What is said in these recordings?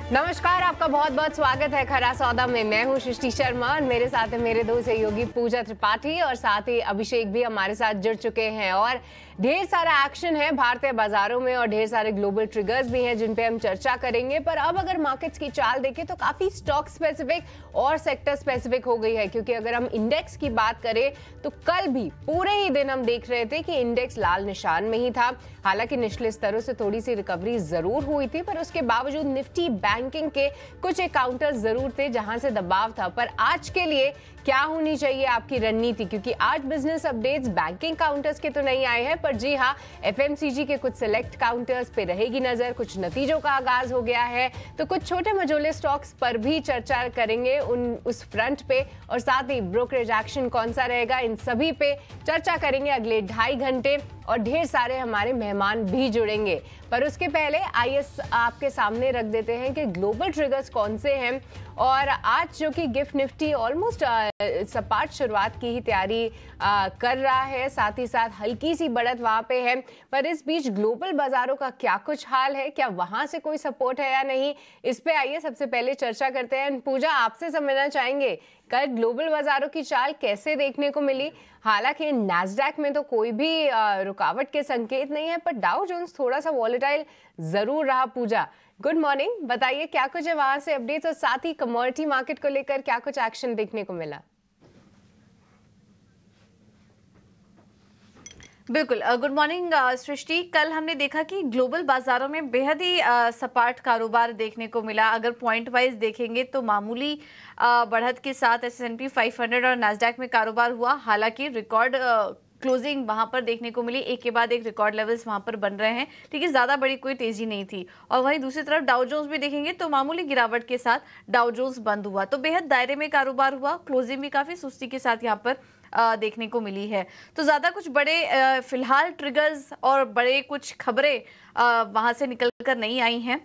नमस्कार, आपका बहुत बहुत स्वागत है खरा सौदा में। मैं हूं सृष्टि शर्मा और मेरे साथ है मेरे दो सहयोगी पूजा त्रिपाठी और साथ ही अभिषेक भी हमारे साथ जुड़ चुके हैं। और ढेर सारा एक्शन है भारतीय बाजारों में और ढेर सारे ग्लोबल ट्रिगर्स भी हैं जिन पे हम चर्चा करेंगे। पर अब अगर मार्केट्स की चाल देखें तो काफी स्टॉक स्पेसिफिक और सेक्टर स्पेसिफिक हो गई है, क्योंकि अगर हम इंडेक्स की बात करें तो कल भी पूरे ही दिन हम देख रहे थे कि इंडेक्स लाल निशान में ही था। हालांकि निचले स्तरों से थोड़ी सी रिकवरी जरूर हुई थी, पर उसके बावजूद निफ्टी बैंकिंग के कुछ एक काउंटर्स जरूर थे जहां से दबाव था। पर आज के लिए क्या होनी चाहिए आपकी रणनीति, क्योंकि आज बिजनेस अपडेट्स बैंकिंग काउंटर्स के तो नहीं आए हैं, पर जी हाँ, एफएमसीजी के कुछ सिलेक्ट काउंटर्स पे रहेगी नजर। कुछ नतीजों का आगाज हो गया है तो कुछ छोटे मझोले स्टॉक्स पर भी चर्चा करेंगे उस फ्रंट पे, और साथ ही ब्रोकरेज एक्शन कौन सा रहेगा, इन सभी पे चर्चा करेंगे अगले 2.5 घंटे। और ढेर सारे हमारे मेहमान भी जुड़ेंगे। पर उसके पहले आइए आपके सामने रख देते हैं कि ग्लोबल ट्रिगर्स कौन से हैं। और आज जो कि गिफ्ट निफ्टी ऑलमोस्ट सपाट शुरुआत की ही तैयारी कर रहा है, साथ ही साथ हल्की सी बढ़त वहां पे है। पर इस बीच ग्लोबल बाजारों का क्या कुछ हाल है, क्या वहां से कोई सपोर्ट है या नहीं, इस पे आइए सबसे पहले चर्चा करते हैं। पूजा, आपसे समझना चाहेंगे कल ग्लोबल बाजारों की चाल कैसे देखने को मिली। हालांकि नैस्डैक में तो कोई भी रुकावट के संकेत नहीं है, पर डाउ जोन्स थोड़ा सा वॉलेटाइल जरूर रहा। पूजा, गुड मॉर्निंग, बताइए क्या कुछ है वहां से अपडेट्स, और साथ ही कमोडिटी मार्केट को लेकर क्या कुछ एक्शन देखने को मिला। बिल्कुल, गुड मॉर्निंग सृष्टि। कल हमने देखा कि ग्लोबल बाजारों में बेहद ही सपाट कारोबार देखने को मिला। अगर पॉइंट वाइज देखेंगे तो मामूली बढ़त के साथ S&P 500 और नैस्डैक में कारोबार हुआ। हालांकि रिकॉर्ड क्लोजिंग वहां पर देखने को मिली, एक के बाद एक रिकॉर्ड लेवल्स वहां पर बन रहे हैं, लेकिन ज्यादा बड़ी कोई तेजी नहीं थी। और वहीं दूसरी तरफ डाउ जोन्स भी देखेंगे तो मामूली गिरावट के साथ डाउ जोन्स बंद हुआ, तो बेहद दायरे में कारोबार हुआ। क्लोजिंग भी काफी सुस्ती के साथ यहाँ पर देखने को मिली है। तो ज्यादा कुछ बड़े फिलहाल ट्रिगर्स और बड़े कुछ खबरें वहां से निकल कर नहीं आई हैं।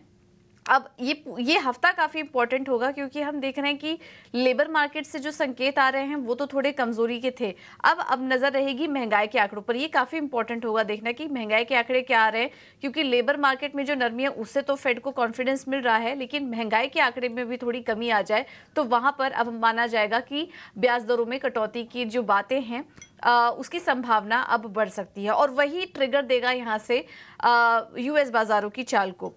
अब ये हफ्ता काफी इंपॉर्टेंट होगा, क्योंकि हम देख रहे हैं कि लेबर मार्केट से जो संकेत आ रहे हैं वो तो थोड़े कमजोरी के थे। अब नजर रहेगी महंगाई के आंकड़ों पर। ये काफी इंपॉर्टेंट होगा देखना कि महंगाई के आंकड़े क्या आ रहे हैं, क्योंकि लेबर मार्केट में जो नरमी है उससे तो फेड को कॉन्फिडेंस मिल रहा है, लेकिन महंगाई के आंकड़े में भी थोड़ी कमी आ जाए तो वहां पर अब माना जाएगा कि ब्याज दरों में कटौती की जो बातें हैं उसकी संभावना अब बढ़ सकती है, और वही ट्रिगर देगा यहाँ से यूएस बाजारों की चाल को।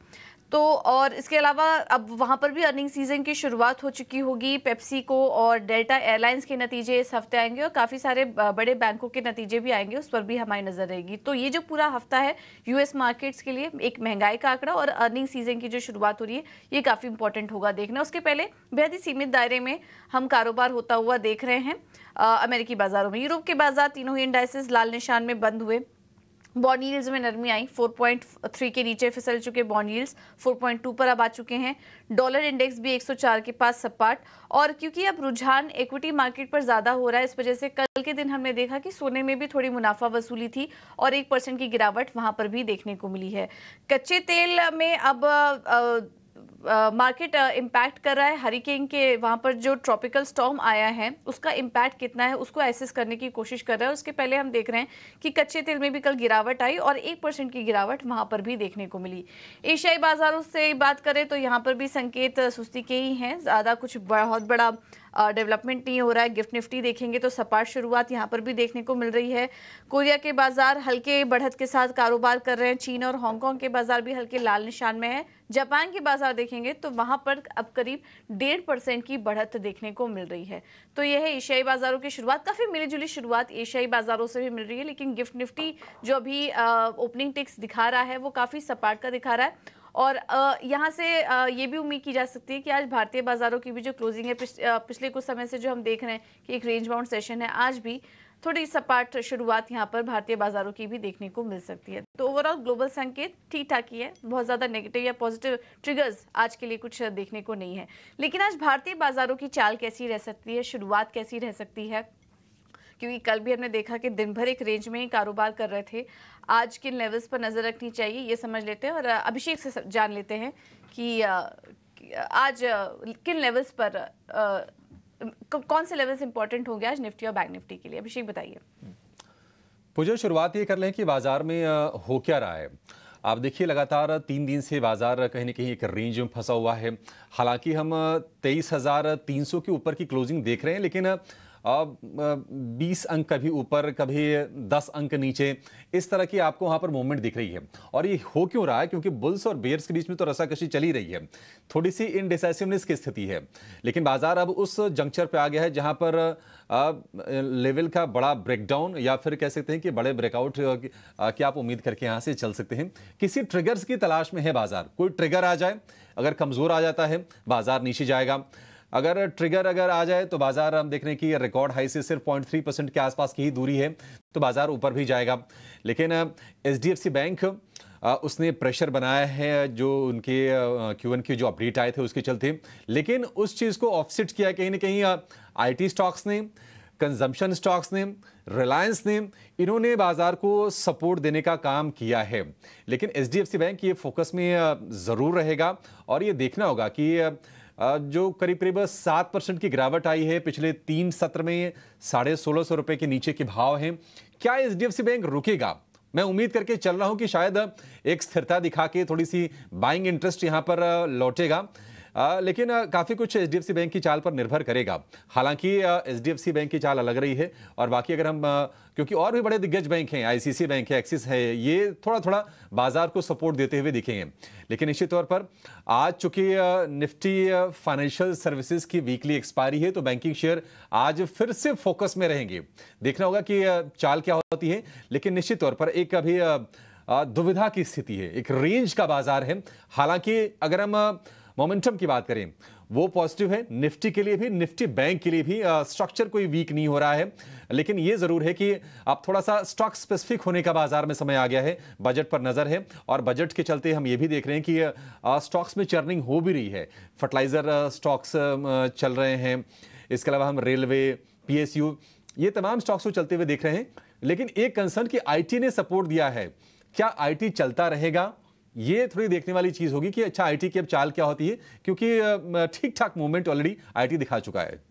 तो और इसके अलावा अब वहां पर भी अर्निंग सीजन की शुरुआत हो चुकी होगी। पेप्सिको और डेल्टा एयरलाइंस के नतीजे इस हफ्ते आएंगे, और काफी सारे बड़े बैंकों के नतीजे भी आएंगे, उस पर भी हमारी नजर रहेगी। तो ये जो पूरा हफ्ता है यूएस मार्केट्स के लिए, एक महंगाई का आंकड़ा और अर्निंग सीजन की जो शुरुआत हो रही है, ये काफी इंपॉर्टेंट होगा देखना। उसके पहले बेहद ही सीमित दायरे में हम कारोबार होता हुआ देख रहे हैं अमेरिकी बाजारों में। यूरोप के बाजार तीनों ही इंडाइसेस लाल निशान में बंद हुए। बॉन्ड यील्ड्स में नरमी आई, 4.3 के नीचे फिसल चुके बॉन्ड यील्ड्स 4.2 पर अब आ चुके हैं। डॉलर इंडेक्स भी 104 के पास सपाट, और क्योंकि अब रुझान इक्विटी मार्केट पर ज्यादा हो रहा है, इस वजह से कल के दिन हमने देखा कि सोने में भी थोड़ी मुनाफा वसूली थी और 1% की गिरावट वहां पर भी देखने को मिली है। कच्चे तेल में अब मार्केट इम्पैक्ट कर रहा है हरिकेन के, वहां पर जो ट्रॉपिकल स्टॉर्म आया है उसका इम्पैक्ट कितना है उसको एसेस करने की कोशिश कर रहा है। उसके पहले हम देख रहे हैं कि कच्चे तेल में भी कल गिरावट आई और 1% की गिरावट वहां पर भी देखने को मिली। एशियाई बाजारों से बात करें तो यहाँ पर भी संकेत सुस्ती के ही हैं, ज्यादा कुछ बहुत बड़ा डेवलपमेंट नहीं हो रहा है। गिफ्ट निफ्टी देखेंगे तो सपाट शुरुआत यहाँ पर भी देखने को मिल रही है। कोरिया के बाजार हल्के बढ़त के साथ कारोबार कर रहे हैं। चीन और हांगकांग के बाजार भी हल्के लाल निशान में है। जापान के बाजार देखेंगे तो वहां पर अब करीब 1.5% की बढ़त देखने को मिल रही है। तो यह है एशियाई बाजारों की शुरुआत। काफी मिलीजुली शुरुआत एशियाई बाजारों से भी मिल रही है, लेकिन गिफ्ट निफ्टी जो अभी ओपनिंग टिक्स दिखा रहा है वो काफी सपाट का दिखा रहा है। और यहाँ से ये भी उम्मीद की जा सकती है कि आज भारतीय बाजारों की भी जो क्लोजिंग है, पिछले कुछ समय से जो हम देख रहे हैं कि एक रेंज बाउंड सेशन है, आज भी थोड़ी सपाट शुरुआत यहाँ पर भारतीय बाजारों की भी देखने को मिल सकती है। तो ओवरऑल ग्लोबल संकेत ठीक ठाक ही है, बहुत ज्यादा नेगेटिव या पॉजिटिव ट्रिगर्स आज के लिए कुछ देखने को नहीं है। लेकिन आज भारतीय बाजारों की चाल कैसी रह सकती है, शुरुआत कैसी रह सकती है, क्योंकि कल भी हमने देखा कि दिन भर एक रेंज में ही कारोबार कर रहे थे। आज किन लेवल्स पर नजर रखनी चाहिए ये समझ लेते हैं, और अभिषेक से जान लेते हैं कि आज किन लेवल्स पर कौन से लेवल्स इंपॉर्टेंट होंगे आज निफ्टी और बैंक निफ्टी के लिए। अभिषेक बताइए। पूजा, शुरुआत ये कर लें कि बाजार में हो क्या रहा है। आप देखिए लगातार 3 दिन से बाजार कहीं न कहीं एक रेंज में फंसा हुआ है। हालांकि हम 23,300 के ऊपर की क्लोजिंग देख रहे हैं, लेकिन 20 अंक कभी ऊपर कभी 10 अंक नीचे, इस तरह की आपको वहां पर मूवमेंट दिख रही है। और ये हो क्यों रहा है? क्योंकि बुल्स और बेयर्स के बीच में तो रस्साकशी चली रही है, थोड़ी सी इनडिसाइसिवनेस की स्थिति है। लेकिन बाजार अब उस जंक्चर पे आ गया है जहां पर लेवल का बड़ा ब्रेकडाउन या फिर कह सकते हैं कि बड़े ब्रेकआउट की आप उम्मीद करके यहां से चल सकते हैं। किसी ट्रिगर्स की तलाश में है बाजार। कोई ट्रिगर आ जाए, अगर कमजोर आ जाता है बाजार नीचे जाएगा। अगर ट्रिगर आ जाए तो बाजार हम देख रहे हैं कि रिकॉर्ड हाई से सिर्फ 0.3% के आसपास की ही दूरी है, तो बाजार ऊपर भी जाएगा। लेकिन एचडीएफसी बैंक उसने प्रेशर बनाया है जो उनके Q1 के जो अपडेट आए थे उसके चलते, लेकिन उस चीज को ऑफसेट किया कहीं ना कहीं आईटी स्टॉक्स ने, कंजम्पशन स्टॉक्स ने, रिलायंस ने, इन्होंने बाजार को सपोर्ट देने का काम किया है। लेकिन एचडीएफसी बैंक ये फोकस में जरूर रहेगा और ये देखना होगा कि जो करीब करीब 7% की गिरावट आई है पिछले 3 सत्र में, 1650 रुपए के नीचे के भाव हैं। क्या एचडीएफसी बैंक रुकेगा? मैं उम्मीद करके चल रहा हूं कि शायद एक स्थिरता दिखा के थोड़ी सी बाइंग इंटरेस्ट यहां पर लौटेगा। लेकिन काफी कुछ एचडीएफसी बैंक की चाल पर निर्भर करेगा। हालांकि एचडीएफसी बैंक की चाल अलग रही है और बाकी अगर हम क्योंकि और भी बड़े दिग्गज बैंक हैं, आईसीसी बैंक है, एक्सिस है, ये थोड़ा थोड़ा बाजार को सपोर्ट देते हुए दिखेंगे। लेकिन निश्चित तौर पर आज चूंकि निफ्टी फाइनेंशियल सर्विसेज की वीकली एक्सपायरी है, तो बैंकिंग शेयर आज फिर से फोकस में रहेंगे। देखना होगा कि चाल क्या होती है, लेकिन निश्चित तौर पर एक अभी दुविधा की स्थिति है, एक रेंज का बाजार है। हालांकि अगर हम मोमेंटम की बात करें वो पॉजिटिव है, निफ्टी के लिए भी, निफ्टी बैंक के लिए भी। स्ट्रक्चर कोई वीक नहीं हो रहा है, लेकिन ये जरूर है कि अब थोड़ा सा स्टॉक स्पेसिफिक होने का बाजार में समय आ गया है। बजट पर नजर है और बजट के चलते हम ये भी देख रहे हैं कि स्टॉक्स में चर्निंग हो भी रही है। फर्टिलाइजर स्टॉक्स चल रहे हैं, इसके अलावा हम रेलवे, पीएसयू, ये तमाम स्टॉक्स को चलते हुए देख रहे हैं। लेकिन एक कंसर्न कि आईटी ने सपोर्ट दिया है, क्या आईटी चलता रहेगा? ये थोड़ी देखने वाली चीज होगी कि अच्छा आईटी की अब चाल क्या होती है, क्योंकि ठीक ठाक मूवमेंट ऑलरेडी आईटी दिखा चुका है।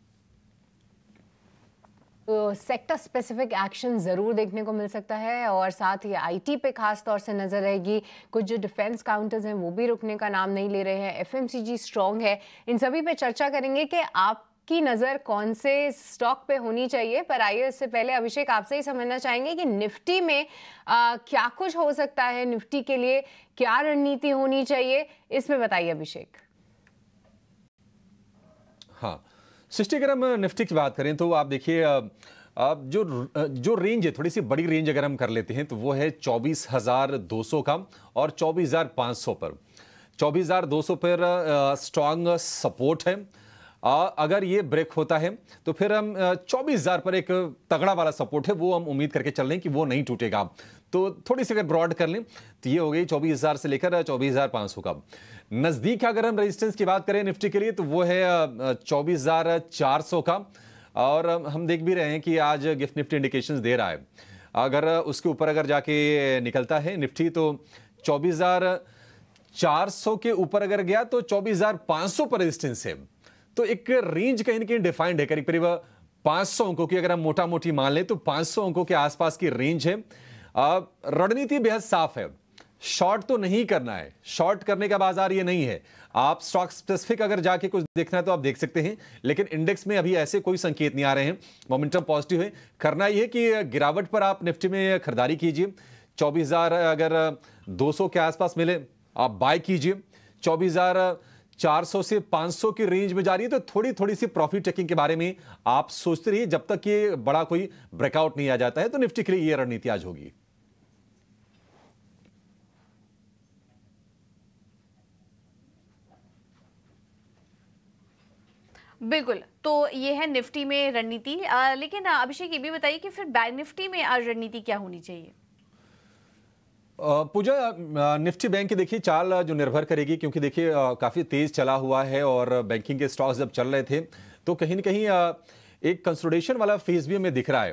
तो सेक्टर स्पेसिफिक एक्शन जरूर देखने को मिल सकता है और साथ ही आईटी पे खास तौर से नजर रहेगी। कुछ जो डिफेंस काउंटर्स हैं वो भी रुकने का नाम नहीं ले रहे हैं। एफएमसीजी स्ट्रांग है। इन सभी पे चर्चा करेंगे कि आपकी नजर कौन से स्टॉक पे होनी चाहिए। पर आइए इससे पहले अभिषेक आपसे ही समझना चाहेंगे कि निफ्टी में क्या कुछ हो सकता है, निफ्टी के लिए क्या रणनीति होनी चाहिए, इसमें बताइए अभिषेक। हाँ सृष्टि, अगर हम निफ्टी की बात करें तो आप देखिए अब जो रेंज है, थोड़ी सी बड़ी रेंज अगर हम कर लेते हैं तो वो है 24,200 का और 24,500 पर। 24,200 पर स्ट्रांग सपोर्ट है। अगर ये ब्रेक होता है तो फिर हम 24,000 पर एक तगड़ा वाला सपोर्ट है, वो हम उम्मीद करके चल रहे हैं कि वो नहीं टूटेगा। तो थोड़ी सी अगर ब्रॉड कर लें तो ये हो गई 24,000 से लेकर 24,500 का। नजदीक अगर हम रेजिस्टेंस की बात करें निफ्टी के लिए तो वो है 24,400 का। और हम देख भी रहे हैं कि आज गिफ्ट निफ्टी इंडिकेशंस दे रहा है। अगर उसके ऊपर अगर जाके निकलता है निफ्टी तो 24,400 के ऊपर अगर गया तो 24,500 पर रेजिस्टेंस है। तो एक रेंज कहीं ना कहीं डिफाइंड है, करीब करीब 500 अंकों की अगर हम मोटा मोटी मान लें तो 500 अंकों के आसपास की रेंज है। रणनीति बेहद साफ है, शॉर्ट तो नहीं करना है, शॉर्ट करने का बाजार ये नहीं है। आप स्टॉक स्पेसिफिक अगर जाके कुछ देखना है तो आप देख सकते हैं, लेकिन इंडेक्स में अभी ऐसे कोई संकेत नहीं आ रहे हैं। मोमेंटम पॉजिटिव है। करना यह है कि गिरावट पर आप निफ्टी में खरीदारी कीजिए। 24,000 अगर 200 के आसपास मिले आप बाय कीजिए। 24,400 से 500 की रेंज में जा रही है तो थोड़ी थोड़ी सी प्रॉफिट टेकिंग के बारे में आप सोचते रहिए जब तक ये बड़ा कोई ब्रेकआउट नहीं आ जाता है। तो निफ्टी के लिए ये रणनीति आज होगी। बिल्कुल, तो ये है निफ्टी में रणनीति। लेकिन अभिषेक ये भी बताइए कि फिर बैंक निफ्टी में आज रणनीति क्या होनी चाहिए? पूजा, निफ्टी बैंक की देखिए चाल जो निर्भर करेगी, क्योंकि देखिए काफी तेज चला हुआ है और बैंकिंग के स्टॉक्स जब चल रहे थे तो कहीं ना कहीं एक कंसोलिडेशन वाला फेज भी हमें दिख रहा है।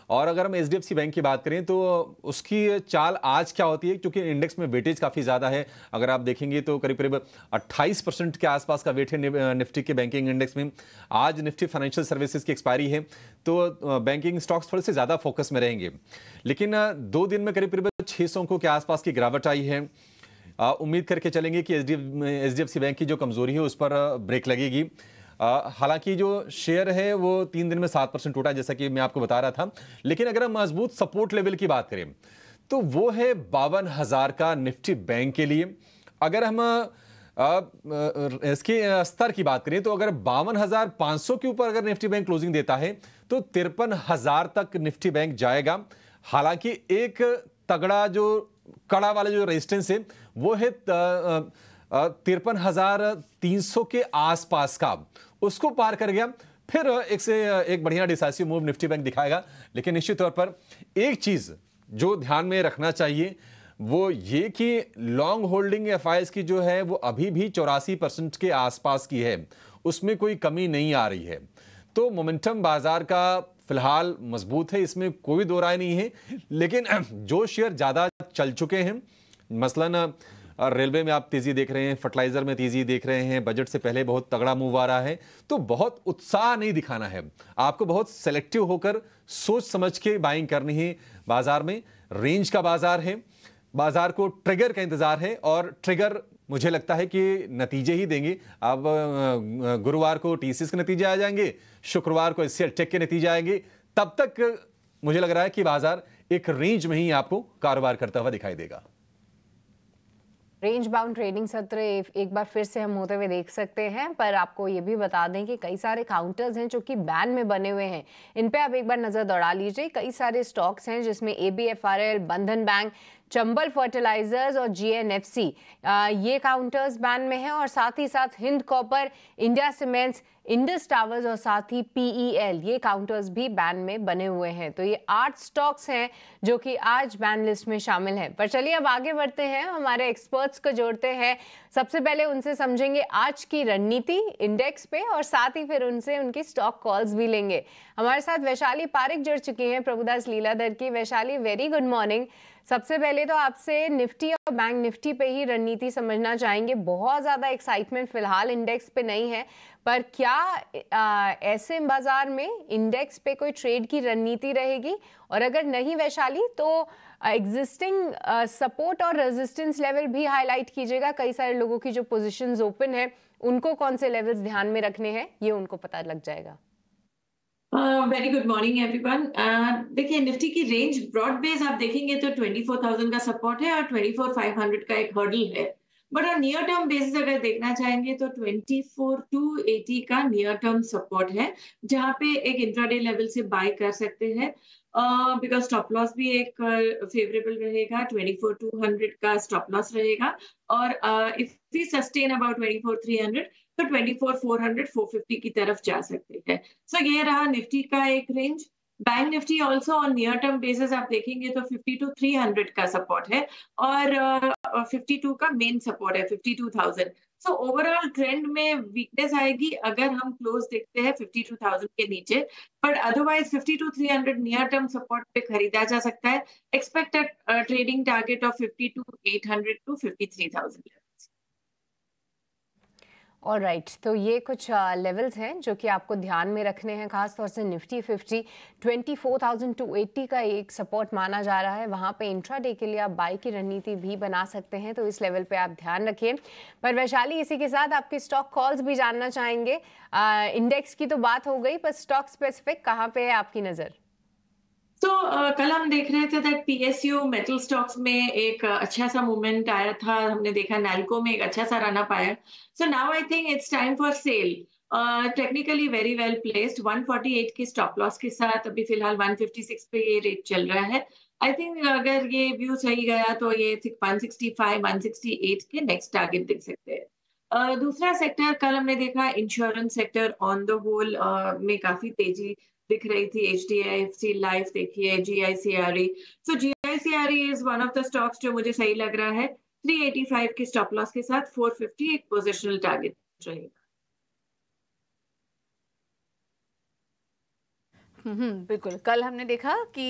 और अगर हम एचडीएफसी बैंक की बात करें तो उसकी चाल आज क्या होती है, क्योंकि इंडेक्स में वेटेज काफ़ी ज़्यादा है। अगर आप देखेंगे तो करीब करीब 28% के आसपास का वेट है निफ्टी के बैंकिंग इंडेक्स में। आज निफ्टी फाइनेंशियल सर्विसेज की एक्सपायरी है, तो बैंकिंग स्टॉक्स थोड़े से ज़्यादा फोकस में रहेंगे। लेकिन 2 दिन में करीब करीब 600 अंकों के आसपास की गिरावट आई है। उम्मीद करके चलेंगे कि एचडीएफसी बैंक की जो कमजोरी है उस पर ब्रेक लगेगी। हालांकि जो शेयर है वो 3 दिन में 7% टूटा, जैसा कि मैं आपको बता रहा था। लेकिन अगर हम मजबूत सपोर्ट लेवल की बात करें तो वो है 52,000 का निफ्टी बैंक के लिए। अगर हम इसके स्तर की बात करें तो अगर 52,500 के ऊपर अगर निफ्टी बैंक क्लोजिंग देता है तो 53,000 तक निफ्टी बैंक जाएगा। हालांकि एक तगड़ा जो कड़ा वाला जो रेजिस्टेंस है वो है 53,300 के आसपास का, उसको पार कर गया फिर एक से एक बढ़िया डिसाइसिव मूव निफ्टी बैंक दिखाएगा। लेकिन निश्चित तौर पर एक चीज जो ध्यान में रखना चाहिए वो ये कि लॉन्ग होल्डिंग एफआईएस की जो है वो अभी भी 84% के आसपास की है, उसमें कोई कमी नहीं आ रही है। तो मोमेंटम बाजार का फिलहाल मजबूत है, इसमें कोई दो राय नहीं है। लेकिन जो शेयर ज्यादा चल चुके हैं, मसलन रेलवे में आप तेजी देख रहे हैं, फर्टिलाइजर में तेजी देख रहे हैं, बजट से पहले बहुत तगड़ा मूव आ रहा है, तो बहुत उत्साह नहीं दिखाना है। आपको बहुत सेलेक्टिव होकर सोच समझ के बाइंग करनी है। बाजार में रेंज का बाजार है, बाजार को ट्रिगर का इंतजार है और ट्रिगर मुझे लगता है कि नतीजे ही देंगे। अब गुरुवार को टीसीएस के नतीजे आ जाएंगे, शुक्रवार को एचसीएल टेक के नतीजे आएंगे। तब तक मुझे लग रहा है कि बाजार एक रेंज में ही आपको कारोबार करता हुआ दिखाई देगा। रेंज बाउंड ट्रेडिंग सत्र एक बार फिर से हम होते हुए देख सकते हैं, पर आपको ये भी बता दें कि कई सारे काउंटर्स हैं जो कि बैन में बने हुए हैं, इन पे आप एक बार नजर दौड़ा लीजिए। कई सारे स्टॉक्स हैं जिसमें एबीएफआरएल, बंधन बैंक, चंबल फर्टिलाइजर्स और जीएनएफसी ये काउंटर्स बैन में हैं, और साथ ही साथ Hind copper, India cements, Indus towers और साथ ही पीईएल ये काउंटर्स भी बैन में बने हुए हैं। तो ये 8 स्टॉक्स हैं जो कि आज बैन लिस्ट में शामिल हैं। पर चलिए अब आगे बढ़ते हैं, हमारे एक्सपर्ट्स को जोड़ते हैं। सबसे पहले उनसे समझेंगे आज की रणनीति इंडेक्स पे, और साथ ही फिर उनसे उनकी स्टॉक कॉल्स भी लेंगे। हमारे साथ वैशाली पारिक जुड़ चुकी हैं प्रभुदास लीलाधर की। Vaishali, very good morning. सबसे पहले तो आपसे निफ्टी और बैंक निफ्टी पे ही रणनीति समझना चाहेंगे। बहुत ज्यादा एक्साइटमेंट फिलहाल इंडेक्स पे नहीं है, पर क्या ऐसे बाजार में इंडेक्स पे कोई ट्रेड की रणनीति रहेगी? और अगर नहीं वैशाली, तो एग्जिस्टिंग सपोर्ट और रेजिस्टेंस लेवल भी हाईलाइट कीजिएगा। कई सारे लोगों की जो पोजीशंस ओपन है उनको कौन से लेवल्स ध्यान में रखने हैं ये उनको पता लग जाएगा। Very good morning everyone. देखिए निफ्टी की रेंज ब्रॉड बेस आप देखेंगे तो 24,000 का सपोर्ट है और 24,500 का एक हर्डल है। But on near term basis अगर देखना चाहेंगे तो 24,280 का नियर टर्म सपोर्ट है, जहां पे एक इंट्राडे लेवल से बाय कर सकते हैं। बिकॉज स्टॉप लॉस भी एक फेवरेबल रहेगा, 24,200 का स्टॉप लॉस रहेगा। और इफ वी सस्टेन अबाउट 24,300 तो 24,400 450 की तरफ जा सकते हैं। सो ये रहा निफ्टी का एक range. Bank Nifty also on near term basis आप देखेंगे तो 52,300 का सपोर्ट है और 52 का मेन सपोर्ट है 52,000। सो ओवरऑल ट्रेंड में वीकनेस आएगी अगर हम क्लोज देखते हैं 52,000 के नीचे, but otherwise 52,300 near term support पे खरीदा जा सकता है। Expected trading target of 52,800 to 53,000। All right, तो ये कुछ लेवल्स हैं जो कि आपको ध्यान में रखने हैं। खासतौर से निफ्टी 50 24,280 का एक सपोर्ट माना जा रहा है, वहाँ पे इंट्राडे के लिए आप बाई की रणनीति भी बना सकते हैं, तो इस लेवल पे आप ध्यान रखिए। पर वैशाली, इसी के साथ आपकी स्टॉक कॉल्स भी जानना चाहेंगे। इंडेक्स की तो बात हो गई, पर स्टॉक स्पेसिफिक कहाँ पे है आपकी नज़र? तो कल हम देख रहे थे दैट पीएसयू मेटल स्टॉक्स में एक अच्छा सा मूवमेंट आया था। हमने देखा नैल्को में एक अच्छा सा रन अप आया। So now I think it's time for sale. Technically very well placed, 148 के स्टॉप लॉस के साथ अभी फिलहाल 156 पे ये रेट चल रहा है। आई थिंक अगर ये व्यू सही गया तो ये 165 168 के नेक्स्ट टारगेट देख सकते हैं। दूसरा सेक्टर कल हमने देखा insurance sector on the whole में काफी तेजी दिख रही थी। HDFC लाइफ देखिए, GICRE। So GICRE is one of the stocks जो मुझे सही लग रहा है। 385 के स्टॉप लॉस के साथ 450 एक पोजिशनल टारगेट रहेगा। बिल्कुल। कल हमने देखा कि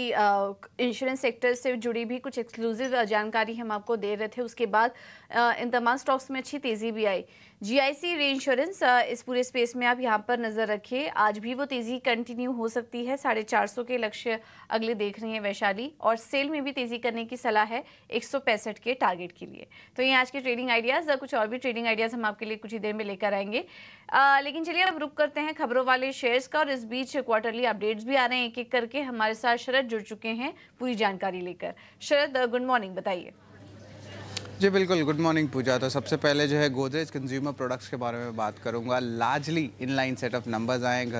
इंश्योरेंस सेक्टर से जुड़ी भी कुछ एक्सक्लूसिव जानकारी हम आपको दे रहे थे। उसके बाद इन तमाम स्टॉक्स में अच्छी तेज़ी भी आई। जीआईसी री इंश्योरेंस, इस पूरे स्पेस में आप यहाँ पर नज़र रखिए। आज भी वो तेज़ी कंटिन्यू हो सकती है। 450 के लक्ष्य अगले देख रही हैं वैशाली, और सेल में भी तेज़ी करने की सलाह है 165 के टारगेट के लिए। तो ये आज के ट्रेडिंग आइडियाज़। कुछ और भी ट्रेडिंग आइडियाज़ हम आपके लिए कुछ ही देर में लेकर आएंगे। लेकिन चलिए अब रुक करते हैं खबरों वाले शेयर्स का, और इस बीच क्वार्टरली अपडेट्स भी आ रहे हैं एक एक करके। हमारे साथ शरद जुड़ चुके हैं पूरी जानकारी लेकर। शरद, गुड मॉर्निंग, बताइए। जी बिल्कुल, गुड मॉर्निंग पूजा। तो सबसे पहले जो है गोदरेज कंज्यूमर प्रोडक्ट्स के बारे में बात करूंगा। Largely in line set of numbers आए हैं।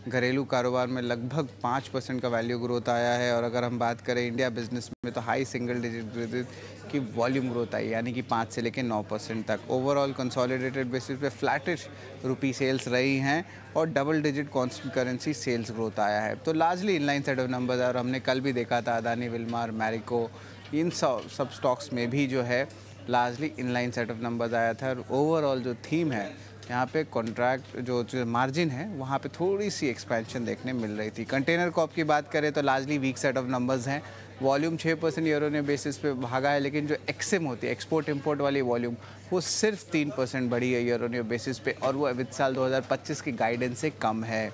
घरेलू कारोबार में लगभग 5% का वैल्यू ग्रोथ आया है। और अगर हम बात करें इंडिया बिजनेस में तो हाई सिंगल डिजिट की वॉल्यूम ग्रोथ आई, यानी कि 5 से लेकर 9% तक। ओवरऑल कंसोलिडेटेड बेसिस पे फ्लैटिश रुपी सेल्स रही हैं और double digit constant currency sales growth आया है। तो largely in line set of numbers है। और हमने कल भी देखा था अदानी विल्मार, मैरिको, इन सब स्टॉक्स में भी जो है largely in line set of numbers आया था। और ओवरऑल जो थीम है यहाँ पे कॉन्ट्रैक्ट जो मार्जिन है वहाँ पे थोड़ी सी एक्सपेंशन देखने मिल रही थी। कंटेनर कॉर्प की बात करें तो largely weak set of numbers हैं। Volume 6% year on year basis पे भागा है, लेकिन जो एक्सएम होती है एक्सपोर्ट इंपोर्ट वाली वॉल्यूम वो सिर्फ 3% बढ़ी है ईयर ऑन ईयर बेसिस पे, और वो वित्त साल 2025 की गाइडेंस से कम है।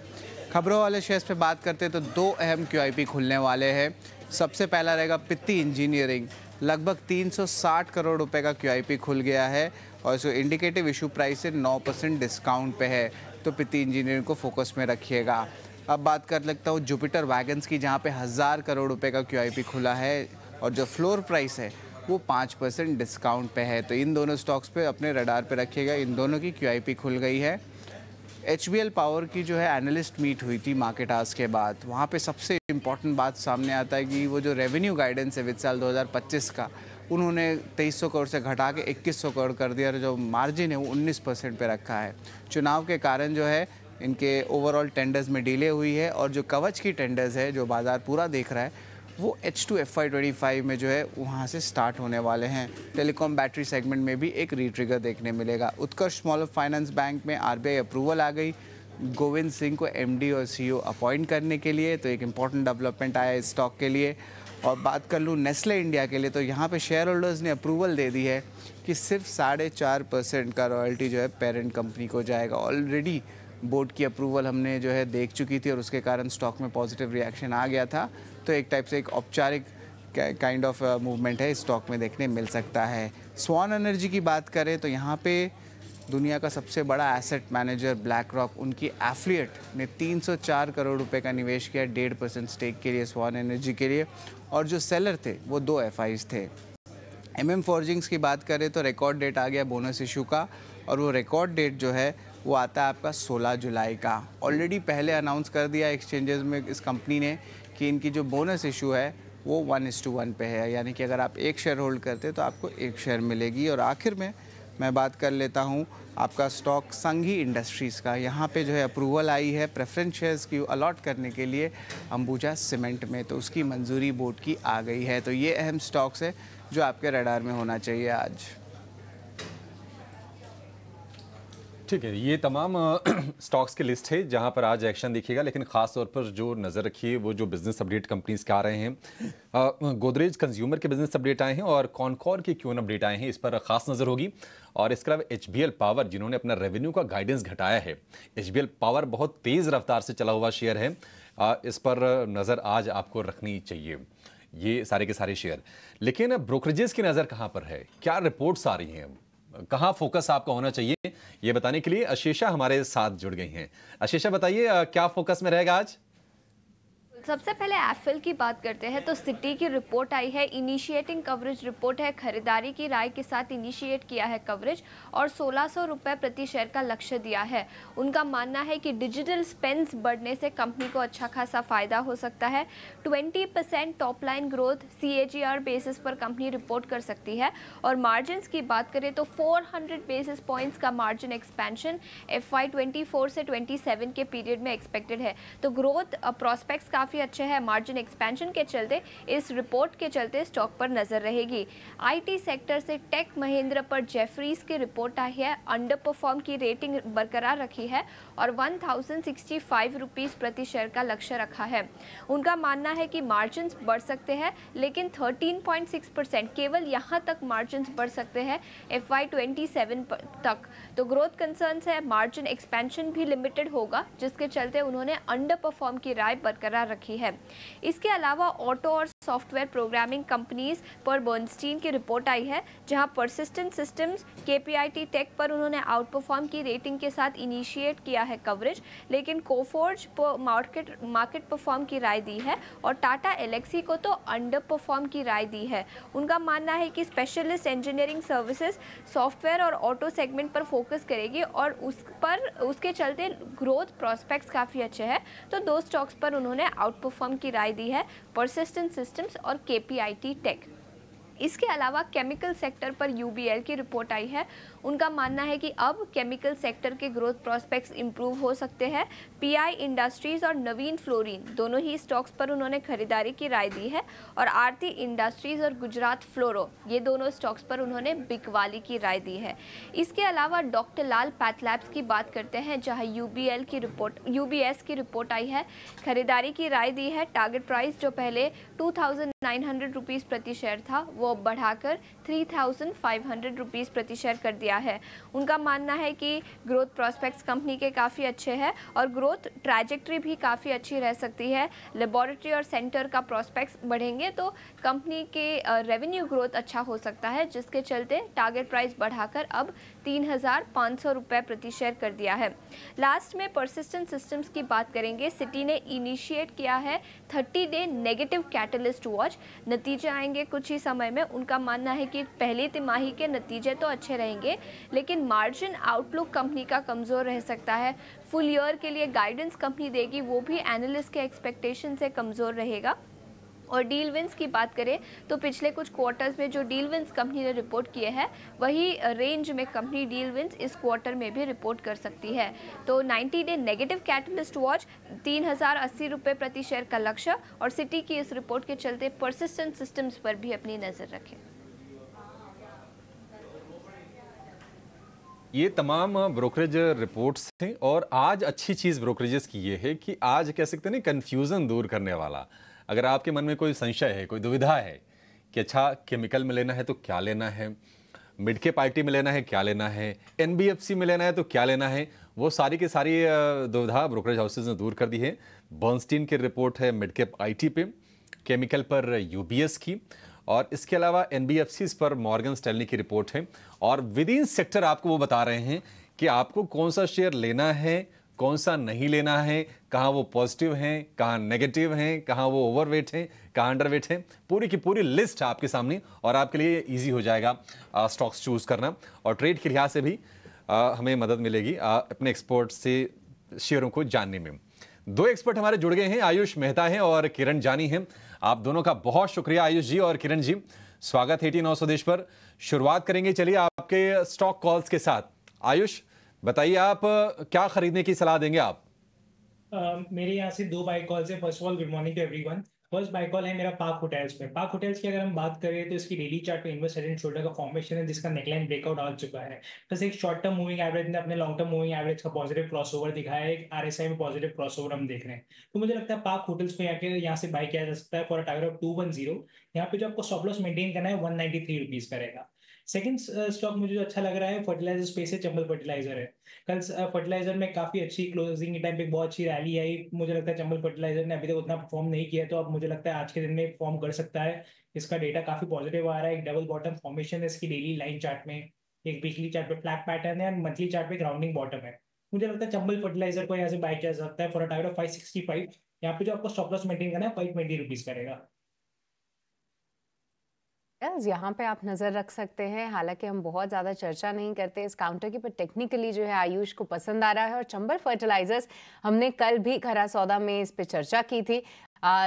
खबरों वाले शेयर्स पे बात करते हैं तो 2 अहम QIP खुलने वाले हैं। सबसे पहला रहेगा पित्ती इंजीनियरिंग। लगभग 360 करोड़ रुपए का QIP खुल गया है और इसको इंडिकेटिव इशू प्राइस से 9% डिस्काउंट पे है। तो पित्ती इंजीनियरिंग को फोकस में रखिएगा। अब बात कर लगता हूँ जुपिटर वैगन्स की, जहाँ पे 1000 करोड़ रुपए का QIP खुला है और जो फ्लोर प्राइस है वो 5% डिस्काउंट पे है। तो इन दोनों स्टॉक्स पे अपने रडार पे रखिएगा। इन दोनों की QIP खुल गई है। HBL पावर की जो है एनालिस्ट मीट हुई थी मार्केट आवर्स के बाद। वहाँ पे सबसे इम्पॉर्टेंट बात सामने आता है कि वो जो रेवेन्यू गाइडेंस है वित्त साल 2025 का, उन्होंने 2300 करोड़ से घटा के 2100 करोड़ कर दिया और जो मार्जिन है वो 19% पे रखा है। चुनाव के कारण जो है इनके ओवरऑल टेंडर्स में डिले हुई है और जो कवच की टेंडर्स है जो बाजार पूरा देख रहा है वो H2 FY25 में जो है वहाँ से स्टार्ट होने वाले हैं। टेलीकॉम बैटरी सेगमेंट में भी एक रीट्रिगर देखने मिलेगा। उत्कर्ष स्मॉल फाइनेंस बैंक में RBI अप्रूवल आ गई गोविंद सिंह को MD और CEO अपॉइंट करने के लिए, तो एक इम्पॉर्टेंट डेवलपमेंट आया इस स्टॉक के लिए। और बात कर लूँ नेस्ले इंडिया के लिए, तो यहाँ पे शेयर होल्डर्स ने अप्रूवल दे दी है कि सिर्फ 4.5% का रॉयल्टी जो है पेरेंट कंपनी को जाएगा। ऑलरेडी बोर्ड की अप्रूवल हमने जो है देख चुकी थी और उसके कारण स्टॉक में पॉजिटिव रिएक्शन आ गया था। तो एक टाइप से एक औपचारिक काइंड ऑफ मूवमेंट है स्टॉक में देखने मिल सकता है। स्वान एनर्जी की बात करें तो यहाँ पे दुनिया का सबसे बड़ा एसेट मैनेजर ब्लैक रॉक, उनकी एफिलिएट ने 304 करोड़ रुपए का निवेश किया 1.5% स्टेक के लिए स्वान एनर्जी के लिए, और जो सेलर थे वो 2 FIs थे। MM फॉर्जिंग्स की बात करें तो रिकॉर्ड डेट आ गया बोनस इशू का, और वो रिकॉर्ड डेट जो है वो आता है आपका 16 जुलाई का। ऑलरेडी पहले अनाउंस कर दिया एक्सचेंजेस में इस कंपनी ने कि इनकी जो बोनस इशू है वो 1:1 पे है, यानी कि अगर आप 1 शेयर होल्ड करते तो आपको 1 शेयर मिलेगी। और आखिर में मैं बात कर लेता हूँ आपका स्टॉक संघी इंडस्ट्रीज़ का। यहाँ पे जो है अप्रूवल आई है प्रेफरेंस शेयर्स की अलॉट करने के लिए अंबुजा सीमेंट में, तो उसकी मंजूरी बोर्ड की आ गई है। तो ये अहम स्टॉक्स है जो आपके रडार में होना चाहिए आज। ठीक है, ये तमाम स्टॉक्स की लिस्ट है जहां पर आज एक्शन दिखेगा, लेकिन खास तौर पर जो नज़र रखिए वो जो बिजनेस अपडेट कंपनीज के आ रहे हैं। गोदरेज कंज्यूमर के बिजनेस अपडेट आए हैं और कॉनकॉर के क्यों अपडेट आए हैं, इस पर खास नज़र होगी। और इसके अलावा HBL पावर, जिन्होंने अपना रेवेन्यू का गाइडेंस घटाया है। HBL पावर बहुत तेज़ रफ्तार से चला हुआ शेयर है, इस पर नज़र आज आपको रखनी चाहिए। ये सारे के सारे शेयर, लेकिन ब्रोकरेजेस की नज़र कहाँ पर है, क्या रिपोर्ट्स आ रही हैं, कहाँ फोकस आपका होना चाहिए, ये बताने के लिए अशेषा हमारे साथ जुड़ गई हैं। अशेषा, बताइए क्या फोकस में रहेगा आज? सबसे पहले एफएल की बात करते हैं तो सिटी की रिपोर्ट आई है, इनिशिएटिंग कवरेज रिपोर्ट है। खरीदारी की राय के साथ इनिशिएट किया है कवरेज और 1600 रुपये प्रति शेयर का लक्ष्य दिया है। उनका मानना है कि डिजिटल स्पेंड्स बढ़ने से कंपनी को अच्छा खासा फायदा हो सकता है। 20% top line growth CAGR basis पर कंपनी रिपोर्ट कर सकती है। और मार्जिन्स की बात करें तो 400 बेसिस पॉइंट्स का मार्जिन एक्सपेंशन FY24 से 27 के पीरियड में एक्सपेक्टेड है। तो ग्रोथ प्रॉस्पेक्ट्स काफ़ी काफ़ी अच्छे हैं, मार्जिन एक्सपेंशन के चलते इस रिपोर्ट के चलते स्टॉक पर नज़र रहेगी। आईटी सेक्टर से टेक महिंद्रा पर जेफरीज की रिपोर्ट आई है, अंडर परफॉर्म की रेटिंग बरकरार रखी है और 1065 रुपीज़ प्रति शेयर का लक्ष्य रखा है। उनका मानना है कि मार्जिन बढ़ सकते हैं, लेकिन 13.6% केवल यहाँ तक मार्जिन बढ़ सकते हैं FY27 तक। तो ग्रोथ कंसर्न्स है, मार्जिन एक्सपेंशन भी लिमिटेड होगा, जिसके चलते उन्होंने अंडर परफॉर्म की राय बरकरार रखी है। इसके अलावा ऑटो और सॉफ्टवेयर प्रोग्रामिंग कंपनीज पर बर्नस्टीन की रिपोर्ट आई है, जहां परसिस्टेंट सिस्टम्स KPIT टेक पर उन्होंने आउट परफॉर्म की रेटिंग के साथ इनिशिएट किया है कवरेज, लेकिन कोफोर्ज मार्केट परफॉर्म की राय दी है और टाटा एलेक्सी को तो अंडर परफॉर्म की राय दी है। उनका मानना है कि स्पेशलिस्ट इंजीनियरिंग सर्विसेज सॉफ्टवेयर और ऑटो सेगमेंट पर फोकस करेगी और उसके चलते ग्रोथ प्रोस्पेक्ट्स काफ़ी अच्छे हैं। तो दो स्टॉक्स पर उन्होंने आउट परफॉर्म की राय दी है, परसिस्टेंट सिस्टम्स और KPIT टेक। इसके अलावा केमिकल सेक्टर पर UBL की रिपोर्ट आई है। उनका मानना है कि अब केमिकल सेक्टर के ग्रोथ प्रोस्पेक्ट्स इंप्रूव हो सकते हैं। PI इंडस्ट्रीज और नवीन फ्लोरीन दोनों ही स्टॉक्स पर उन्होंने खरीदारी की राय दी है और आरती इंडस्ट्रीज और गुजरात फ्लोरो ये दोनों स्टॉक्स पर उन्होंने बिकवाली की राय दी है। इसके अलावा डॉक्टर लाल पैथलैब्स की बात करते हैं, जहां UBS की रिपोर्ट आई है, खरीदारी की राय दी है। टारगेट प्राइस जो पहले 2900 रुपीज़ प्रति शेयर था वो बढ़ाकर 3500 रुपीज़ प्रति शेयर कर दिया है। उनका मानना है कि ग्रोथ प्रोस्पेक्ट्स कंपनी के काफ़ी अच्छे हैं और ग्रोथ ट्रैजेक्टरी भी काफ़ी अच्छी रह सकती है। लेबोरेटरी और सेंटर का प्रोस्पेक्ट्स बढ़ेंगे तो कंपनी के रेवेन्यू ग्रोथ अच्छा हो सकता है, जिसके चलते टारगेट प्राइस बढ़ाकर अब 3500 रुपये प्रति शेयर कर दिया है। लास्ट में परसिस्टेंट सिस्टम्स की बात करेंगे। सिटी ने इनिशिएट किया है 30 डे नेगेटिव कैटलिस्ट वॉच, नतीजे आएंगे कुछ ही समय में। उनका मानना है कि पहली तिमाही के नतीजे तो अच्छे रहेंगे, लेकिन मार्जिन आउटलुक कंपनी का कमज़ोर रह सकता है। फुल ईयर के लिए गाइडेंस कंपनी देगी, वो भी एनालिस्ट के एक्सपेक्टेशन से कमज़ोर रहेगा। और डील विंस की बात करें तो पिछले कुछ क्वार्टर्स में जो डील विंस कंपनी ने रिपोर्ट किए हैं वही रेंज में कंपनी डील विंस इस क्वार्टर में भी रिपोर्ट कर सकती है। तो 90 डे नेगेटिव कैटलिस्ट वॉच 3080 रुपये प्रति शेयर का लक्ष्य और सिटी की इस रिपोर्ट के चलते परसिस्टेंट सिस्टम्स पर भी अपनी नज़र रखें। ये तमाम ब्रोकरेज रिपोर्ट्स हैं और आज अच्छी चीज़ ब्रोकरेजेस की ये है कि आज कह सकते हैं कन्फ्यूज़न दूर करने वाला, अगर आपके मन में कोई संशय है, कोई दुविधा है कि अच्छा केमिकल में लेना है तो क्या लेना है, मिड कैप IT में लेना है क्या लेना है, NBFC में लेना है तो क्या लेना है, वो सारी की सारी दुविधा ब्रोकरेज हाउसेज ने दूर कर दी है। बर्नस्टीन की रिपोर्ट है मिड कैप IT पे, केमिकल पर UBS की और इसके अलावा NBFCs पर मॉर्गन स्टैनली की रिपोर्ट है। और विद इन सेक्टर आपको वो बता रहे हैं कि आपको कौन सा शेयर लेना है, कौन सा नहीं लेना है, कहाँ वो पॉजिटिव हैं, कहाँ नेगेटिव हैं, कहाँ वो ओवरवेट हैं, कहाँ अंडरवेट हैं, पूरी की पूरी लिस्ट आपके सामने और आपके लिए इजी हो जाएगा स्टॉक्स चूज़ करना और ट्रेड के लिहाज से भी हमें मदद मिलेगी अपने एक्सपर्ट से शेयरों को जानने में। दो एक्सपर्ट हमारे जुड़ गए हैं, आयुष मेहता हैं और किरण जानी हैं। आप दोनों का बहुत शुक्रिया आयुष जी और किरण जी, स्वागत है 89 स्वदेश पर। शुरुआत करेंगे चलिए आपके स्टॉक कॉल्स के साथ। आयुष बताइए, आप क्या खरीदने की सलाह देंगे आप? मेरे यहाँ से दो बाय कॉल्स है। First of all good morning to everyone. First buy call है मेरा पार्क होटल्स पे। पार्क होटल्स की अगर हम बात करें तो इसकी डेली चार्ट पे इनवर्स हेड एंड शोल्डर का फॉर्मेशन है, जिसका नेकलाइन ब्रेकआउट आ चुका है। बस एक शॉर्ट टर्म मूविंग एवरेज ने अपने लॉन्ग टर्म मूविंग एवरेज का पॉजिटिव क्रॉसओवर दिखाया है। एक RSI में पॉजिटिव क्रॉसओवर हम देख रहे हैं, तो मुझे लगता है पार्क होटल्स को यहाँ से बाय किया जा सकता है फॉर अ टारगेट ऑफ 210। यहाँ पे जो आपको स्टॉप लॉस मेंटेन करना है 193 रुपीज का रहेगा। सेकंड स्टॉक मुझे जो अच्छा लग रहा है फर्टिलाइजर स्पेस है, चंबल फर्टिलाइजर है। कल फर्टिलाइजर में काफी अच्छी क्लोजिंग के टाइम पे बहुत अच्छी रैली आई। मुझे लगता है चंबल फर्टिलाइजर ने अभी तक उतना परफॉर्म नहीं किया, तो अब मुझे लगता है आज के दिन में परफॉर्म कर सकता है। इसका डेटा काफी पॉजिटिव आ रहा है। एक डबल बॉटम फॉर्मेशन है इसकी डेली लाइन चार्ट में, एक वीकली चार्ट पे फ्लैट पैटर्न है और मंथली चार्ट पे ग्राउंडिंग बॉटम है। मुझे लगता है चंबल फर्टिलाइजर को यहाँ से बाय किया जा सकता है फॉर अ टारगेट ऑफ 565। यहाँ पे जो आपको स्टॉप लॉस मेंटेन करना है 520 रुपीज करेगा। यहाँ पे आप नज़र रख सकते हैं। हालांकि हम बहुत ज़्यादा चर्चा नहीं करते इस काउंटर की, पर टेक्निकली जो है आयुष को पसंद आ रहा है। और चंबल फर्टिलाइजर्स हमने कल भी खरा सौदा में इस पे चर्चा की थी।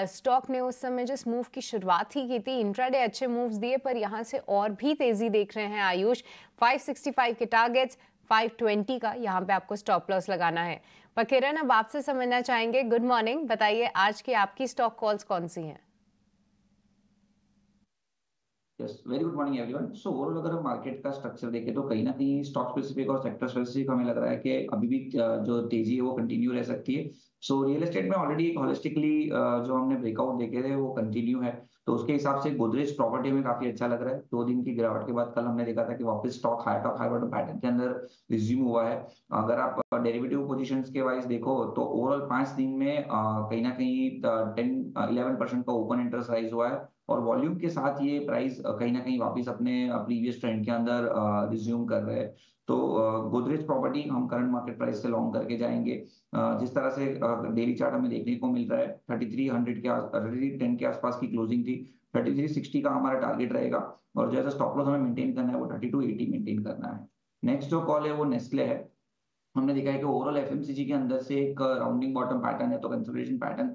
स्टॉक ने उस समय जिस मूव की शुरुआत ही की थी, इंट्राडे अच्छे मूव्स दिए, पर यहाँ से और भी तेज़ी देख रहे हैं आयुष। 565 के टारगेट्स, 520 का यहाँ पे आपको स्टॉप लॉस लगाना है। पर किरण, अब आपसे समझना चाहेंगे, गुड मॉर्निंग, बताइए आज की आपकी स्टॉक कॉल्स कौन सी हैं? Yes, very good morning everyone. So overall अगर हम मार्केट का स्ट्रक्चर देखें तो कहीं ना कहीं स्टॉक स्पेसिफिक और सेक्टर स्पेसिफिक हमें लग रहा है कि अभी भी जो तेजी है वो कंटिन्यू रह सकती है। सो रियल एस्टेट में ऑलरेडी एक होलिस्टिकली जो हमने ब्रेकआउट देखे थे वो कंटिन्यू है, तो उसके हिसाब से गोदरेज प्रॉपर्टी में काफी अच्छा लग रहा है। 2 दिन की गिरावट के बाद कल हमने देखा था कि वापस stock high top high bottom pattern के अंदर रिज्यूम हुआ है। अगर आप डेरिवेटिव पोजीशंस के वाइज देखो तो ओवरऑल 5 दिन में कहीं ना कहीं 10-11% का ओपन इंटरेस्ट राइज हुआ है, और वॉल्यूम के साथ ये प्राइस कहीं ना कहीं वापस अपने प्रीवियस ट्रेंड के अंदर रिज्यूम कर रहे हैं। तो गोदरेज प्रॉपर्टी हम करंट मार्केट प्राइस से लॉन्ग करके जाएंगे। जिस तरह से डेली चार्ट हमें देखने को मिल रहा है 3310 के आसपास की क्लोजिंग थी, 3360 का हमारा टारगेट रहेगा, और जैसा स्टॉप लॉस हमें मेंटेन करना है वो 3280 मेंटेन करना है। नेक्स्ट जो कॉल है वो नेस्ले है। हमने देखा है कि ओवरऑल एफएमसीजी के अंदर से एक राउंडिंग बॉटम पैटर्न है, तो कंसोलिडेशन पैटर्न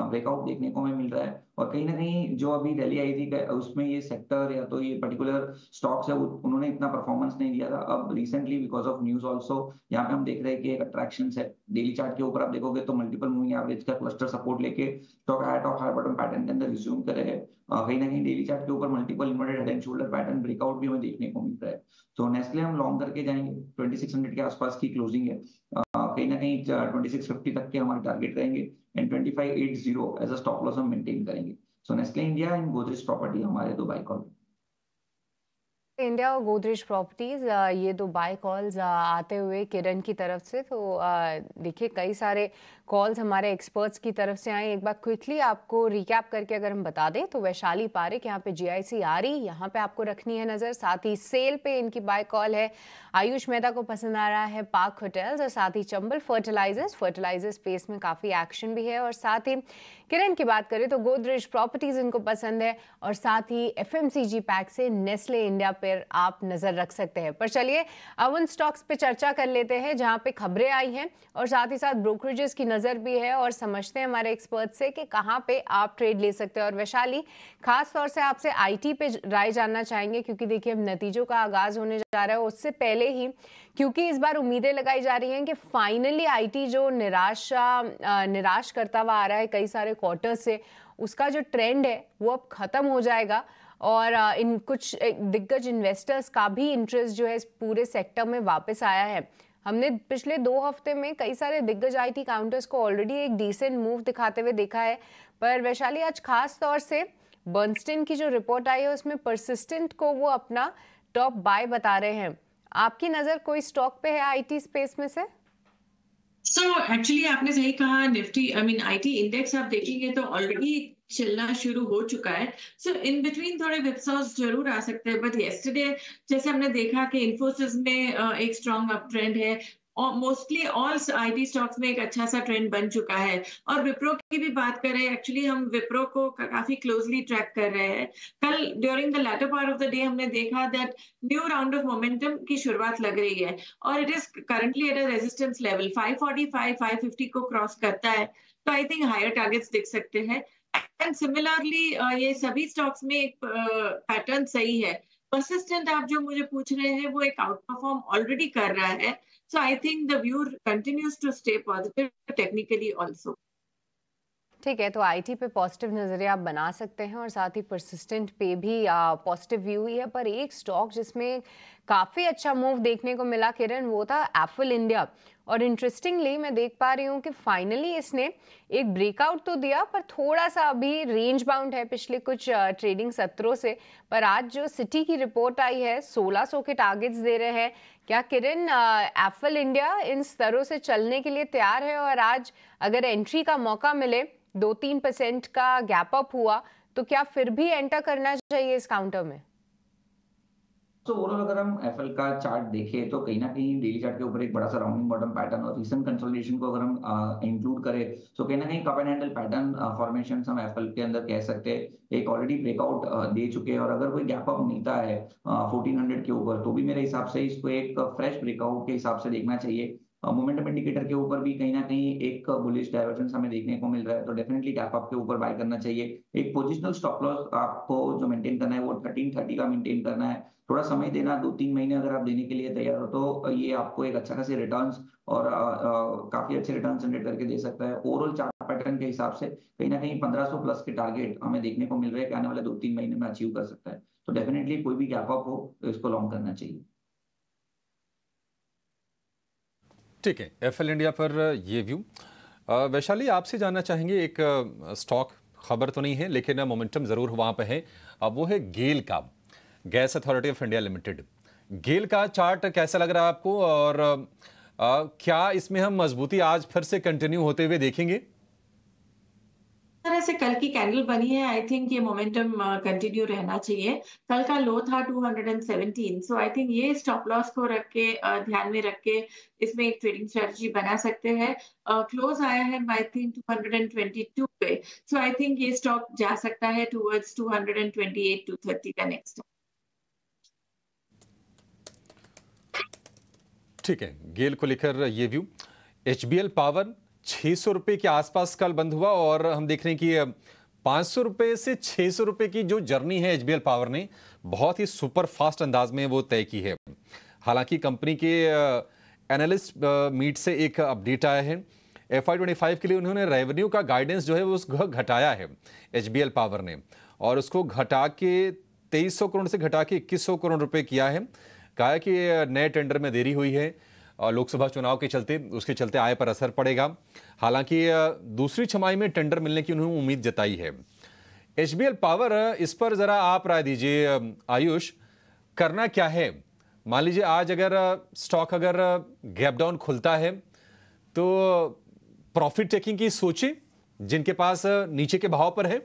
ब्रेकआउट देखने को हमें मिल रहा है, और कहीं ना कहीं जो अभी रैली आई थी उसमें ये सेक्टर या तो ये पर्टिकुलर स्टॉक्स है उन्होंने इतना परफॉर्मेंस नहीं दिया था। अब recently because of news also यहाँ पे हम देख रहे हैं कि एक अट्रैक्शन है। डेली चार्ट के ऊपर आप देखोगे तो मल्टीपल मूविंग एवरेज का क्लस्टर सपोर्ट लेके stock high top high bottom pattern के अंदर रिज्यूम कर रहे हैं। कहीं ना कहीं डेली चार्ट के ऊपर multiple inverted head and shoulder pattern breakout भी हमें देखने को मिल रहा है। तो नेस्ले हम लॉन्ग करके जाएंगे, 2600 के आसपास की क्लोजिंग है, कहीं ना कहीं 2650 तक के हमारे टारगेट रहेंगे, and 2580 as a stop loss हम मेंटेन करेंगे। So Nestle India and Godrej property हमारे 2 बाय कॉल। इंडिया और गोदरेज प्रॉपर्टीज, ये 2 बाय कॉल्स आते हुए किरण की तरफ से। तो देखिए कई सारे कॉल्स हमारे एक्सपर्ट्स की तरफ से आए। एक बार क्विकली आपको रिकैप करके अगर हम बता दें तो वैशाली पारेख यहाँ पे जीआईसी आ रही, यहाँ पे आपको रखनी है नज़र। साथ ही सेल पे इनकी बाय कॉल है। आयुष मेहता को पसंद आ रहा है पार्क होटल्स, और साथ ही चंबल फर्टिलाइजर स्पेस में काफ़ी एक्शन भी है। और साथ ही किरण की बात करें तो गोदरेज प्रॉपर्टीज इनको पसंद है, और साथ ही एफएमसीजी पैक से नेस्ले इंडिया पर आप नजर रख सकते हैं। पर चलिए अब उन स्टॉक्स पे चर्चा कर लेते हैं जहां पे खबरें आई हैं, और साथ ही साथ ब्रोकरेजेस की नजर भी है, और समझते हैं हमारे एक्सपर्ट से कि कहां पे आप ट्रेड ले सकते हैं। और वैशाली, खास तौर से आपसे आईटी पे राय जानना चाहेंगे, क्योंकि देखिए अब नतीजों का आगाज होने जा रहा है, उससे पहले ही क्योंकि इस बार उम्मीदें लगाई जा रही हैं कि फाइनली आईटी जो निराश करता हुआ आ रहा है कई सारे क्वार्टर से, उसका जो ट्रेंड है वो अब खत्म हो जाएगा, और इन कुछ दिग्गज इन्वेस्टर्स का भी इंटरेस्ट जो है इस पूरे सेक्टर में वापस आया है। हमने पिछले 2 हफ्ते में कई सारे दिग्गज आईटी काउंटर्स को ऑलरेडी एक डिसेंट मूव दिखाते हुए देखा है, पर वैशाली आज खास तौर से बर्नस्टीन की जो रिपोर्ट आई है उसमें परसिस्टेंट को वो अपना टॉप बाय बता रहे हैं। आपकी नजर कोई स्टॉक पे है आईटी स्पेस में से? एक्चुअली आपने सही कहा, निफ्टी आईटी इंडेक्स आप देखेंगे तो ऑलरेडी चलना शुरू हो चुका है। इन बिटवीन थोड़े विप्सॉस जरूर आ सकते हैं, बट येस्टरडे जैसे हमने देखा कि इन्फोसिस में एक स्ट्रॉन्ग अप ट्रेंड है, और मोस्टली ऑल आईटी स्टॉक्स में एक अच्छा सा ट्रेंड बन चुका है। और विप्रो की भी बात करें, एक्चुअली हम विप्रो को काफी क्लोजली ट्रैक कर रहे हैं। कल during the latter part of the day हमने देखा that new round of momentum की शुरुआत लग रही है, और it is currently at a resistance level 545 550 को क्रॉस करता है, तो आई थिंक हायर टारगेट्स दिख सकते हैं। एंड सिमिलरली ये सभी स्टॉक्स में एक पैटर्न सही है। परसिस्टेंट आप जो मुझे पूछ रहे हैं वो एक आउट परफॉर्म ऑलरेडी कर रहा है, so I think the view continues to stay positive technically also. ठीक है, तो आईटी पे पॉजिटिव नजरिया आप बना सकते हैं, और साथ ही परसिस्टेंट पे भी पॉजिटिव व्यू ही है। पर एक स्टॉक जिसमें काफ़ी अच्छा मूव देखने को मिला किरण, वो था एप्पल इंडिया। और इंटरेस्टिंगली मैं देख पा रही हूँ कि फाइनली इसने एक ब्रेकआउट तो दिया, पर थोड़ा सा अभी रेंज बाउंड है पिछले कुछ ट्रेडिंग सत्रों से। पर आज जो सिटी की रिपोर्ट आई है 1600 के टारगेट्स दे रहे हैं। क्या किरण, एप्पल इंडिया इन स्तरों से चलने के लिए तैयार है? और आज अगर एंट्री का मौका मिले, 2-3% का गैप अप हुआ, तो क्या फिर भी एंटर करना चाहिए इस काउंटर में? तो ओवरऑल अगर हम एफएल का चार्ट देखें तो कहीं ना कहीं डेली चार्ट के ऊपर एक बड़ा सा राउंडिंग बॉटम पैटर्न और रीसेंट कंसोलिडेशन को अगर हम इंक्लूड करें तो कहीं ना कहीं cup and handle pattern formation हम एफएल के अंदर कह सकते हैं। एक ऑलरेडी ब्रेकआउट दे चुके हैं, और अगर कोई गैप अप मिलता है 1400 के ऊपर तो भी मेरे हिसाब से इसको एक फ्रेश ब्रेकआउट के हिसाब से देखना चाहिए। मोमेंटम इंडिकेटर के ऊपर भी कहीं ना कहीं एक बुलिश डाइवर्जेंस हमें देखने को मिल रहा है, तो डेफिनेटली गैप अप के ऊपर बाय करना चाहिए। एक पोजिशनल स्टॉप लॉस आपको जो मेंटेन करना है वो 1330 का मेंटेन करना है। थोड़ा समय देना, 2-3 महीने अगर आप देने के लिए तैयार हो तो ये आपको एक अच्छा खासी रिटर्न्स और काफी अच्छे रिटर्न जनरेट करके दे सकता है। ओवरऑल चार्ट पैटर्न के हिसाब से कहीं ना कहीं 1500 प्लस के टारगेट हमें देखने को मिल रहे हैं कि आने वाले 2-3 महीने में अचीव कर सकता है। तो डेफिनेटली कोई भी गैप अप हो तो इसको लॉन्ग करना चाहिए। ठीक है, एफएल इंडिया पर ये व्यू। वैशाली, आपसे जानना चाहेंगे, एक स्टॉक खबर तो नहीं है लेकिन मोमेंटम जरूर वहां पे है, अब वो है गेल का, gas authority of India limited. GAIL का चार्ट कैसा लग रहा है आपको, और क्या इसमें हम मजबूती आज फिर से कंटिन्यू होते हुए देखेंगे? तरह से कल की कैंडल बनी है, आई थिंक ये मोमेंटम कंटिन्यू रहना चाहिए। कल का लो था 217, सो आई थिंक ये स्टॉप लॉस को रख के ध्यान में रख के इसमें एक ट्रेडिंग स्ट्रेटजी बना सकते हैं। क्लोज आया है आई थिंक 222 पे, सो आई थिंक ये स्टॉक जा सकता है टुवर्ड्स 228 टू 30 का नेक्स्ट। ठीक है, गेल को लेकर ये व्यू। एचबीएल पावर 600 रुपए के आसपास कल बंद हुआ और हम देख रहे हैं कि 500 रुपए से 600 रुपए की जो जर्नी है एचबीएल पावर ने बहुत ही सुपर फास्ट अंदाज में वो तय की है। हालांकि कंपनी के एनालिस्ट मीट से एक अपडेट आया है, FY25 के लिए उन्होंने रेवेन्यू का गाइडेंस जो है वो उसको घटाया है एचबीएल पावर ने, और उसको घटा के 2300 करोड़ से घटा के 2100 करोड़ रुपए किया है। कहा है कि नए टेंडर में देरी हुई है और लोकसभा चुनाव के चलते उसके चलते आय पर असर पड़ेगा। हालांकि दूसरी छमाही में टेंडर मिलने की उन्होंने उम्मीद जताई है। एचबीएल पावर, इस पर जरा आप राय दीजिए आयुष, करना क्या है? मान लीजिए आज अगर स्टॉक अगर गैप डाउन खुलता है तो प्रॉफिट टेकिंग की सोचे जिनके पास नीचे के भाव पर है।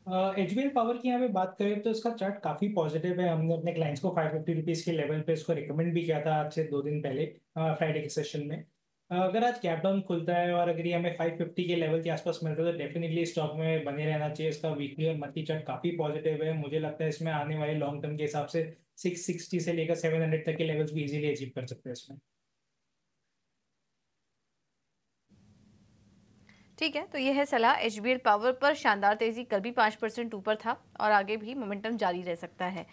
एचबीएल पावर की यहाँ पे बात करें तो इसका चार्ट काफी पॉजिटिव है। हमने अपने क्लाइंट्स को 550 रुपीज के लेवल पे इसको रिकमेंड भी किया था आज से 2 दिन पहले फ्राइडे के सेशन में। अगर आज गैप डाउन खुलता है और अगर ये हमें 550 के लेवल के आसपास मिलता है तो डेफिनेटली स्टॉक में बने रहना चाहिए। इसका वीकली और मंथली चार्ट काफी पॉजिटिव है। मुझे लगता है इसमें आने वाले लॉन्ग टर्म के हिसाब से 660 से लेकर 700 तक के लेवल्स भी इजीली अचीव कर सकते हैं इसमें। ठीक है, तो ये है सलाह एचबीएल पावर पर। शानदार तेजी, कल भी 5% ऊपर था और आगे भी मोमेंटम जारी रह सकता है।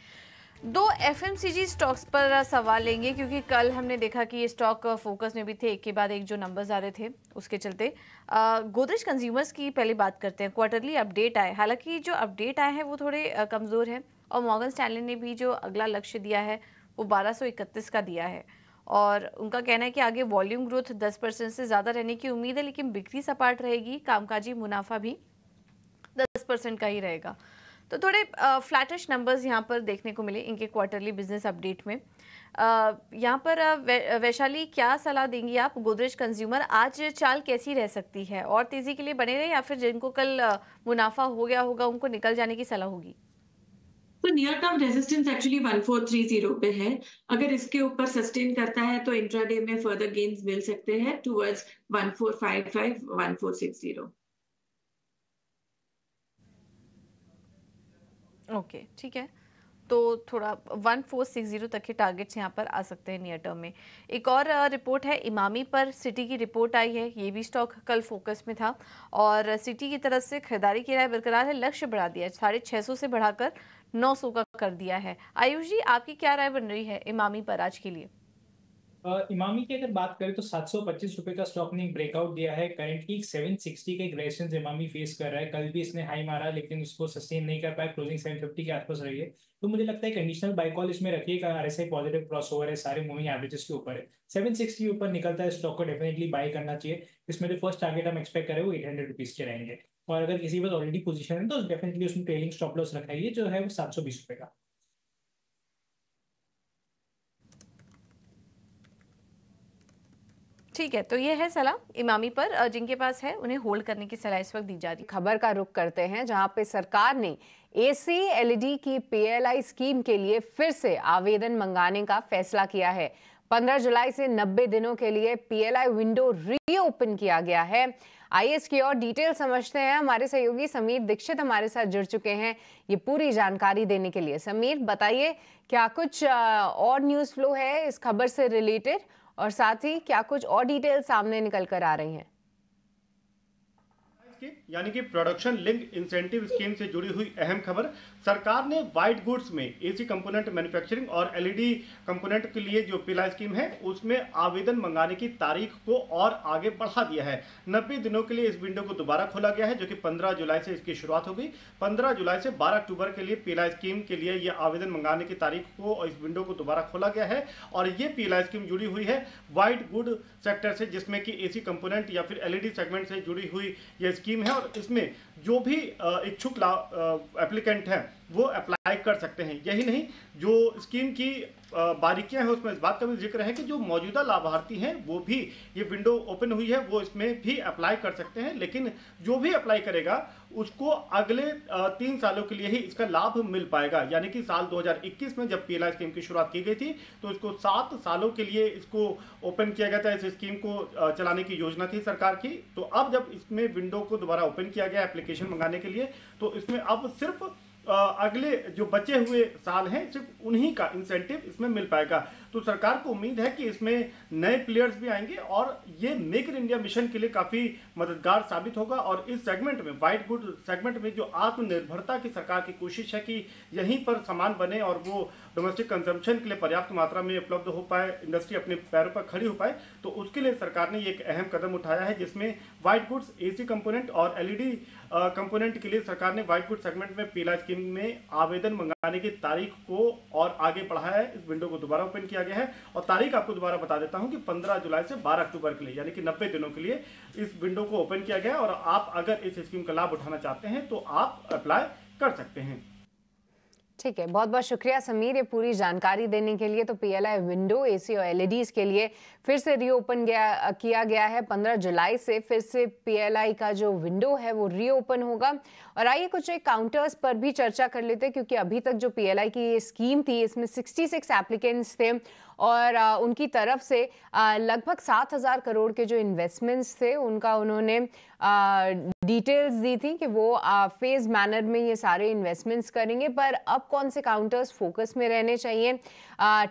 2 एफएमसीजी स्टॉक्स पर सवाल लेंगे क्योंकि कल हमने देखा कि ये स्टॉक फोकस में भी थे, एक के बाद एक जो नंबर्स आ रहे थे उसके चलते। गोदरेज कंज्यूमर्स की पहले बात करते हैं। क्वार्टरली अपडेट आए, हालांकि जो अपडेट आए हैं वो थोड़े कमज़ोर हैं और मॉर्गन स्टैनली ने भी जो अगला लक्ष्य दिया है वो 1231 का दिया है और उनका कहना है कि आगे वॉल्यूम ग्रोथ 10% से ज़्यादा रहने की उम्मीद है, लेकिन बिक्री सपाट रहेगी, कामकाजी मुनाफा भी 10% का ही रहेगा। तो थोड़े फ्लैटिश नंबर्स यहाँ पर देखने को मिले इनके क्वार्टरली बिजनेस अपडेट में। यहाँ पर वैशाली, क्या सलाह देंगी आप? गोदरेज कंज्यूमर आज चाल कैसी रह सकती है, और तेज़ी के लिए बने रहे या फिर जिनको कल मुनाफा हो गया होगा उनको निकल जाने की सलाह होगी? तो नियर टर्म रेजिस्टेंस एक्चुअली 1430 पे है। अगर इसके ऊपर सस्टेन करता है तो इंट्राडे में फर्दर गेन्स मिल सकते हैं टुवर्ड्स 1455 1460। ओके, ठीक है, तो थोड़ा 1460 तक के टारगेट्स यहाँ पर आ सकते हैं नियर टर्म में। एक और रिपोर्ट है इमामी पर, सिटी की रिपोर्ट आई है। ये भी स्टॉक कल फोकस में था और सिटी की तरफ से खरीदारी की राय बरकरार है, लक्ष्य बढ़ा दिया है, 650 से बढ़ाकर 900 का कर दिया है। आयुष जी, आपकी क्या राय बन रही है इमामी पर आज के लिए? इमामी की अगर बात करें तो 725 रुपए का स्टॉक ने ब्रेकआउट दिया है। करंटली 760 के रेजिस्टेंस इमामी फेस कर रहा है। कल भी इसने हाई मारा लेकिन उसको सस्टेन नहीं कर पाया, क्लोजिंग 750 के आसपास रही है। तो मुझे लगता है कंडीशनल बाय कॉल इसमें रखिएगा। आरएसआई पॉजिटिव क्रॉसओवर है, सारे मूविंग एवरेजेस के ऊपर है। 760 ऊपर निकलता है स्टॉक को डेफिनेटली बाय करना चाहिए। इसमें जो फर्स्ट टारगेट हम एक्सपेक्ट करें वो 800 रुपीज के रहेंगे और अगर किसी पर ऑलरेडी पोजीशन है तो डेफिनेटली उसमें ट्रेलिंग स्टॉप लॉस रखाइए जो है वो 720 रुपए का। ठीक है, तो ये है सलाह इमामी पर, जिनके पास है उन्हें होल्ड करने की सलाह इस वक्त दी जा रही है। खबर का रुख करते हैं जहां पे सरकार ने एसी एलईडी की पीएलआई स्कीम के लिए फिर से आवेदन मंगाने का फैसला किया है। 15 जुलाई से 90 दिनों के लिए पीएलआई विंडो रीओपन किया गया है। आइए इसकी और डिटेल समझते हैं। हमारे सहयोगी समीर दीक्षित हमारे साथ जुड़ चुके हैं ये पूरी जानकारी देने के लिए। समीर, बताइए क्या कुछ और न्यूज़ फ्लो है इस खबर से रिलेटेड और साथ ही क्या कुछ और डिटेल सामने निकल कर आ रही हैं? यानी कि प्रोडक्शन लिंक इंसेंटिव स्कीम से जुड़ी हुई अहम खबर। सरकार ने व्हाइट गुड्स में एसी कंपोनेंट मैन्युफैक्चरिंग और एलईडी कंपोनेंट के लिए जो पीएलआई स्कीम है उसमें आवेदन मंगाने की तारीख को और आगे बढ़ा दिया है। 90 दिनों के लिए इस विंडो को दोबारा खोला गया है, जो कि 15 जुलाई से इसकी शुरुआत होगी। 15 जुलाई से 12 अक्टूबर के लिए पीएलआई स्कीम के लिए यह आवेदन मंगाने की तारीख को और इस विंडो को दोबारा खोला गया है। और ये पीएलआई स्कीम जुड़ी हुई है व्हाइट गुड सेक्टर से, जिसमें कि एसी कंपोनेंट या फिर एलईडी सेगमेंट से जुड़ी हुई यह स्कीम है। और इसमें जो भी इच्छुक एप्लीकेंट हैं वो अप्लाई कर सकते हैं। यही नहीं, जो स्कीम की बारीकियां हैं उसमें इस बात का भी जिक्र है कि जो मौजूदा लाभार्थी हैं वो भी, ये विंडो ओपन हुई है, वो इसमें भी अप्लाई कर सकते हैं। लेकिन जो भी अप्लाई करेगा उसको अगले 3 सालों के लिए ही इसका लाभ मिल पाएगा। यानी कि साल 2021 में जब पीएलआई स्कीम की शुरुआत की गई थी तो इसको 7 सालों के लिए इसको ओपन किया गया था। इस स्कीम को चलाने की योजना थी सरकार की। तो अब जब इसमें विंडो को दोबारा ओपन किया गया एप्लीकेशन मंगाने के लिए, तो इसमें अब सिर्फ अगले जो बचे हुए साल हैं सिर्फ उन्हीं का इंसेंटिव इसमें मिल पाएगा। तो सरकार को उम्मीद है कि इसमें नए प्लेयर्स भी आएंगे और ये मेक इन इंडिया मिशन के लिए काफ़ी मददगार साबित होगा। और इस सेगमेंट में, व्हाइट गुड सेगमेंट में, जो आत्मनिर्भरता की सरकार की कोशिश है कि यहीं पर सामान बने और वो डोमेस्टिक कंजम्पशन के लिए पर्याप्त मात्रा में उपलब्ध हो पाए, इंडस्ट्री अपने पैरों पर खड़ी हो पाए, तो उसके लिए सरकार ने एक अहम कदम उठाया है, जिसमें व्हाइट गुड्स, एसी कंपोनेंट और एलईडी कंपोनेंट के लिए सरकार ने व्हाइट गुड सेगमेंट में पीएलआई स्कीम में आवेदन मंगाने की तारीख को और आगे बढ़ाया है। इस विंडो को दोबारा ओपन किया गया है और तारीख आपको दोबारा बता देता हूं कि 15 जुलाई से 12 अक्टूबर के लिए, यानी कि 90 दिनों के लिए इस विंडो को ओपन किया गया है। और आप अगर इस स्कीम का लाभ उठाना चाहते हैं तो आप अप्लाई कर सकते हैं। ठीक है, बहुत बहुत शुक्रिया समीर ये पूरी जानकारी देने के लिए। तो पीएलआई विंडो, एसी और एलईडीज के लिए फिर से रीओपन किया गया है। 15 जुलाई से फिर से पीएलआई का जो विंडो है वो रीओपन होगा। और आइए कुछ एक काउंटर्स पर भी चर्चा कर लेते हैं, क्योंकि अभी तक जो पीएलआई की ये स्कीम थी इसमें 66 एप्लीकेंट्स थे और उनकी तरफ से लगभग 7,000 करोड़ के जो इन्वेस्टमेंट्स थे उनका उन्होंने डिटेल्स दी थी कि वो फेज मैनर में ये सारे इन्वेस्टमेंट्स करेंगे। पर अब कौन से काउंटर्स फोकस में रहने चाहिए,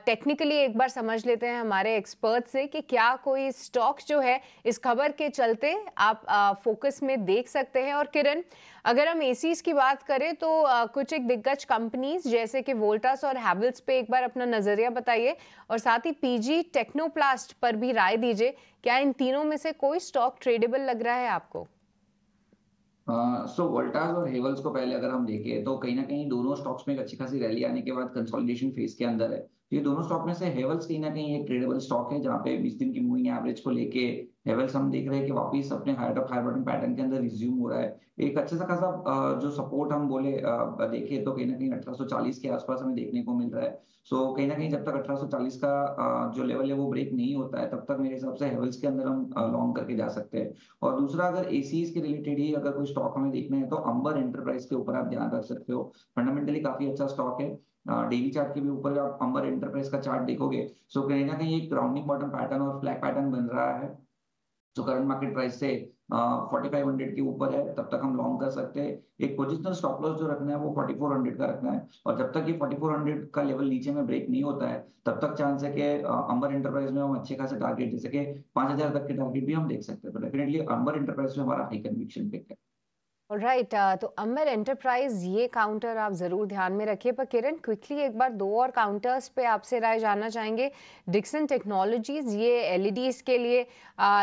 टेक्निकली एक बार समझ लेते हैं हमारे एक्सपर्ट से कि क्या कोई स्टॉक जो है इस खबर के चलते आप फोकस में देख सकते हैं। और किरण, अगर हम एसीज की बात करें तो कुछ एक दिग्गज कंपनीज जैसे कि वोल्टास और हैवेल्स पे एक बार अपना नजरिया बताइए और साथ ही पीजी टेक्नोप्लास्ट पर भी राय दीजिए। क्या इन तीनों में से कोई स्टॉक ट्रेडेबल लग रहा है आपको? सो वोल्टास और हेवल्स को पहले अगर हम देखें तो कहीं ना कहीं दोनों स्टॉक्स में एक अच्छी खासी रैली आने के बाद कंसोलिडेशन फेज के अंदर है। ये दोनों स्टॉक में से हेवल्स कहीं ना कहीं एक ट्रेडेबल स्टॉक है, जहाँ पे 20 दिन की मूविंग एवरेज को लेके हेवल्स हम देख रहे हैं कि वापस अपने higher top higher bottom pattern के अंदर रिज्यूम हो रहा है। एक अच्छे सा खासा जो सपोर्ट हम बोले देखे तो कहीं ना कहीं 1840 के आसपास हमें देखने को मिल रहा है। सो कहीं ना कहीं जब तक 1840 का जो लेवल है वो ब्रेक नहीं होता है तब तक मेरे हिसाब से हेवल्स के अंदर हम लॉन्ग करके जा सकते हैं। और दूसरा, अगर एसीज के रिलेटेड ही अगर कोई स्टॉक हमें देखना है तो अंबर एंटरप्राइज के ऊपर आप ध्यान रख सकते हो। फंडामेंटली काफी अच्छा स्टॉक है। डेली चार्ट के भी ऊपर आप अंबर एंटरप्राइज का चार्ट देखोगे सो कहीं ना कहीं एक राउंडिंग बॉटम पैटर्न और फ्लैग पैटर्न बन रहा है। जो करंट मार्केट प्राइस से 4500 के ऊपर है तब तक हम लॉन्ग कर सकते हैं। एक पोजिशनल स्टॉप लॉस जो रखना है वो 4400 का रखना है और जब तक ये 4400 का लेवल नीचे में ब्रेक नहीं होता है तब तक चांस है कि अंबर एंटरप्राइज में हम अच्छे खासे टारगेट जैसे कि 5000 तक के टारगेट भी हम देख सकते हैं। तो डेफिनेटली अंबर एंटरप्राइज में हमारा हाई कन्विक्शन पिक है। राइट, तो अंबर एंटरप्राइज ये काउंटर आप जरूर ध्यान में रखिए। पर किरण, क्विकली एक बार दो और काउंटर्स पे आपसे राय जानना चाहेंगे। डिक्सन टेक्नोलॉजीज, ये एलईडीज के लिए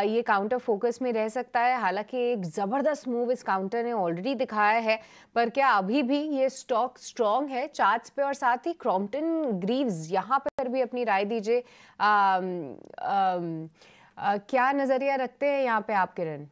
ये काउंटर फोकस में रह सकता है। हालांकि एक ज़बरदस्त मूव इस काउंटर ने ऑलरेडी दिखाया है, पर क्या अभी भी ये स्टॉक स्ट्रॉन्ग है चार्ट्स पे? और साथ ही क्रॉम्पटन ग्रीव्स, यहाँ पर भी अपनी राय दीजिए। क्या नज़रिया रखते हैं यहाँ पे आप किरण?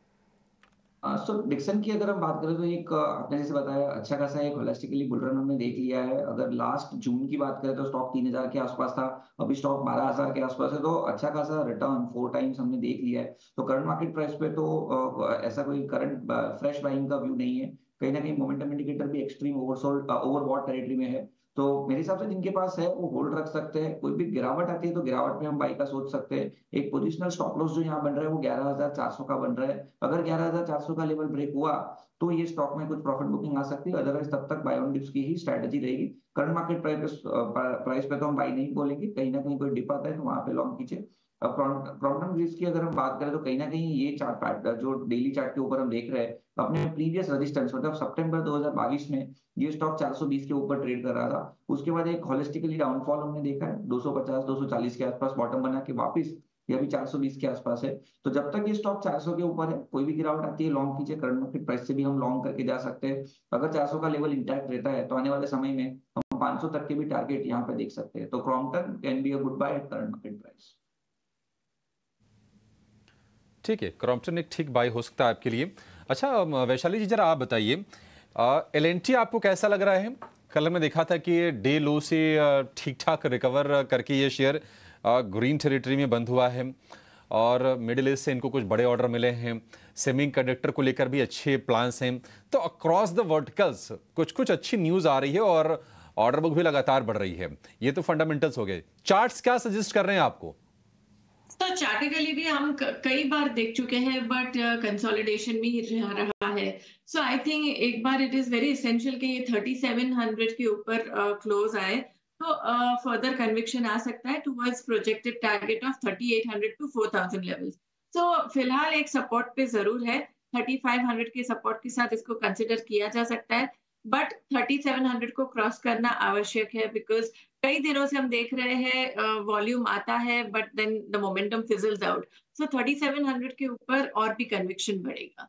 सो डिक्सन की अगर हम बात करें तो एक आपने जैसे बताया अच्छा खासा एक होलिस्टिकली बुल रन हमने देख लिया है। अगर लास्ट जून की बात करें तो स्टॉक 3000 के आसपास था, अभी स्टॉक 12000 के आसपास है। तो अच्छा खासा रिटर्न 4 टाइम्स हमने देख लिया है। तो करंट मार्केट प्राइस पे तो ऐसा कोई करंट फ्रेश बाइंग का व्यू नहीं है। कहीं ना कहीं मोमेंटम इंडिकेटर भी एक्सट्रीम ओवरसोल्ड ओवरबॉट टेरिटरी में है। तो मेरे हिसाब से जिनके पास है वो होल्ड रख सकते हैं। कोई भी गिरावट आती है तो गिरावट में हम बाई का सोच सकते हैं। एक पोजिशनल स्टॉप लॉस जो यहाँ बन रहा है वो 11400 का बन रहा है। अगर 11400 का लेवल ब्रेक हुआ तो ये स्टॉक में कुछ प्रॉफिट बुकिंग आ सकती है, अदरवाइज तब तक बाय ऑन डिप्स की ही स्ट्रेटेजी रहेगी। करंट मार्केट प्राइस पे तो हम बाई नहीं बोलेंगे, कहीं ना कहीं कोई डिप आता है तो वहां पे लॉन्ग कीजिए। अब क्रॉम्पटन ग्रीव्स की अगर हम बात करें तो कहीं ना कहीं ये चार्ट पैटर्न जो डेली चार्ट के ऊपर हम देख रहे हैं अपने प्रीवियस रेजिस्टेंस मतलब सितंबर 2022 में ये स्टॉक 420 के ऊपर ट्रेड कर रहा था। उसके बाद एक होलिस्टिकली डाउनफॉल हमने देखा है 250 240 के आसपास बॉटम बना के वापस ये अभी 420 के आसपास है। तो जब तक ये स्टॉक 400 के ऊपर है कोई भी गिरावट आती है लॉन्ग कीजिए, करंट मार्केट प्राइस से भी हम लॉन्ग करके जा सकते हैं। अगर 400 का लेवल इंटैक्ट रहता है तो आने वाले समय में हम 500 तक के भी टारगेट यहाँ पे देख सकते हैं। तो Crompton can be a good by at current market price. ठीक है, क्रॉम्पटन एक ठीक बाय हो सकता है आपके लिए। अच्छा वैशाली जी जरा आप बताइए एल&टी आपको कैसा लग रहा है? कल हमने देखा था कि डे लो से ठीक ठाक रिकवर करके ये शेयर ग्रीन टेरिटरी में बंद हुआ है और मिडिल ईस्ट से इनको कुछ बड़े ऑर्डर मिले हैं, सेमीकंडक्टर को लेकर भी अच्छे प्लान्स हैं। तो अक्रॉस द वर्टिकल्स कुछ कुछ अच्छी न्यूज़ आ रही है और ऑर्डर बुक भी लगातार बढ़ रही है। ये तो फंडामेंटल्स हो गए। चार्ट्स क्या सजेस्ट कर रहे हैं आपको? तो चार्टिकली भी हम कई बार देख चुके हैं बट कंसोलिडेशन में ही रहा है। सो आई थिंक एक बार इट इज वेरी इसेंशियल कि ये 3700 के ऊपर क्लोज आए तो फर्दर कन्विक्शन आ सकता है towards projected target of 3800 to 4000 levels. तो फिलहाल एक सपोर्ट पे जरूर है, 3500 के सपोर्ट के साथ इसको कंसिडर किया जा सकता है बट 3700 को क्रॉस करना आवश्यक है बिकॉज कई दिनों से हम देख रहे हैं वॉल्यूम आता है but then the momentum fizzles out. So 3700 के ऊपर और भी कन्विक्शन बढ़ेगा।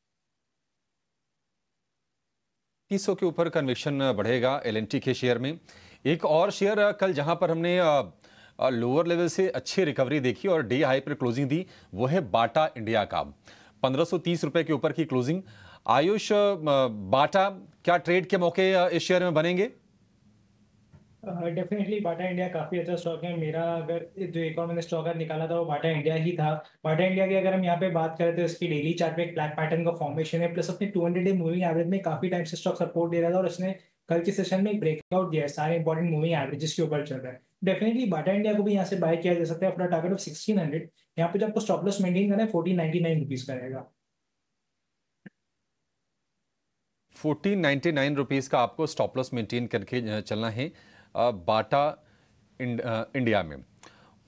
300 के ऊपर कन्विक्शन बढ़ेगा एल&टी के शेयर में। एक और शेयर कल जहां पर हमने लोअर लेवल से अच्छी रिकवरी देखी और डे हाई पर क्लोजिंग दी वो है बाटा इंडिया का। 1530 रुपए के ऊपर की क्लोजिंग। आयुष, बाटा क्या ट्रेड के मौके इस शेयर में बनेंगे? डेफिनेटली बाटा इंडिया काफी अच्छा स्टॉक है। मेरा अगर जो एक और मैंने स्टॉक निकाला था वो बाटा इंडिया ही था। बाटा इंडिया की अगर हम यहाँ पे बात करें तो इसकी डेली चार्ट पे एक फ्लैग पैटर्न का फॉर्मेशन है प्लस अपने 200 डे मूविंग एवरेज में काफी टाइम से स्टॉक सपोर्ट दे रहा था और इसने कल के सेशन में एक ब्रेकआउट दिया है सारे इंपॉर्टेंट मूविंग एवरेजेस के ऊपर चल रहा है। डेफिनेटली बाटा इंडिया को भी यहाँ से बाय किया जा सकता है अपना टारगेट ऑफ 1600। यहाँ पे जो आपको स्टॉप लॉस मेंटेन करना है 1499 रुपीज का रहेगा। 1499 रुपीज का आपको स्टॉप लॉस मेंटेन करके चलना है बाटा इंडिया में।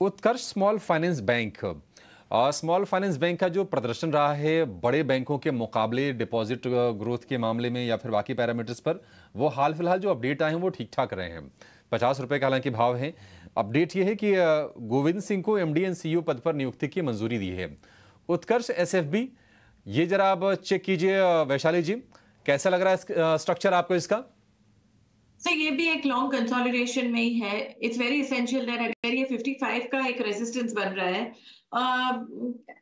Utkarsh small finance bank, small finance bank का जो प्रदर्शन रहा है बड़े बैंकों के मुकाबले डिपॉजिट ग्रोथ के मामले में या फिर बाकी पैरामीटर्स पर, वो हाल फिलहाल जो अपडेट आए हैं वो ठीक ठाक रहे हैं। 50 रुपए का हालांकि भाव है। अपडेट ये है कि गोविंद सिंह को एमडी एंड सीईओ पद पर नियुक्ति की मंजूरी दी है। उत्कर्ष एसएफबी, ये जरा आप चेक कीजिए वैशाली जी, कैसा लग रहा है स्ट्रक्चर आपको इसका? सो ये भी एक लॉन्ग कंसोलिडेशन में ही है। इट्स वेरी इसेंशियल दैट अगर ये 55 का एक रेजिस्टेंस बन रहा है,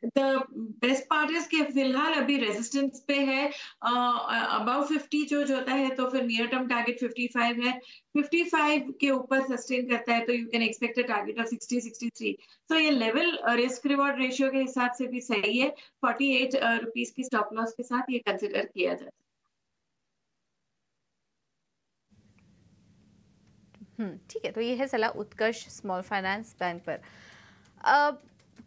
द बेस्ट पार्ट इज कि फिलहाल अभी रेजिस्टेंस पे है अबाउ 50 जो होता है तो फिर नियर टर्म टारगेट 55 है। 55 के ऊपर सस्टेन करता है तो you can expect a target of 60 63। तो ये लेवल रिस्क रिवॉर्ड रेशियो के हिसाब से भी सही है। 48 रुपीज की स्टॉप लॉस के साथ ये कंसिडर किया जाता है। ठीक है, तो ये है सलाह उत्कर्ष स्मॉल फाइनेंस बैंक पर।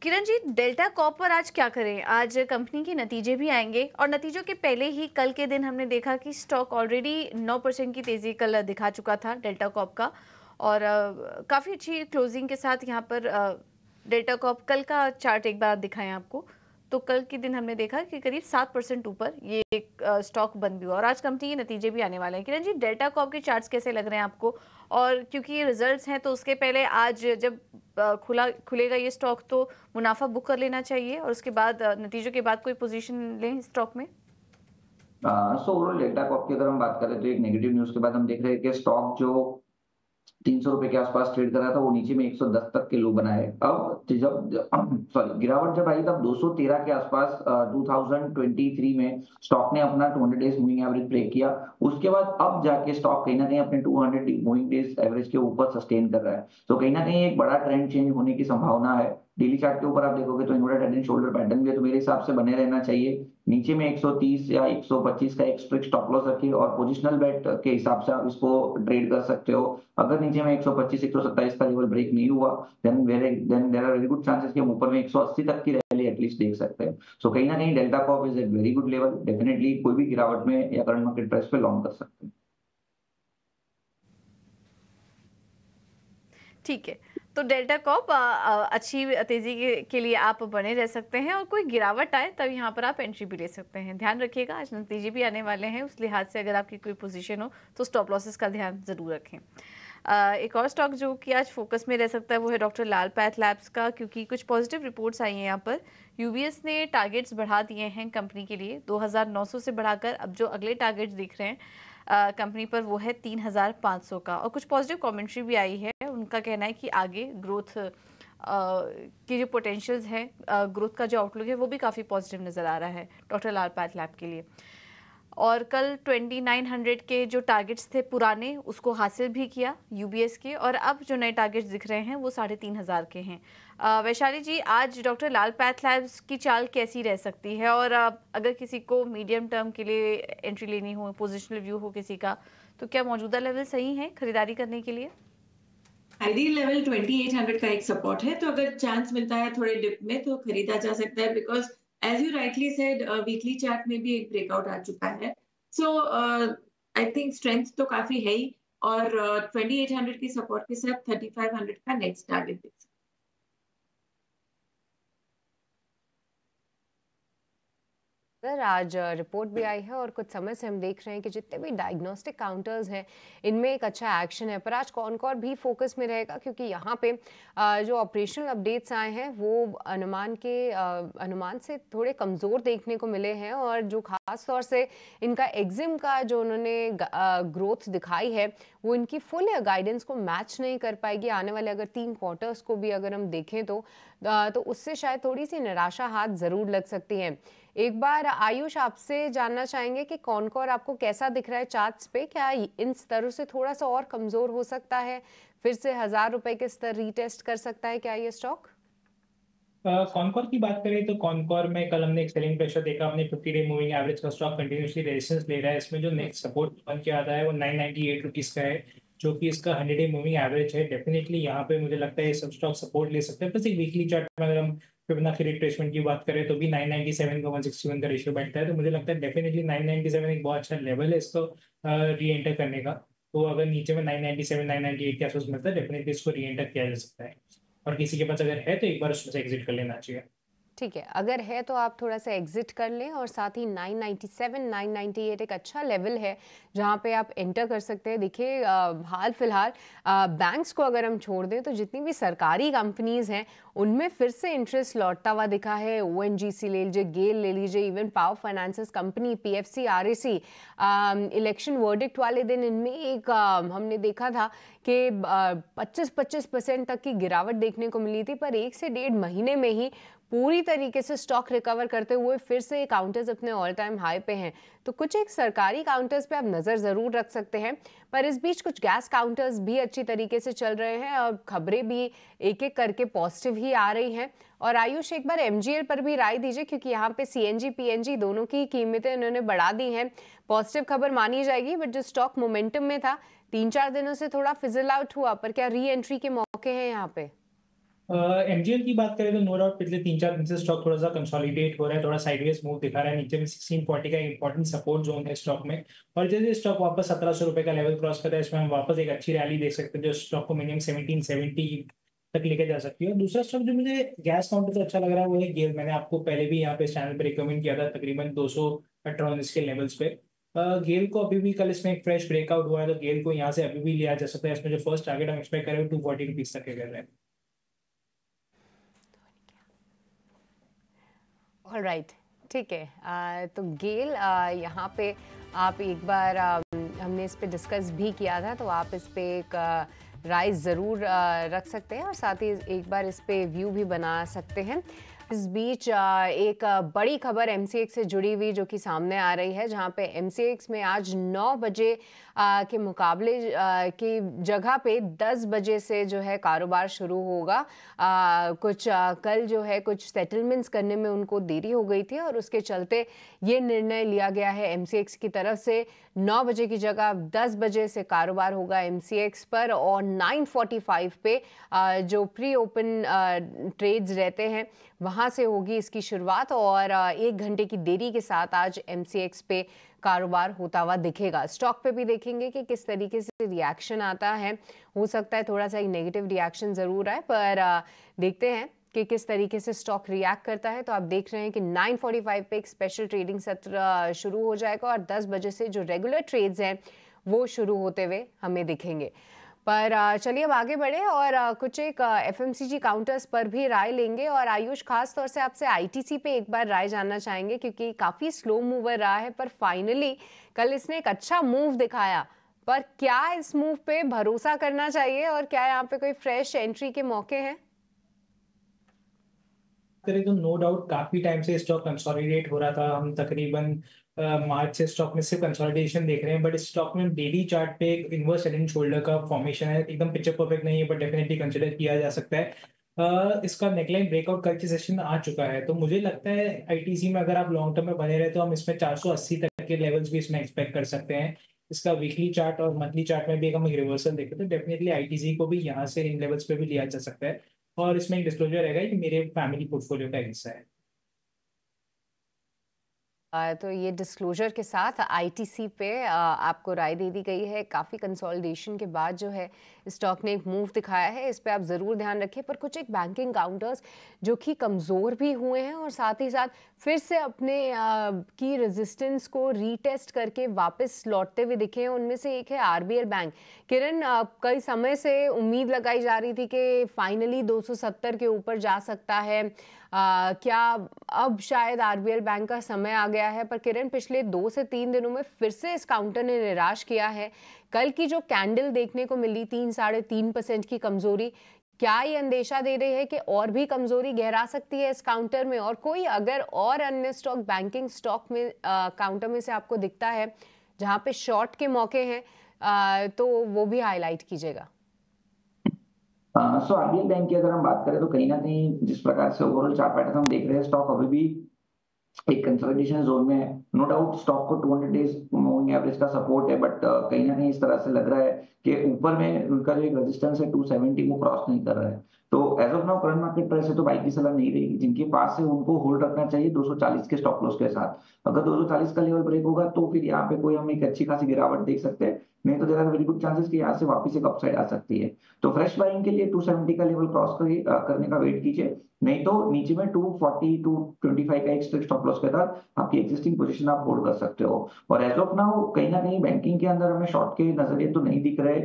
किरण जी, डेल्टा कॉर्प पर आज क्या करें? आज कंपनी के नतीजे भी आएंगे और नतीजों के पहले ही कल के दिन हमने देखा कि स्टॉक ऑलरेडी 9% की तेजी कल दिखा चुका था डेल्टा कॉर्प का और काफ़ी अच्छी क्लोजिंग के साथ यहाँ पर डेल्टा कॉर्प कल का चार्ट एक बार आप दिखाएं आपको, तो कल के दिन हमने देखा कि करीब 7% ऊपर ये एक स्टॉक बंद भी हुआ और आज कंपनी के नतीजे भी आने वाले हैं। किरण जी, डेल्टा कॉर्प के चार्ट्स कैसे लग रहे हैं आपको? और क्योंकि ये रिजल्ट्स हैं तो उसके पहले आज जब खुलेगा ये स्टॉक तो मुनाफा बुक कर लेना चाहिए और उसके बाद नतीजों के बाद कोई पोजीशन लें स्टॉक में? सो ओवरऑल डेल्टा कॉर्प की अगर हम बात करें तो एक नेगेटिव न्यूज के बाद हम देख रहे हैं कि स्टॉक जो 300 रुपए के आसपास ट्रेड कर रहा था वो नीचे में 110 तक के लो बनाए। अब जब गिरावट जब आई तब 213 के आसपास 2023 में स्टॉक ने अपना 200 डेज मूविंग एवरेज ब्रेक किया। उसके बाद अब जाके स्टॉक कहीं ना कहीं अपने 200 मूविंग डेज एवरेज के ऊपर सस्टेन कर रहा है। तो कहीं ना कहीं एक बड़ा ट्रेंड चेंज होने की संभावना है। डेली चार्ट के ऊपर आप देखोगे तो inverted head and shoulder pattern भी है, तो मेरे हिसाब से बने रहना चाहिए। नीचे में 130 या 125 का एक स्ट्रिक्ट स्टॉप लॉस रखिए और पोजिशनल बेट के हिसाब से आप इसको ट्रेड कर सकते हो। अगर नीचे में 125 127 का लेवल ब्रेक नहीं हुआ then there are very good chances कि हम ऊपर में 180 तक की रैली एटलीस्ट देख सकते हैं। सो कहीं ना कहीं delta Corp is a very good level. Definitely कोई भी गिरावट में या करंट मार्केट प्राइस पे लॉन्ग कर सकते हैं। ठीक है, तो डेल्टा कॉप अच्छी तेजी के लिए आप बने रह सकते हैं और कोई गिरावट आए तब यहाँ पर आप एंट्री भी ले सकते हैं। ध्यान रखिएगा, आज नतीजे भी आने वाले हैं, उस लिहाज से अगर आपकी कोई पोजीशन हो तो स्टॉप लॉसेस का ध्यान ज़रूर रखें। एक और स्टॉक जो कि आज फोकस में रह सकता है वो है डॉक्टर लाल पैथ लैब्स का, क्योंकि कुछ पॉजिटिव रिपोर्ट्स आई हैं यहाँ पर। यूबीएस ने टारगेट्स बढ़ा दिए हैं कंपनी के लिए 2,900 से बढ़ाकर अब जो अगले टारगेट्स दिख रहे हैं कंपनी पर वो है 3,500 का। और कुछ पॉजिटिव कमेंट्री भी आई है, उनका कहना है कि आगे ग्रोथ की जो पोटेंशियल्स हैं, ग्रोथ का जो आउटलुक है वो भी काफ़ी पॉजिटिव नज़र आ रहा है डॉक्टर लाल पैथ लैब के लिए। और कल 2900 के जो टारगेट्स थे पुराने उसको हासिल भी किया यूबीएस के, और अब जो नए टारगेट्स दिख रहे हैं वो 3,500 के हैं। वैशाली जी, आज डॉक्टर लाल पैथ लैब्स की चाल कैसी रह सकती है, और अगर किसी को मीडियम टर्म के लिए एंट्री लेनी हो, पोजिशनल व्यू हो किसी का, तो क्या मौजूदा लेवल सही है खरीदारी करने के लिए? आइडियल लेवल 2800 का एक सपोर्ट है, तो अगर चांस मिलता है थोड़े डिप में तो खरीदा जा सकता है, because as you rightly said weekly chart में भी एक ब्रेकआउट आ चुका है। सो आई थिंक स्ट्रेंथ तो काफी है ही, और 2800 की सपोर्ट के साथ 3500 का नेक्स्ट टारगेट देख सकते हैं। सर, आज रिपोर्ट भी आई है और कुछ समय से हम देख रहे हैं कि जितने भी डायग्नोस्टिक काउंटर्स हैं इनमें एक अच्छा एक्शन है, पर आज कॉनकॉर भी फोकस में रहेगा, क्योंकि यहाँ पे जो ऑपरेशनल अपडेट्स आए हैं वो अनुमान से थोड़े कमज़ोर देखने को मिले हैं, और जो खास तौर से इनका एग्जिम का जो उन्होंने ग्रोथ दिखाई है वो इनकी फुल गाइडेंस को मैच नहीं कर पाएगी। आने वाले अगर 3 क्वार्टर्स को भी अगर हम देखें तो उससे शायद थोड़ी सी निराशा हाथ ज़रूर लग सकती है। एक बार आयुष आपसे जानना चाहेंगे कि कॉनकॉर आपको कैसा दिख रहा है चार्ट्स पे, क्या इन स्तरों से थोड़ा सा और कमजोर हो सकता है, फिर से 1,000 रुपए के स्तर रीटेस्ट कर सकता है क्या ये स्टॉक? कॉनकॉर की बात करें तो कॉनकॉर में कल हमने एक सेलिंग प्रेशर देखा, हमने 50 डे मूविंग एवरेज का स्टॉक कंटिन्यूसली रेजिस्टेंस ले रहा है। इसमें जो नेक्स्ट सपोर्ट बन के आता है वो 998 रुपीज़ का है, जो कि इसका 100 डे मूविंग एवरेज है। डेफिनेटली यहाँ पे मुझे लगता है ये सब स्टॉक सपोर्ट ले सकते हैं। बस एक वीकली चार्ट में अगर हम फिबोनाची रिट्रेसमेंट की बात करें तो भी 997 का 161 का रेशियो बैठता है, तो मुझे लगता है डेफिनेटली 997 एक बहुत अच्छा लेवल है इसको री एंटर करने का। तो अगर नीचे में 997 998 के आसपास मिलता है, डेफिनेटली इसको री एंटर किया जा सकता है, और किसी के पास अगर है तो एक बार उसमें से एग्जिट कर लेना चाहिए। ठीक है, अगर है तो आप थोड़ा सा एग्जिट कर लें, और साथ ही 997 998 एक अच्छा लेवल है जहां पे आप एंटर कर सकते हैं। देखिए हाल फिलहाल बैंक्स को अगर हम छोड़ दें तो जितनी भी सरकारी कंपनीज हैं उनमें फिर से इंटरेस्ट लौटता हुआ दिखा है। ONGC ले लीजिए, गेल ले लीजिए, even power finances company, PFC, REC, election verdict वाले दिन इनमें एक हमने देखा था कि 25% तक की गिरावट देखने को मिली थी, पर 1 से 1.5 महीने में ही पूरी तरीके से स्टॉक रिकवर करते हुए फिर से काउंटर्स अपने ऑल टाइम हाई पे हैं। तो कुछ एक सरकारी काउंटर्स पे आप नज़र ज़रूर रख सकते हैं, पर इस बीच कुछ गैस काउंटर्स भी अच्छी तरीके से चल रहे हैं और खबरें भी एक एक करके पॉजिटिव ही आ रही हैं। और आयुष, एक बार MGL पर भी राय दीजिए, क्योंकि यहाँ पे CNG PNG दोनों की कीमतें उन्होंने बढ़ा दी हैं। पॉजिटिव खबर मानी जाएगी, बट जो स्टॉक मोमेंटम में था 3-4 दिनों से थोड़ा फिजल आउट हुआ, पर क्या री एंट्री के मौके हैं यहाँ पे? MGL की बात करें तो नो डाउट पिछले 3-4 दिन से स्टॉक थोड़ा सा कंसोलिडेट हो रहा है, थोड़ा साइडवेज मूव दिखा रहा है। नीचे में 1640 का इंपॉर्टेंट सपोर्ट जोन है स्टॉक में, और जैसे स्टॉक वापस 1700 रुपए का लेवल क्रॉस करता है, इसमें हम वापस एक अच्छी रैली देख सकते हैं जो स्टॉक को मिनिमम 1770 तक लेके जा सकती है। और दूसरा स्टॉक जो मुझे गैस काउंटर से अच्छा लग रहा है वो है गेल। मैंने आपको पहले भी यहाँ पे चैनल पे रिकमेंड किया था तकरीबन 258 इसके लेवल्स पे। गेल को अभी भी कल इसमें एक फ्रेश ब्रेकआउट हुआ है, तो गेल को यहाँ से अभी भी लिया जा सकता है। इसमें जो फर्स्ट टारगेट हम एक्सपेक्ट करें 240 रुपीज तक कर रहे हैं। ऑलराइट, ठीक है। तो गेल यहाँ पे आप एक बार हमने इस पे डिस्कस भी किया था, तो आप इस पे एक राय ज़रूर रख सकते हैं और साथ ही एक बार इस पे व्यू भी बना सकते हैं। इस बीच एक बड़ी खबर MCX से जुड़ी हुई जो कि सामने आ रही है, जहां पे MCX में आज 9 बजे के मुकाबले की जगह पे 10 बजे से जो है कारोबार शुरू होगा। कुछ कल जो है कुछ सेटलमेंट्स करने में उनको देरी हो गई थी और उसके चलते ये निर्णय लिया गया है MCX की तरफ से 9 बजे की जगह 10 बजे से कारोबार होगा MCX पर, और 9:45 पे जो प्री ओपन ट्रेड्स रहते हैं वहाँ कहाँ से होगी इसकी शुरुआत, और 1 घंटे की देरी के साथ आज MCX पे कारोबार होता हुआ दिखेगा। स्टॉक पे भी देखेंगे कि किस तरीके से रिएक्शन आता है। हो सकता है थोड़ा सा नेगेटिव रिएक्शन ज़रूर आए, पर देखते हैं कि किस तरीके से स्टॉक रिएक्ट करता है। तो आप देख रहे हैं कि 9:45 पे एक स्पेशल ट्रेडिंग सत्र शुरू हो जाएगा और 10 बजे से जो रेगुलर ट्रेड्स हैं वो शुरू होते हुए हमें दिखेंगे। पर चलिए अब आगे बढ़े और कुछ एक FMCG काउंटर्स पर भी राय लेंगे। और आयुष, खास तौर से आपसे ITC पे एक बार राय जानना चाहेंगे, क्योंकि काफ़ी स्लो मूवर रहा है, पर फाइनली कल इसने एक अच्छा मूव दिखाया। पर क्या इस मूव पे भरोसा करना चाहिए और क्या यहाँ पे कोई फ्रेश एंट्री के मौके हैं? करें तो नो डाउट काफी टाइम से स्टॉक कंसोलिडेट हो रहा था। हम तकरीबन मार्च से स्टॉक में सिर्फ कंसोलिडेशन देख रहे हैं, बट स्टॉक में डेली चार्ट पे एक इनवर्स हेड एंड शोल्डर का फॉर्मेशन है। एकदम पिक्चर परफेक्ट नहीं है, बट डेफिनेटली कंसिडर किया जा सकता है। इसका नेकलाइन ब्रेकआउट कल के सेशन आ चुका है, तो मुझे लगता है ITC में अगर आप लॉन्ग टर्म में बने रहे तो हम इसमें 480 तक के लेवल्स भी इसमें एक्सपेक्ट कर सकते हैं। इसका वीकली चार्ट और मंथली चार्ट में भी अगर हम रिवर्सल देखें तो डेफिनेटली ITC को भी यहाँ से इन लेवल्स पे भी लिया जा सकता है। और इसमें एक डिस्क्लोजर रहेगा कि मेरे फैमिली पोर्टफोलियो का हिस्सा है। तो ये डिस्क्लोजर के साथ ITC पे आपको राय दे दी गई है। काफ़ी कंसोलिडेशन के बाद जो है स्टॉक ने एक मूव दिखाया है, इस पे आप ज़रूर ध्यान रखिए। पर कुछ एक बैंकिंग काउंटर्स जो कि कमज़ोर भी हुए हैं और साथ ही साथ फिर से अपने की रेजिस्टेंस को रीटेस्ट करके वापस लौटते हुए दिखे हैं। उनमें से एक है RBL बैंक। किरण, कई समय से उम्मीद लगाई जा रही थी कि फाइनली 270 के ऊपर जा सकता है। क्या अब शायद RBL बैंक का समय आ गया है? पर किरण, पिछले 2 से 3 दिनों में फिर से इस काउंटर ने निराश किया है। कल की जो कैंडल देखने को मिली 3-3.5% की कमजोरी, क्या ये अंदेशा दे रही है कि और भी कमजोरी गहरा सकती है इस काउंटर में? और कोई अगर और अन्य स्टॉक बैंकिंग स्टॉक में काउंटर में से आपको दिखता है जहां पे शॉर्ट के मौके हैं तो वो भी हाईलाइट कीजिएगा। सो RBL बैंक की अगर हम बात करें तो कहीं ना कहीं जिस प्रकार से ओवरऑल चार्ट पैटर्न हम देख रहे हैं, स्टॉक अभी भी एक कंसोलिडेशन जोन में है। नो डाउट स्टॉक को 200 डेज मूविंग एवरेज का सपोर्ट है, बट कहीं ना कहीं इस तरह से लग रहा है कि ऊपर में उनका जो एक रेजिस्टेंस है 270 को क्रॉस नहीं कर रहा है। तो as of now current market price से तो बाई की सलाह नहीं रहेगी। जिनके पास है उनको होल्ड रखना चाहिए 240 के स्टॉप लॉस के साथ। अगर 240 का लेवल ब्रेक होगा तो फिर यहाँ पे कोई हम एक अच्छी खासी गिरावट देख सकते हैं, नहीं तो there are very good chances कि यहाँ से वापस एक अपसाइड आ सकती है। तो फ्रेश बाइंग के लिए 270 का लेवल क्रॉस करने का वेट कीजिए, नहीं तो नीचे में 240 टू 25 का एक स्टॉप लॉस के साथ आपकी एग्जिस्टिंग पोजीशन आप होल्ड कर सकते हो। और एज ऑफ नाउ कहीं ना कहीं बैंकिंग के अंदर हमें शॉर्ट के नजरिए तो नहीं दिख रहे,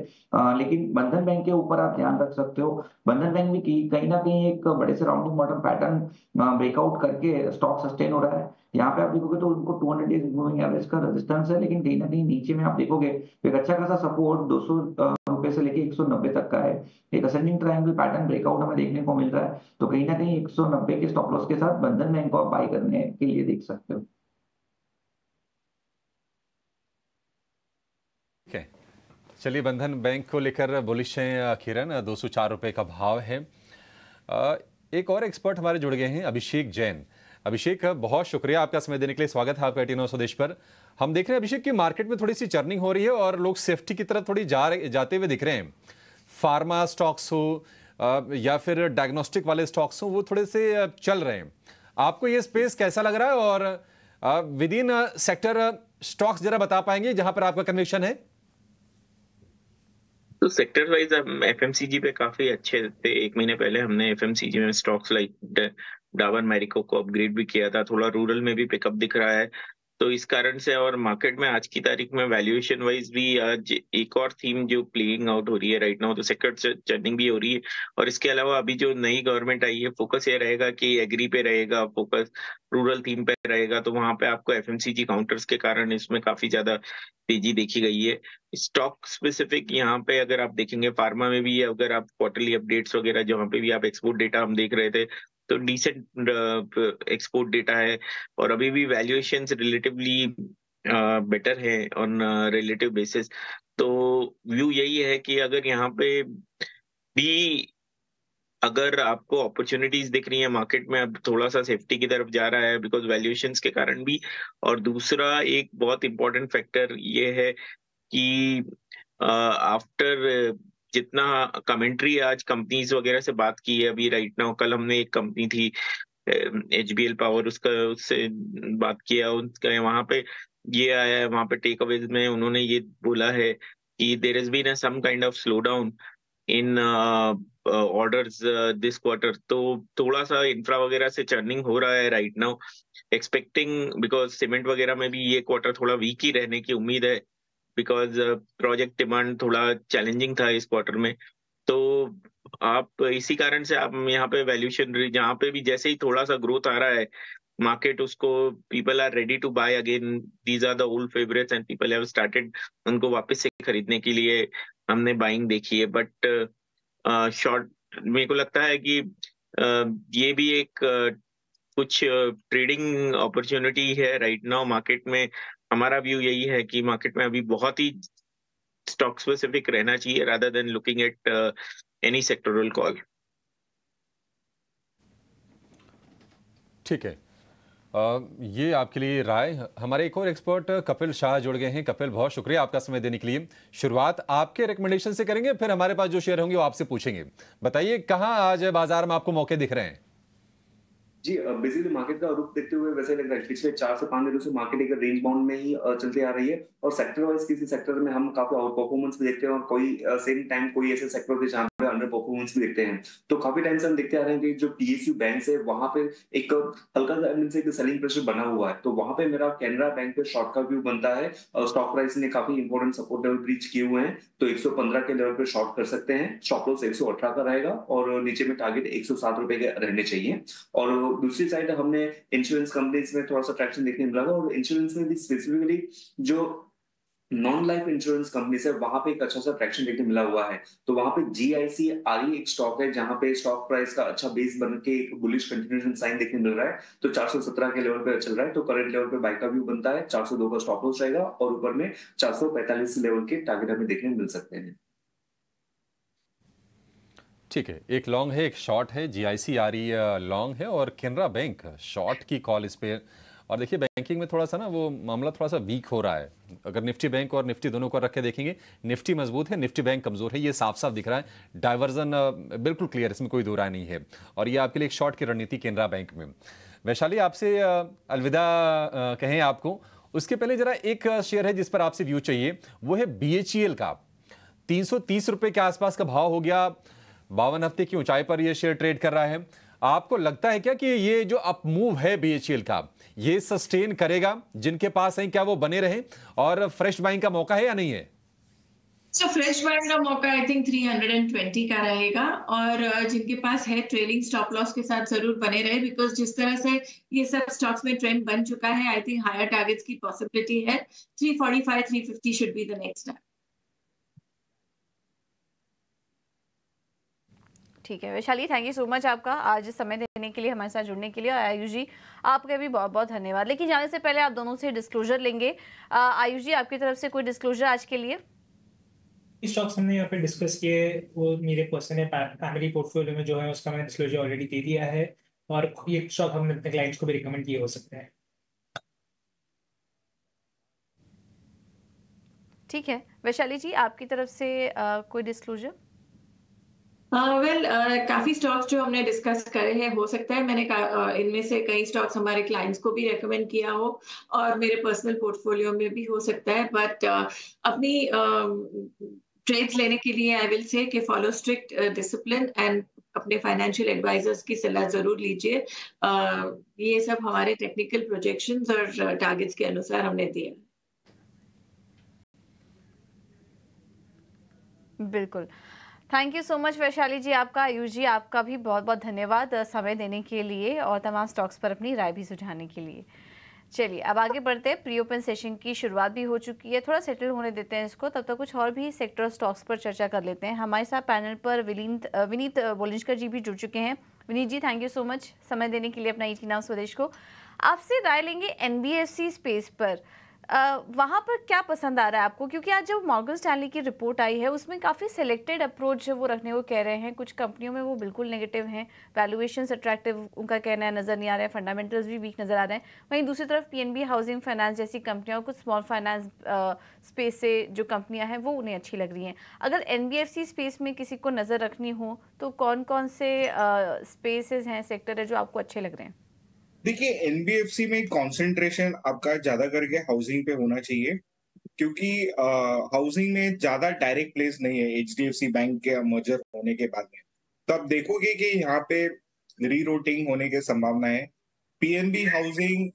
लेकिन बंधन बैंक के ऊपर आप ध्यान रख सकते हो। बंधन बैंक में कहीं ना कहीं एक बड़े से राउंडिंग बॉटम पैटर्न ब्रेकआउट करके स्टॉक सस्टेन हो रहा है। यहाँ पे आप देखोगे तो उनको 200 डेज मूविंग एवरेज का रेजिस्टेंस है, लेकिन कहीं ना कहीं नीचे में आप देखोगे एक अच्छा खासा सपोर्ट 200 रुपए से लेके 190 तक का है। एक असेंडिंग ट्रायंगल पैटर्न ब्रेकआउट हमें देखने को मिल रहा है, तो कहीं ना कहीं 190 के स्टॉप लॉस के साथ बंधन बैंक को आप बाई करने के लिए देख सकते हो। चलिए, बंधन बैंक को लेकर बुलिश हैं किरण, 204 रुपए का भाव है। एक और एक्सपर्ट हमारे जुड़ गए हैं, अभिषेक जैन। अभिषेक, बहुत शुक्रिया आपका समय देने के लिए। स्वागत है आपका 18 स्वदेश पर। हम देख रहे हैं अभिषेक की मार्केट में थोड़ी सी चर्निंग हो रही है और लोग सेफ्टी की तरफ थोड़ी जाते हुए दिख रहे हैं। फार्मा स्टॉक्स हो या फिर डायग्नोस्टिक वाले स्टॉक्स हो, वो थोड़े से चल रहे हैं। आपको ये स्पेस कैसा लग रहा है और विद इन सेक्टर स्टॉक्स जरा बता पाएंगे जहां पर आपका कन्विक्शन है? तो सेक्टर वाइज हम FMCG पे काफी अच्छे थे। 1 महीने पहले हमने FMCG में स्टॉक्स लाइक डाबर मैरिको को अपग्रेड भी किया था। थोड़ा रूरल में भी पिकअप दिख रहा है, तो इस कारण से। और मार्केट में आज की तारीख में वैल्यूएशन वाइज भी आज एक और थीम जो प्लेइंग आउट हो रही है राइट नाउ, तो सेक्टर चर्निंग भी हो रही है। और इसके अलावा अभी जो नई गवर्नमेंट आई है, फोकस ये रहेगा कि एग्री पे रहेगा, फोकस रूरल थीम पे रहेगा, तो वहां पे आपको FMCG काउंटर्स के कारण इसमें काफी ज्यादा तेजी देखी गई है। स्टॉक स्पेसिफिक यहाँ पे अगर आप देखेंगे, फार्मा में भी अगर आप क्वार्टरली अपडेट्स वगैरह जहाँ पे भी आप एक्सपोर्ट डेटा हम देख रहे थे, तो डिसेंट एक्सपोर्ट डेटा है और अभी भी वैल्यूएशंस रिलेटिवली बेटर है ऑन रिलेटिव बेसिस। तो व्यू यही है कि अगर यहाँ पे भी अगर आपको अपॉर्चुनिटीज दिख रही है मार्केट में, अब थोड़ा सा सेफ्टी की तरफ जा रहा है बिकॉज वैल्यूएशंस के कारण भी। और दूसरा एक बहुत इंपॉर्टेंट फैक्टर ये है कि आफ्टर जितना कमेंट्री आज कंपनीज वगैरह से बात की है अभी राइट नाउ, कल हमने एक कंपनी थी HBL पावर उससे बात किया, उनका वहां पे ये आया है, वहां पे टेक अवेज में उन्होंने ये बोला है कि there is been some kind of slow down in orders this quarter. तो थोड़ा सा इंफ्रा वगैरह से चर्निंग हो रहा है right now, expecting, because cement वगैरह में भी ये क्वार्टर थोड़ा वीक ही रहने की उम्मीद है, बिकॉज प्रोजेक्ट डिमांड थोड़ा चैलेंजिंग था इस क्वार्टर में। तो आप इसी कारण से आप यहाँ पे वैल्यूएशन जहाँ पे भी जैसे ही थोड़ा सा ग्रोथ आ रहा है मार्केट, उसको people are ready to buy again, these are the old favourites and people have started उनको वापस से खरीदने के लिए हमने बाइंग देखी है। बट शॉर्ट मेरे को लगता है कि ये भी एक कुछ ट्रेडिंग अपॉर्चुनिटी है राइट नाउ मार्केट में। हमारा व्यू यही है कि मार्केट में अभी बहुत ही स्टॉक स्पेसिफिक रहना चाहिए rather than looking at any sectoral call. ठीक है, ये आपके लिए राय। हमारे एक और एक्सपर्ट कपिल शाह जुड़ गए हैं। कपिल, बहुत शुक्रिया आपका समय देने के लिए। शुरुआत आपके रिकमेंडेशन से करेंगे, फिर हमारे पास जो शेयर होंगे वो आपसे पूछेंगे। बताइए कहां आज बाजार में आपको मौके दिख रहे हैं? जी, बेसिकली मार्केट का रुख देखते हुए वैसे लग रहा है पिछले 4 से 5 दिनों से मार्केट एक रेंज बाउंड में ही चलते आ रही है, और सेक्टर वाइज किसी सेक्टर में हम काफी आउट परफॉर्मेंस भी देखते हैं और कोई सेम टाइम कोई ऐसे सेक्टर थे जहां पे अंडर परफॉर्मेंस भी देखते हैं। तो काफी टाइम से हम देखते आ रहे हैं कि जो PSU बैंक्स है वहां पे एक हल्का सा एक सेलिंग प्रेशर बना हुआ है। तो वहां पे मेरा कैनरा बैंक पे शॉर्ट का व्यू बनता है। स्टॉक प्राइस ने काफी इंपॉर्टेंट सपोर्ट लेवल ब्रीच किए हुए हैं, तो 115 के लेवल पे शॉर्ट कर सकते हैं। स्टॉप लॉस 118 का रहेगा और नीचे में टारगेट 107 रुपए के रहने चाहिए। और दूसरी साइड हमने इंश्योरेंस कंपनीज में थोड़ा सा ट्रैक्शन देखने मिला, और इंश्योरेंस में भी स्पेसिफिकली जो नॉन लाइफ इंश्योरेंस कंपनी है वहां पे एक अच्छा सा ट्रैक्शन देखने मिला हुआ है। तो वहां पे GIC RE एक स्टॉक है जहां पे स्टॉक प्राइस का अच्छा बेस बन के एक बुलिश कंटिन्यूएशन साइन देखने मिल रहा है। तो 417 के लेवल पे चल रहा है, तो करंट लेवल पे बाय का व्यू बनता है। 402 का स्टॉप लॉस रहेगा और ऊपर में 445 लेवल के टारगेट हमें देखने मिल सकते हैं। ठीक है, एक लॉन्ग है, एक शॉर्ट है। GIC RE लॉन्ग है और कैनरा बैंक शॉर्ट की कॉल इस पे। और देखिए बैंकिंग में थोड़ा सा ना वो मामला थोड़ा सा वीक हो रहा है। अगर निफ्टी बैंक और निफ्टी दोनों को रख के देखेंगे, निफ्टी मजबूत है, निफ्टी बैंक कमजोर है, ये साफ साफ दिख रहा है। डाइवर्जन बिल्कुल क्लियर, इसमें कोई दो राय नहीं है। और ये आपके लिए एक शॉर्ट की रणनीति कैनरा बैंक में। वैशाली, आपसे अलविदा कहें आपको, उसके पहले जरा एक शेयर है जिस पर आपसे व्यू चाहिए, वो है BHEL का। 330 रुपए के आसपास का भाव हो गया, 52 हफ्ते की ऊंचाई पर यह शेयर ट्रेड कर रहा है। आपको लगता है क्या कि ये जो अप मूव है BHEL का, ये सस्टेन करेगा? जिनके पास है क्या वो बने रहे, और फ्रेश बाइंग का मौका है या नहीं है? फ्रेश बाइंग का मौका आई थिंक 320 का रहेगा, और जिनके पास है ट्रेलिंग स्टॉप लॉस के साथ जरूर बने रहे, बिकॉज जिस तरह से ये सब स्टॉक्स में ट्रेंड बन चुका है, आई थिंक हायर टारगेट्स की पॉसिबिलिटी है। 345 350 should be the next target. ठीक है Vaishali, thank you so much आपका आज समय देने के लिए, हमारे साथ जुड़ने के लिए। और आयुष जी आपका भी बहुत बहुत धन्यवाद। लेकिन जाने से पहले आप दोनों से डिस्क्लोजर लेंगे। आयुष जी, आपकी तरफ से कोई डिस्क्लोजर आज के लिए? इस स्टॉक्स हमने यहाँ पे डिस्कस किए वो मेरे पर्सनल फैमिली पोर्टफोलियो में जो है उसका मैंने डिस्क्लोजर ऑलरेडी दे दिया है, और ये स्टॉक हमने अपने क्लाइंट्स को भी रिकमेंड किए हो सकते हैं। ठीक है वैशाली जी, आपकी तरफ से कोई डिस्क्लोजर? काफी स्टॉक्स जो हमने डिस्कस करे हैं, हो सकता है मैंने इनमें से कई स्टॉक्स हमारे क्लाइंट्स को भी रेकमेंड किया हो और मेरे पर्सनल पोर्टफोलियो में भी हो सकता है, बट अपनी ट्रेड्स लेने के लिए आई विल से कि फॉलो स्ट्रिक्ट डिसिप्लिन एंड अपने फाइनेंशियल एडवाइजर्स की सलाह जरूर लीजिए। ये सब हमारे टेक्निकल प्रोजेक्शंस और टारगेट्स के अनुसार हमने दिए। बिल्कुल, thank you so much Vaishali ji आपका। आयुष जी आपका भी बहुत बहुत धन्यवाद समय देने के लिए और तमाम स्टॉक्स पर अपनी राय भी सुझाने के लिए। चलिए अब आगे बढ़ते हैं। प्री ओपन सेशन की शुरुआत भी हो चुकी है, थोड़ा सेटल होने देते हैं इसको, तब तक कुछ और भी सेक्टर स्टॉक्स पर चर्चा कर लेते हैं। हमारे साथ पैनल पर विनीत बोलिंजकर जी भी जुड़ चुके हैं। विनीत जी, थैंक यू सो मच समय देने के लिए अपना ET नाउ स्वदेश को। आपसे राय लेंगे NBFC स्पेस पर। वहाँ पर क्या पसंद आ रहा है आपको? क्योंकि आज जब मॉर्गन स्टैनली की रिपोर्ट आई है उसमें काफ़ी सिलेक्टेड अप्रोच वो रखने को कह रहे हैं। कुछ कंपनियों में वो बिल्कुल नेगेटिव हैं, वैल्यूएशंस अट्रैक्टिव उनका कहना है नज़र नहीं आ रहा है, फंडामेंटल्स भी वीक नज़र आ रहे हैं। वहीं दूसरी तरफ पीएनबी हाउसिंग फाइनेंस जैसी कंपनियाँ, कुछ स्मॉल फाइनेंस स्पेस से जो कंपनियाँ हैं वो उन्हें अच्छी लग रही हैं। अगर एनबीएफसी स्पेस में किसी को नज़र रखनी हो तो कौन कौन से स्पेसेस हैं, सेक्टर है जो आपको अच्छे लग रहे हैं? देखिए, एनबीएफसी में कंसंट्रेशन आपका ज्यादा करके हाउसिंग पे होना चाहिए, क्योंकि हाउसिंग में ज्यादा डायरेक्ट प्लेस नहीं है एचडीएफसी बैंक के मर्जर होने के बाद में। तो आप देखोगे कि यहाँ पे रीरोटिंग होने की संभावना है। पीएनबी हाउसिंग,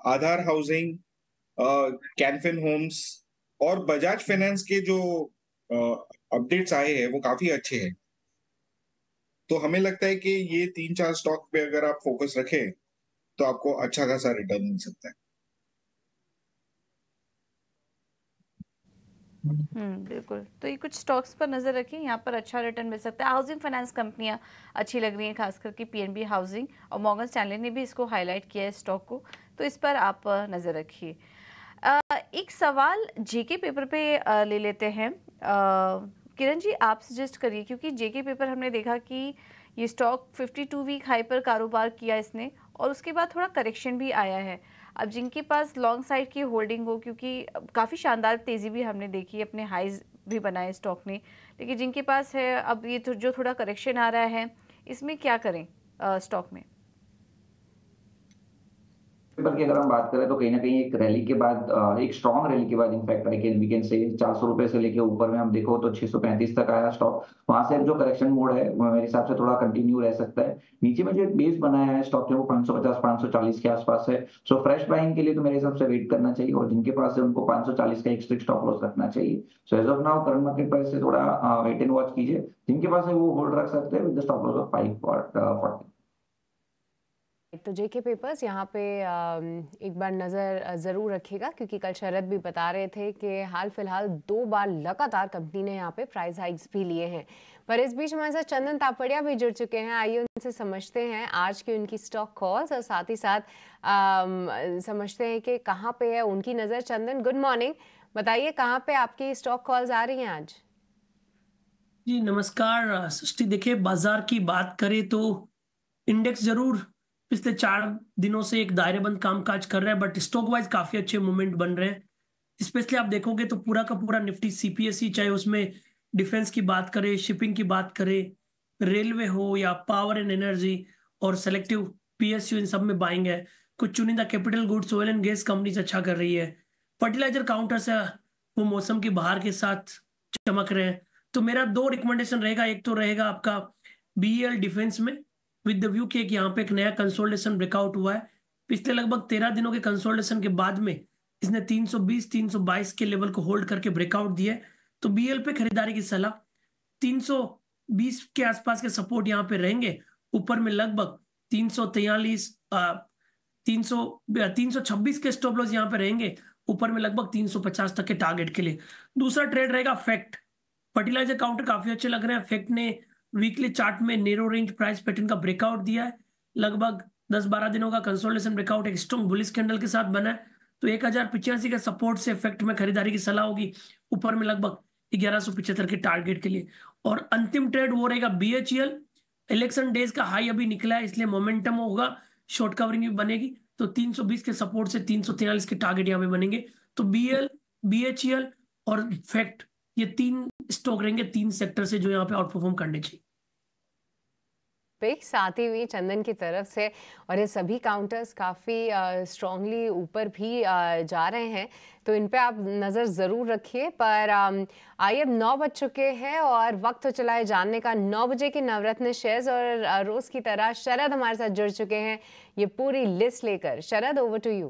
आधार हाउसिंग, कैनफिन होम्स और बजाज फाइनेंस के जो अपडेट्स आए हैं वो काफी अच्छे हैं। तो हमें लगता है कि ये 3-4 स्टॉक पे अगर आप फोकस रखें तो आपको अच्छा खासा रिटर्न मिल सकता है। बिल्कुल। तो ये कुछ स्टॉक्स पर नज़र रखें, यहाँ पर अच्छा रिटर्न मिल सकता है। हाउसिंग फाइनेंस कंपनियाँ अच्छी लग रही हैं, खास करके पीएनबी हाउसिंग, और मॉर्गन स्टैनली ने भी इसको हाईलाइट किया है स्टॉक को, तो इस पर आप नज़र रखिए। एक सवाल जेके पेपर पे ले लेते हैं। किरण जी, आप सजेस्ट करिए, क्योंकि जेके पेपर हमने देखा कि ये स्टॉक 52 वीक हाई पर कारोबार किया इसने, और उसके बाद थोड़ा करेक्शन भी आया है। अब जिनके पास लॉन्ग साइड की होल्डिंग हो, क्योंकि काफ़ी शानदार तेज़ी भी हमने देखी, अपने हाइज भी बनाए स्टॉक ने, लेकिन जिनके पास है अब ये जो थोड़ा करेक्शन आ रहा है, इसमें क्या करें स्टॉक में? पेपर की अगर हम बात करें तो कहीं ना कहीं एक रैली के बाद, एक स्ट्रॉन्ग रैली के बाद इनफैक्ट वी कैन से 400 रुपए से लेके ऊपर में हम देखो तो 635 तक आया स्टॉक। वहां से जो करेक्शन मोड है वो मेरे हिसाब से थोड़ा कंटिन्यू रह सकता है। नीचे में जो एक बेस बनाया है स्टॉक ने वो 550-540 के आसपास है। सो फ्रेश बाइंग के लिए तो मेरे हिसाब से वेट करना चाहिए, और जिनके पास है उनको 540 का एक स्ट्रिक्ट स्टॉप लॉस रखना चाहिए। So as of now current market price से थोड़ा वेट एंड वॉच कीजिए। जिनके पास है वो होल्ड रख सकते हैं with the stop loss of 540। तो जेके पेपर्स यहाँ पे एक बार नज़र ज़रूर रखिएगा, क्योंकि कल शरद भी बता रहे थे कि हाल फिलहाल 2 बार लगातार कंपनी ने यहाँ पे प्राइस हाइक्स भी लिए हैं। पर इस बीच हमारे साथ चंदन तापड़िया भी जुड़ चुके हैं। आइए उनसे समझते हैं आज की उनकी स्टॉक कॉल्स, और साथ ही साथ समझते हैं कि कहाँ पे है उनकी नज़र। चंदन, गुड मॉर्निंग, बताइए कहाँ पे आपकी स्टॉक कॉल्स आ रही हैं आज? जी नमस्कार सृष्टि। देखिए, बाजार की बात करें तो इंडेक्स जरूर पिछले 4 दिनों से एक दायरेबंद कामकाज कर रहा है, बट स्टॉक वाइज काफी अच्छे मूवमेंट बन रहे हैं। स्पेशली आप देखोगे तो पूरा का पूरा निफ्टी सीपीएसई, चाहे उसमें डिफेंस की बात करें, शिपिंग की बात करें, रेलवे हो या पावर एंड एनर्जी और सेलेक्टिव पीएसयू, इन सब में बाइंग है। कुछ चुनिंदा capital goods, oil and gas companies अच्छा कर रही है। फर्टिलाइजर काउंटर्स है वो मौसम की बहार के साथ चमक रहे हैं। तो मेरा 2 रिकमेंडेशन रहेगा। एक तो रहेगा आपका बीईएल डिफेंस में, विद द व्यू कि यहाँ पे एक नया कंसोलिडेशन ब्रेकआउट हुआ है। पिछले लगभग 13 दिनों के कंसोलिडेशन के बाद में इसने 320-322 के लेवल को होल्ड करके ब्रेकआउट दिया है। तो बीएल पे खरीदारी की सलाह। 320 के आसपास के सपोर्ट यहाँ पे रहेंगे। ऊपर में लगभग 343, 326 के स्टॉप लॉस यहाँ पे रहेंगे। ऊपर में लगभग 350 तक के टारगेट के लिए। दूसरा ट्रेड रहेगा फैक्ट। फर्टिलाइजर काउंटर काफी अच्छे लग रहे हैं। फैक्ट ने वीकली चार्ट में नेरो रेंज प्राइस पैटर्न का ब्रेकआउट दिया है। लगभग 10-12 दिनों का कंसोलिडेशन ब्रेकआउट एक स्ट्रॉन्ग बुलिश कैंडल के साथ बना है। तो 1085 के सपोर्ट से इफेक्ट में खरीदारी की सलाह होगी। ऊपर में लगभग 1175 के टारगेट के लिए। और अंतिम ट्रेड वो रहेगा बीएचईएल। इलेक्शन डेज का हाई अभी निकला है, इसलिए मोमेंटम होगा, शॉर्ट कवरिंग भी बनेगी। तो 320 के सपोर्ट से 343 के टारगेट यहाँ पे बनेंगे। तो बीएल, बीएचईएल और फैक्ट, ये 3 स्टॉक रहेंगे 3 सेक्टर से जो यहाँ पे आउट परफॉर्म करने चाहिए। साथ ही हुई चंदन की तरफ से, और ये सभी काउंटर्स काफ़ी स्ट्रांगली ऊपर भी जा रहे हैं, तो इन पे आप नज़र ज़रूर रखिए। पर आइए, अब 9 बज चुके हैं और वक्त तो चला है जानने का 9 बजे के नवरत्न शेयर्स, और रोज़ की तरह शरद हमारे साथ जुड़ चुके हैं ये पूरी लिस्ट लेकर। शरद, ओवर टू यू।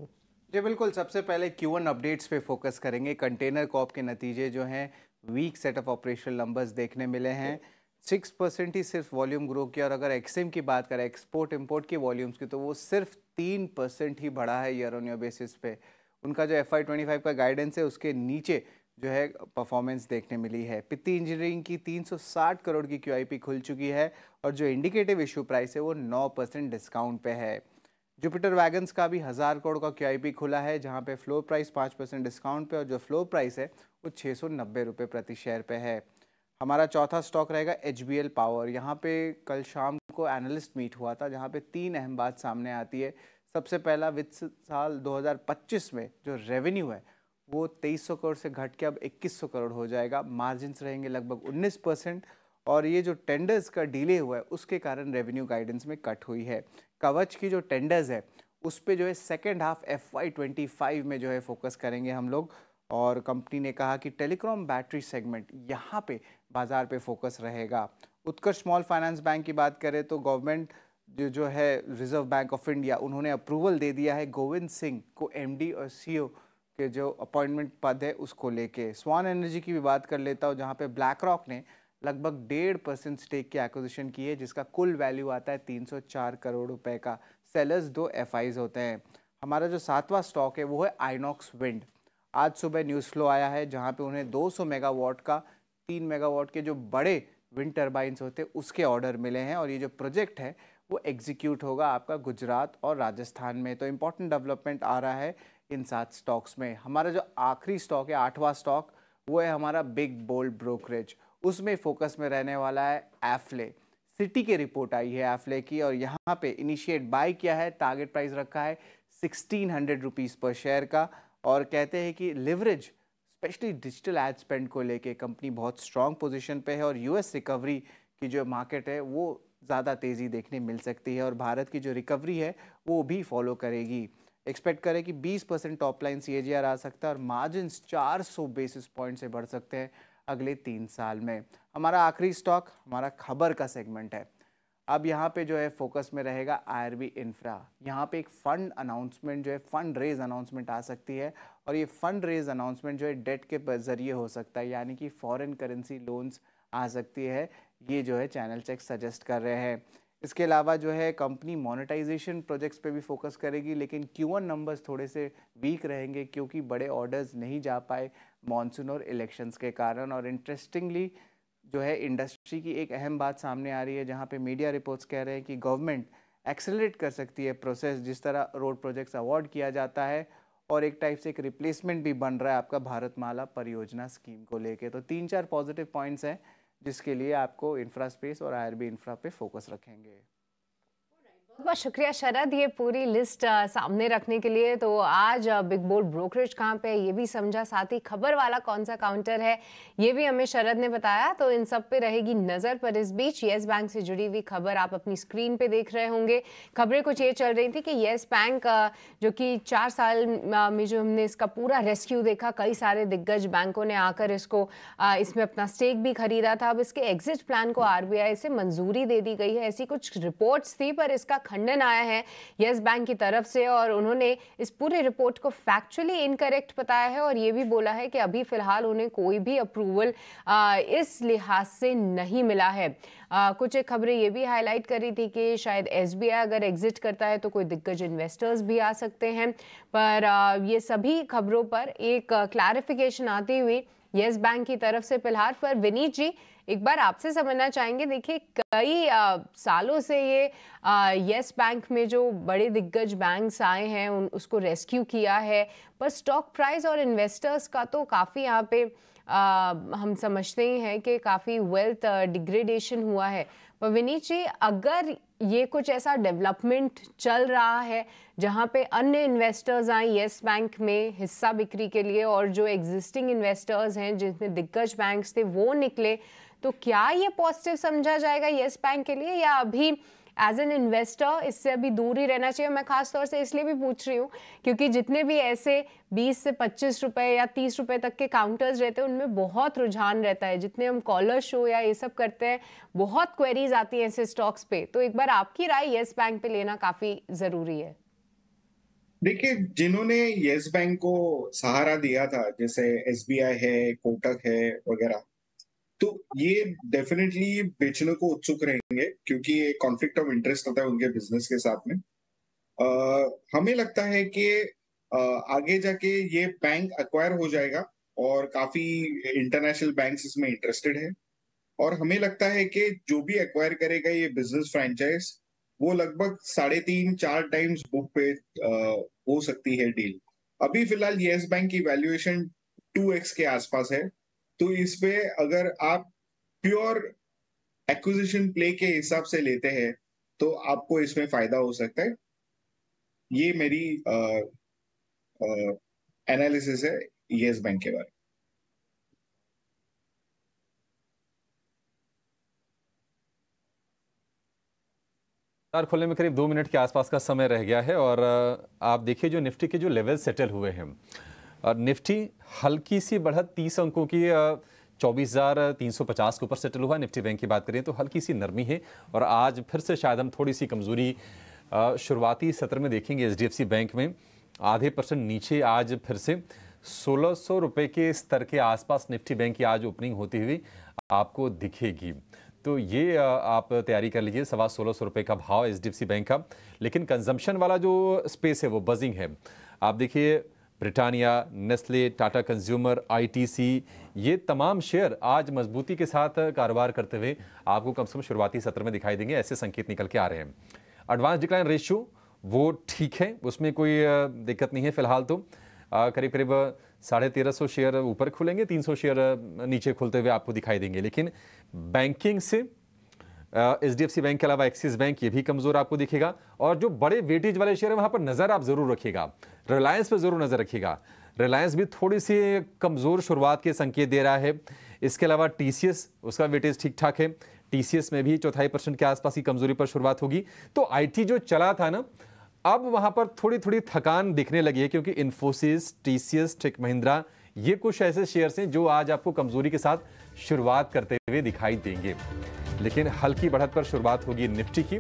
जी बिल्कुल, सबसे पहले Q1 अपडेट्स पे फोकस करेंगे। कंटेनर कॉर्प के नतीजे जो हैं, weak set of operational numbers देखने मिले हैं। 6% ही सिर्फ वॉल्यूम ग्रो किया, और अगर एक्सएम की बात करें, एक्सपोर्ट इंपोर्ट की वॉल्यूम्स की, तो वो सिर्फ 3% ही बढ़ा है ईयर ऑन ईयर बेसिस पे। उनका जो FY25 का गाइडेंस है उसके नीचे जो है परफॉर्मेंस देखने मिली है। पित्ती इंजीनियरिंग की 360 करोड़ की QIP खुल चुकी है, और जो इंडिकेटिव इशू प्राइस है वो 9% डिस्काउंट पे है। जुपिटर वैगन्स का भी 1000 करोड़ का QIP खुला है, जहां पे फ्लोर प्राइस 5% डिस्काउंट पे और जो फ्लोर प्राइस है वो 690 रुपये प्रति शेयर पे है। हमारा चौथा स्टॉक रहेगा HBL पावर। यहाँ पे कल शाम को एनालिस्ट मीट हुआ था, जहाँ पे 3 अहम बात सामने आती है। सबसे पहला, वित्त साल 2025 में जो रेवेन्यू है वो 2300 करोड़ से घट के अब 2100 करोड़ हो जाएगा। मार्जिन्स रहेंगे लगभग 19%, और ये जो टेंडर्स का डिले हुआ है उसके कारण रेवेन्यू गाइडेंस में कट हुई है। कवच की जो टेंडर्स है उस पे जो है सेकेंड हाफ FY25 में जो है फोकस करेंगे हम लोग, और कंपनी ने कहा कि टेलीकॉम बैटरी सेगमेंट यहाँ पे बाजार पे फोकस रहेगा। उत्कर्ष स्मॉल फाइनेंस बैंक की बात करें तो गवर्नमेंट जो है रिजर्व बैंक ऑफ इंडिया, उन्होंने अप्रूवल दे दिया है गोविंद सिंह को MD और CEO के जो अपॉइंटमेंट पद है उसको लेके। स्वान एनर्जी की भी बात कर लेता हूँ, जहाँ पे ब्लैक रॉक ने लगभग 1.5% स्टेक की एक्विजिशन की है, जिसका कुल वैल्यू आता है 304 करोड़ रुपए का। सेलर्स 2 FIs होते हैं। हमारा जो 7वां स्टॉक है वो है आइनॉक्स विंड। आज सुबह न्यूज़ फ्लो आया है जहाँ पे उन्हें 200 मेगावाट का 3 मेगावाट के जो बड़े विंड टर्बाइंस होते हैं उसके ऑर्डर मिले हैं, और ये जो प्रोजेक्ट है वो एग्जीक्यूट होगा आपका गुजरात और राजस्थान में। तो इम्पॉर्टेंट डेवलपमेंट आ रहा है इन 7 स्टॉक्स में। हमारा जो आखिरी स्टॉक है 8वां स्टॉक, वो है हमारा बिग बोल्ड ब्रोकरेज। उसमें फोकस में रहने वाला है एफले। सिटी की रिपोर्ट आई है एफले की, और यहाँ पे इनिशिएट बाय किया है, टारगेट प्राइस रखा है 1600 रुपीज़ पर शेयर का, और कहते हैं कि leverage specially digital ad spend को लेके कंपनी बहुत स्ट्रॉन्ग पोजीशन पे है, और US रिकवरी की जो मार्केट है वो ज़्यादा तेज़ी देखने मिल सकती है, और भारत की जो रिकवरी है वो भी फॉलो करेगी। एक्सपेक्ट करें कि 20% टॉप लाइन CAGR आ सकता है, और मार्जिन्स 400 बेसिस पॉइंट से बढ़ सकते हैं अगले 3 साल में। हमारा आखिरी स्टॉक हमारा खबर का सेगमेंट है। अब यहाँ पे जो है फोकस में रहेगा IRB इंफ्रा। यहाँ पे एक फंड अनाउंसमेंट जो है, फंड रेज अनाउंसमेंट आ सकती है, और ये फंड रेज अनाउंसमेंट जो है डेट के जरिए हो सकता है, यानी कि फॉरेन करेंसी लोन्स आ सकती है। ये जो है चैनल चेक सजेस्ट कर रहे हैं। इसके अलावा जो है कंपनी मोनेटाइजेशन प्रोजेक्ट्स पे भी फोकस करेगी, लेकिन Q1 नंबर्स थोड़े से वीक रहेंगे क्योंकि बड़े ऑर्डर्स नहीं जा पाए मॉनसून और इलेक्शंस के कारण। और इंटरेस्टिंगली जो है इंडस्ट्री की एक अहम बात सामने आ रही है, जहाँ पे मीडिया रिपोर्ट्स कह रहे हैं कि गवर्नमेंट एक्सेलरेट कर सकती है प्रोसेस, जिस तरह रोड प्रोजेक्ट्स अवार्ड किया जाता है, और एक टाइप से एक रिप्लेसमेंट भी बन रहा है आपका भारतमाला परियोजना स्कीम को लेके। तो 3-4 पॉजिटिव पॉइंट्स हैं जिसके लिए आपको इंफ्रा स्पेस और IRB इंफ्रा पे फोकस रखेंगे। बहुत शुक्रिया शरद, ये पूरी लिस्ट सामने रखने के लिए। तो आज बिग बोल्ड ब्रोकरेज कहाँ पे है ये भी समझा, साथ ही खबर वाला कौन सा काउंटर है ये भी हमें शरद ने बताया। तो इन सब पे रहेगी नजर। पर इस बीच येस बैंक से जुड़ी हुई खबर आप अपनी स्क्रीन पे देख रहे होंगे। खबरें कुछ ये चल रही थी कि येस बैंक जो कि 4 साल में जो हमने इसका पूरा रेस्क्यू देखा, कई सारे दिग्गज बैंकों ने आकर इसको इसमें अपना स्टेक भी खरीदा था। अब इसके एग्जिट प्लान को RBI से मंजूरी दे दी गई है, ऐसी कुछ रिपोर्ट्स थी, पर इसका खंडन आया है येस बैंक की तरफ से, और उन्होंने इस पूरे रिपोर्ट को फैक्चुअली इनकरेक्ट बताया है, और ये भी बोला है कि अभी फिलहाल उन्हें कोई भी अप्रूवल इस लिहाज से नहीं मिला है। कुछ एक खबरें ये भी हाईलाइट करी थी कि शायद SBI अगर एग्जिट करता है तो कोई दिग्गज इन्वेस्टर्स भी आ सकते हैं। पर ये सभी खबरों पर एक क्लैरिफिकेशन आती हुई येस बैंक की तरफ से फिलहाल। पर विनीत जी, एक बार आपसे समझना चाहेंगे, देखिए कई सालों से ये येस बैंक में जो बड़े दिग्गज बैंक्स आए हैं उसको रेस्क्यू किया है, पर स्टॉक प्राइस और इन्वेस्टर्स का तो काफ़ी यहाँ पे हम समझते ही हैं कि काफ़ी वेल्थ डिग्रेडेशन हुआ है। पर विनीत जी, अगर ये कुछ ऐसा डेवलपमेंट चल रहा है जहाँ पे अन्य इन्वेस्टर्स आए येस बैंक में हिस्सा बिक्री के लिए, और जो एग्जिस्टिंग इन्वेस्टर्स हैं जिसमें दिग्गज बैंक्स थे वो निकले, तो क्या ये पॉजिटिव समझा जाएगा येस बैंक के लिए, या अभी एज एन इन्वेस्टर इससे अभी दूर ही रहना चाहिए? मैं खास तौर से इसलिए भी पूछ रही हूँ क्योंकि जितने भी ऐसे 20 से 25 रुपए या 30 रुपए तक के काउंटर्स रहते हैं उनमें बहुत रुझान रहता है। जितने हम कॉलर शो या ये सब करते हैं बहुत क्वेरीज आती हैं ऐसे स्टॉक्स पे। तो एक बार आपकी राय येस बैंक पे लेना काफी जरूरी है। देखिए, जिन्होंने येस बैंक को सहारा दिया था जैसे SBI है, कोटक है वगैरह, तो ये डेफिनेटली बेचने को उत्सुक रहेंगे क्योंकि ये कॉन्फ्लिक्ट ऑफ इंटरेस्ट होता है उनके बिजनेस के साथ में। हमें लगता है कि आगे जाके ये बैंक एक्वायर हो जाएगा और काफी इंटरनेशनल बैंक्स इसमें इंटरेस्टेड है, और हमें लगता है कि जो भी एक्वायर करेगा ये बिजनेस फ्रेंचाइज वो लगभग 3.5-4 टाइम्स बुक पे हो सकती है डील। अभी फिलहाल येस बैंक की वैल्यूएशन 2x के आसपास है, तो इस पे अगर आप प्योर एक्विजिशन प्ले के हिसाब से लेते हैं तो आपको इसमें फायदा हो सकता है। ये मेरी एनालिसिस है येस बैंक के बारे में। खुलने में करीब 2 मिनट के आसपास का समय रह गया है और आप देखिए जो निफ्टी के जो लेवल सेटल हुए हैं और निफ्टी हल्की सी बढ़त 30 अंकों की 24,350 के ऊपर सेटल हुआ। निफ्टी बैंक की बात करें तो हल्की सी नरमी है और आज फिर से शायद हम थोड़ी सी कमजोरी शुरुआती सत्र में देखेंगे। HDFC बैंक में आधे % नीचे आज फिर से 1600 रुपये के स्तर के आसपास निफ्टी बैंक की आज ओपनिंग होती हुई आपको दिखेगी। तो ये आप तैयारी कर लीजिए, 1650 रुपये का भाव HDFC बैंक का। लेकिन कंजम्पशन वाला जो स्पेस है वो बजिंग है। आप देखिए Britannia, Nestle, Tata consumer, ITC, ये तमाम शेयर आज मजबूती के साथ कारोबार करते हुए आपको कम से कम शुरुआती सत्र में दिखाई देंगे, ऐसे संकेत निकल के आ रहे हैं। एडवांस डिक्लाइन रेशियो वो ठीक है, उसमें कोई दिक्कत नहीं है फिलहाल। तो करीब करीब 1350 शेयर ऊपर खुलेंगे, 300 शेयर नीचे खुलते हुए आपको दिखाई देंगे। लेकिन बैंकिंग से HDFC बैंक के अलावा एक्सिस बैंक ये भी कमजोर आपको दिखेगा और जो बड़े वेटेज वाले शेयर है वहां पर नजर आप जरूर रखिएगा। रिलायंस पर जरूर नजर रखिएगा, रिलायंस भी थोड़ी सी कमजोर शुरुआत के संकेत दे रहा है। इसके अलावा TCS, उसका वेटेज ठीक ठाक है, TCS में भी 0.25% के आसपास की कमजोरी पर शुरुआत होगी। तो IT जो चला था ना, अब वहां पर थोड़ी थोड़ी थकान दिखने लगी है, क्योंकि इन्फोसिस, TCS, टेक महिंद्रा ये कुछ ऐसे शेयर्स हैं जो आज आपको कमजोरी के साथ शुरुआत करते हुए दिखाई देंगे। लेकिन हल्की बढ़त पर शुरुआत होगी निफ्टी की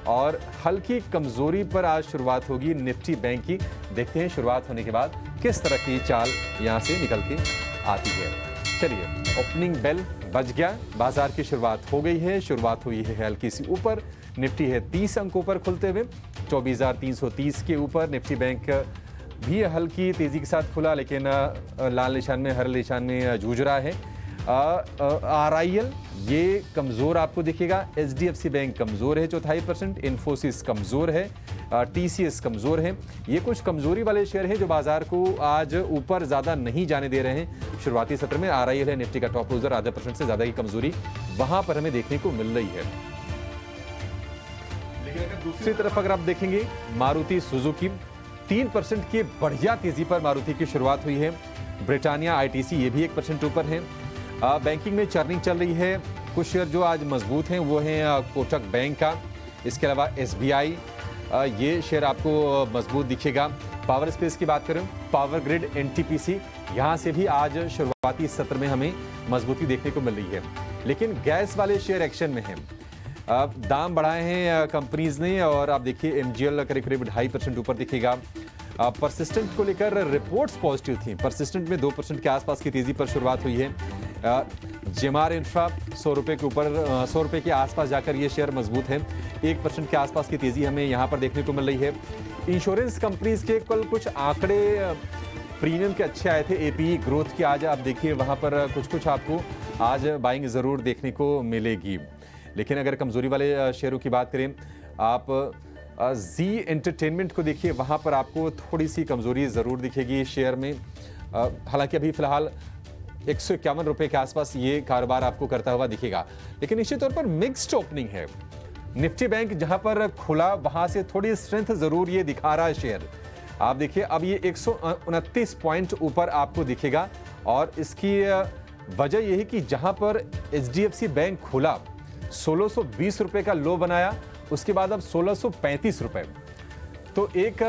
और हल्की कमजोरी पर आज शुरुआत होगी निफ्टी बैंक की। देखते हैं शुरुआत होने के बाद किस तरह की चाल यहां से निकल के आती है। चलिए, ओपनिंग बेल बज गया, बाजार की शुरुआत हो गई है। शुरुआत हुई है हल्की सी ऊपर, निफ्टी है 30 अंकों पर खुलते हुए 24,330 के ऊपर। निफ्टी बैंक भी हल्की तेजी के साथ खुला, लेकिन लाल निशान में, हरे निशान में जूझ रहा है। RIL ये कमजोर आपको दिखेगा। HDFC बैंक कमजोर है 0.25%, इन्फोसिस कमजोर है, TCS कमजोर है। ये कुछ कमजोरी वाले शेयर हैं जो बाजार को आज ऊपर ज्यादा नहीं जाने दे रहे हैं शुरुआती सत्र में। RIL है निफ्टी का टॉप लूजर, आधा % से ज्यादा की कमजोरी वहां पर हमें देखने को मिल रही है। लेकिन अगर दूसरी तरफ अगर आप देखेंगे, मारुति सुजुकी 3% की बढ़िया तेजी पर मारुति की शुरुआत हुई है। ब्रिटानिया, ITC ये भी 1% ऊपर है। बैंकिंग में चर्निंग चल रही है। कुछ शेयर जो आज मजबूत हैं वो हैं कोटक बैंक का, इसके अलावा SBI, ये शेयर आपको मजबूत दिखेगा। पावर स्पेस की बात करें, पावर ग्रिड, NTPC, यहाँ से भी आज शुरुआती सत्र में हमें मजबूती देखने को मिल रही है। लेकिन गैस वाले शेयर एक्शन में हैं, दाम बढ़ाए हैं कंपनीज ने और आप देखिए MGL करीब करीब 2.5% ऊपर दिखेगा। परसिस्टेंट को लेकर रिपोर्ट्स पॉजिटिव थी, परसिस्टेंट में 2% के आसपास की तेजी पर शुरुआत हुई है। GMR इंफ्रा 100 रुपये के ऊपर, 100 रुपये के आसपास जाकर ये शेयर मजबूत है। 1% के आसपास की तेजी हमें यहाँ पर देखने को मिल रही है। इंश्योरेंस कंपनीज के कल कुछ आंकड़े प्रीमियम के अच्छे आए थे, APE ग्रोथ की आज आप देखिए वहाँ पर कुछ आपको आज बाइंग ज़रूर देखने को मिलेगी। लेकिन अगर कमजोरी वाले शेयरों की बात करें, आप जी एंटरटेनमेंट को देखिए, वहाँ पर आपको थोड़ी सी कमजोरी ज़रूर दिखेगी शेयर में। हालांकि अभी फिलहाल 151 रुपये के आसपास ये कारोबार आपको करता हुआ दिखेगा। लेकिन निश्चित तौर पर मिक्स्ड ओपनिंग है। निफ्टी बैंक जहां पर खुला वहां से थोड़ी स्ट्रेंथ जरूर ये दिखा रहा है शेयर। आप देखिए अब ये 129 पॉइंट ऊपर आपको दिखेगा और इसकी वजह यह है कि जहां पर HDFC बैंक खुला 1620 रुपये का लो बनाया, उसके बाद अब 1635 रुपये, तो एक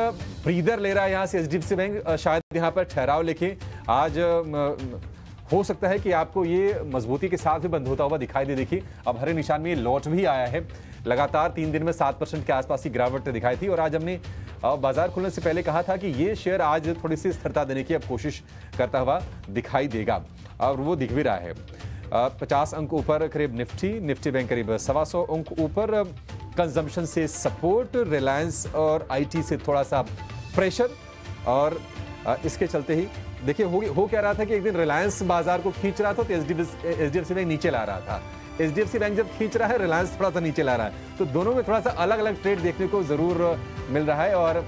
ब्रीदर ले रहा है यहां से HDFC बैंक। शायद यहां पर ठहराव लेके आज हो सकता है कि आपको ये मजबूती के साथ भी बंद होता हुआ दिखाई दे। देखिए अब हरे निशान में लौट भी आया है। लगातार 3 दिन में 7% के आसपास की गिरावट दिखाई थी और आज हमने बाजार खुलने से पहले कहा था कि ये शेयर आज थोड़ी सी स्थिरता देने की अब कोशिश करता हुआ दिखाई देगा और वो दिख भी रहा है। 50 अंक ऊपर करीब निफ्टी बैंक करीब 125 अंक ऊपर। कंजम्पशन से सपोर्ट, रिलायंस और IT से थोड़ा सा प्रेशर और इसके चलते ही देखिए हो क्या रहा था कि एक दिन रिलायंस बाजार को खींच रहा था तो HDFC बैंक नीचे ला रहा था। HDFC बैंक जब खींच रहा है, रिलायंस थोड़ा सा नीचे ला रहा है, तो दोनों में थोड़ा सा अलग अलग ट्रेड देखने को जरूर मिल रहा है। और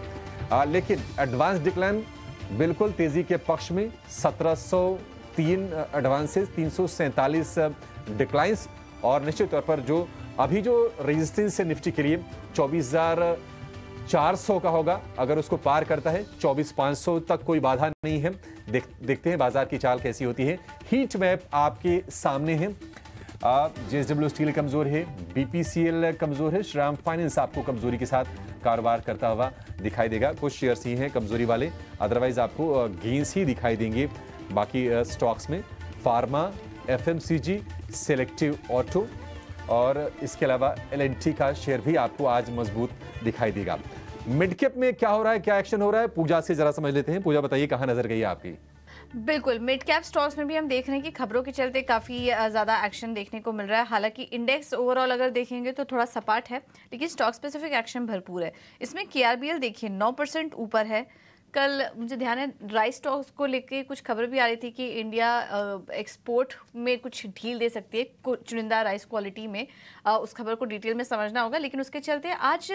लेकिन एडवांस डिक्लाइन बिल्कुल तेजी के पक्ष में, 1703 एडवांसेस, 347 डिक्लाइंस, और निश्चित तौर पर जो अभी जो रेजिस्टेंस है निफ्टी के लिए 24,400 का होगा। अगर उसको पार करता है 24,500 तक कोई बाधा नहीं है। देखते हैं बाजार की चाल कैसी होती है। हीट मैप आपके सामने है। JSW स्टील कमजोर है, BPCL कमजोर है, श्रीराम फाइनेंस आपको कमजोरी के साथ कारोबार करता हुआ दिखाई देगा। कुछ शेयर्स ही हैं कमजोरी वाले, अदरवाइज आपको गेंस ही दिखाई देंगे बाकी स्टॉक्स में। फार्मा, FMCG, सेलेक्टिव ऑटो और इसके अलावा L&T का शेयर भी आपको आज मजबूत दिखाई देगा। मिड कैप में क्या हो रहा है, क्या एक्शन हो रहा है, पूजा से जरा समझ लेते हैं। पूजा बताइए कहां नजर गई है आपकी? बिल्कुल, मिड कैप स्टॉक्स में भी हम देख रहे हैं कि खबरों के चलते काफ़ी ज़्यादा एक्शन देखने को मिल रहा है। हालांकि इंडेक्स ओवरऑल अगर देखेंगे तो थोड़ा सपाट है, लेकिन स्टॉक स्पेसिफिक एक्शन भरपूर है। इसमें KRBL देखिए 9% ऊपर है। कल मुझे ध्यान है राइस स्टॉक्स को लेके कुछ खबर भी आ रही थी कि इंडिया एक्सपोर्ट में कुछ ढील दे सकती है चुनिंदा राइस क्वालिटी में। उस खबर को डिटेल में समझना होगा, लेकिन उसके चलते आज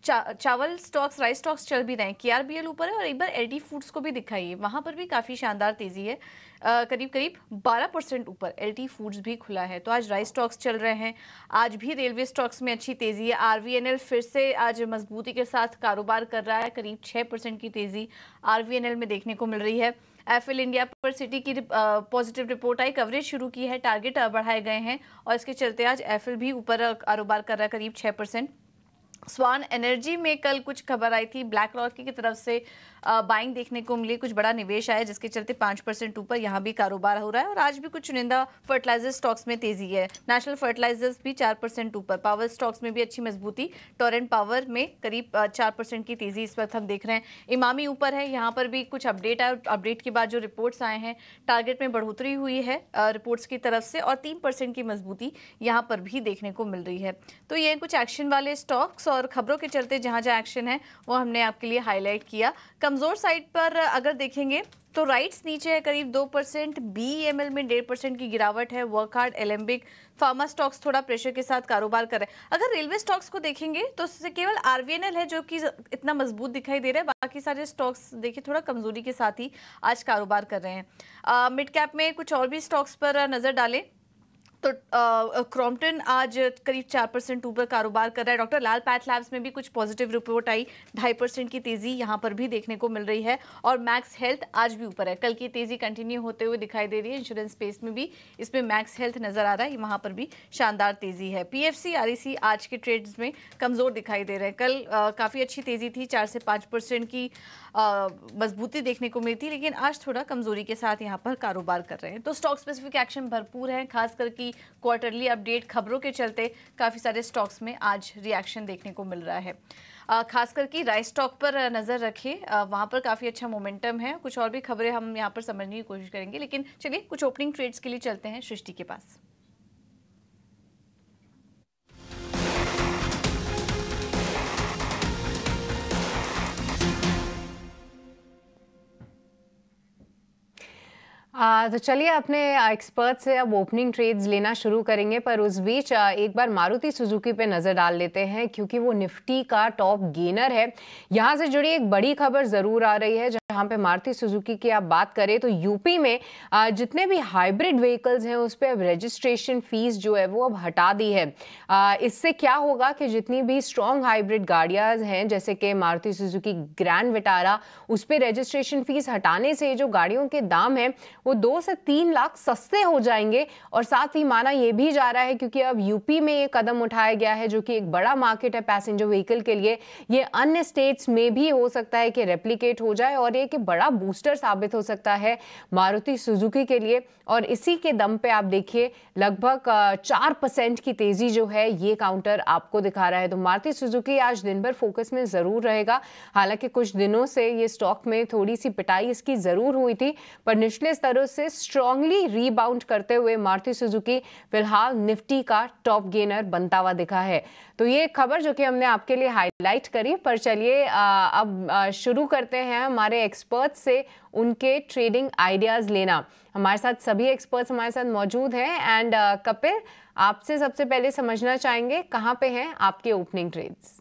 चावल स्टॉक्स, राइस स्टॉक्स चल भी रहे हैं। KRBL ऊपर है और एक बार LT फूड्स को भी दिखाई है, वहाँ पर भी काफ़ी शानदार तेज़ी है। करीब करीब 12% ऊपर LT फूड्स भी खुला है। तो आज राइस स्टॉक्स चल रहे हैं। आज भी रेलवे स्टॉक्स में अच्छी तेज़ी है। RVNL फिर से आज मजबूती के साथ कारोबार कर रहा है, करीब 6% की तेज़ी RVNL में देखने को मिल रही है। FL इंडिया पर सिटी की पॉजिटिव रिपोर्ट आई, कवरेज शुरू की है, टारगेट बढ़ाए गए हैं और इसके चलते आज FL भी ऊपर कारोबार कर रहा है, करीब 6%। स्वान एनर्जी में कल कुछ खबर आई थी, ब्लैक रॉक की तरफ से बाइंग देखने को मिली, कुछ बड़ा निवेश आया जिसके चलते 5% ऊपर यहाँ भी कारोबार हो रहा है। और आज भी कुछ चुनिंदा फर्टिलाइजर स्टॉक्स में तेजी है। नेशनल फर्टिलाइजर्स भी 4% ऊपर। पावर स्टॉक्स में भी अच्छी मजबूती, टोरेंट पावर में करीब 4% की तेजी इस वक्त हम देख रहे हैं। इमामी ऊपर है, यहाँ पर भी कुछ अपडेट आए, अपडेट के बाद जो रिपोर्ट्स आए हैं टारगेट में बढ़ोतरी हुई है रिपोर्ट्स की तरफ से, और 3% की मजबूती यहाँ पर भी देखने को मिल रही है। तो ये कुछ एक्शन वाले स्टॉक्स और खबरों के चलते जहां जहां एक्शन है वो हमने आपके लिए हाईलाइट किया। कमजोर साइड पर अगर देखेंगे तो राइट्स नीचे है करीब 2%, BEML में 1.5% की गिरावट है। वर्कहार्ड, एलेम्बिक, फार्मा स्टॉक्स थोड़ा प्रेशर के साथ कारोबार कर रहे हैं। अगर रेलवे स्टॉक्स को देखेंगे तो उससे केवल RVNL है जो कि इतना मजबूत दिखाई दे रहा है, बाकी सारे स्टॉक्स देखिए थोड़ा कमजोरी के साथ ही आज कारोबार कर रहे हैं। मिड कैप में कुछ और भी स्टॉक्स पर नजर डालें तो क्रॉम्पटन आज करीब 4% ऊपर कारोबार कर रहा है। डॉक्टर लाल पैथ लैब्स में भी कुछ पॉजिटिव रिपोर्ट आई, 2.5% की तेजी यहाँ पर भी देखने को मिल रही है। और मैक्स हेल्थ आज भी ऊपर है, कल की तेजी कंटिन्यू होते हुए दिखाई दे रही है। इंश्योरेंस स्पेस में भी इसमें मैक्स हेल्थ नजर आ रहा है, वहाँ पर भी शानदार तेजी है। PFC, REC आज के ट्रेड्स में कमजोर दिखाई दे रहे हैं। कल काफ़ी अच्छी तेजी थी, 4 से 5% की मजबूती देखने को मिली थी, लेकिन आज थोड़ा कमजोरी के साथ यहाँ पर कारोबार कर रहे हैं। तो स्टॉक स्पेसिफिक एक्शन भरपूर है, खासकर की क्वार्टरली अपडेट खबरों के चलते काफ़ी सारे स्टॉक्स में आज रिएक्शन देखने को मिल रहा है। खासकर की राइस स्टॉक पर नज़र रखें, वहाँ पर काफ़ी अच्छा मोमेंटम है। कुछ और भी खबरें हम यहाँ पर समझने की कोशिश करेंगे, लेकिन चलिए कुछ ओपनिंग ट्रेड्स के लिए चलते हैं सृष्टि के पास। तो चलिए अपने एक्सपर्ट से अब ओपनिंग ट्रेड्स लेना शुरू करेंगे, पर उस बीच एक बार मारुति सुजुकी पे नज़र डाल लेते हैं क्योंकि वो निफ्टी का टॉप गेनर है। यहाँ से जुड़ी एक बड़ी खबर ज़रूर आ रही है। जहाँ पे मारुति सुजुकी की आप बात करें तो यूपी में जितने भी हाइब्रिड व्हीकल्स हैं उस पर अब रजिस्ट्रेशन फीस जो है वो अब हटा दी है। इससे क्या होगा कि जितनी भी स्ट्रॉन्ग हाइब्रिड गाड़ियाँ हैं जैसे कि मारुति सुजुकी ग्रैंड विटारा, उस पर रजिस्ट्रेशन फीस हटाने से जो गाड़ियों के दाम हैं वो 2 से 3 लाख सस्ते हो जाएंगे। और साथ ही माना यह भी जा रहा है क्योंकि अब यूपी में ये कदम उठाया गया है जो कि एक बड़ा मार्केट है पैसेंजर व्हीकल के लिए, ये अन्य स्टेट्स में भी हो सकता है कि रेप्लिकेट हो जाए और ये कि बड़ा बूस्टर साबित हो सकता है मारुति सुजुकी के लिए। और इसी के दम पे आप देखिए लगभग 4% की तेजी जो है ये काउंटर आपको दिखा रहा है। तो मारुति सुजुकी आज दिन भर फोकस में जरूर रहेगा। हालांकि कुछ दिनों से ये स्टॉक में थोड़ी सी पिटाई इसकी जरूर हुई थी, पर निचले स्तरों से स्ट्रांगली रीबाउंड करते हुए मारुति सुजुकी फिलहाल निफ्टी का टॉप गेनर बनता हुआ दिखा है। तो ये खबर जो कि हमने आपके लिए हाईलाइट करी। पर चलिए अब शुरू करते हैं हमारे एक्सपर्ट्स से उनके ट्रेडिंग आइडियाज़ लेना। हमारे साथ सभी एक्सपर्ट्स हमारे साथ मौजूद हैं एंड कपिल, आपसे सबसे पहले समझना चाहेंगे कहाँ पे हैं आपके ओपनिंग ट्रेड्स?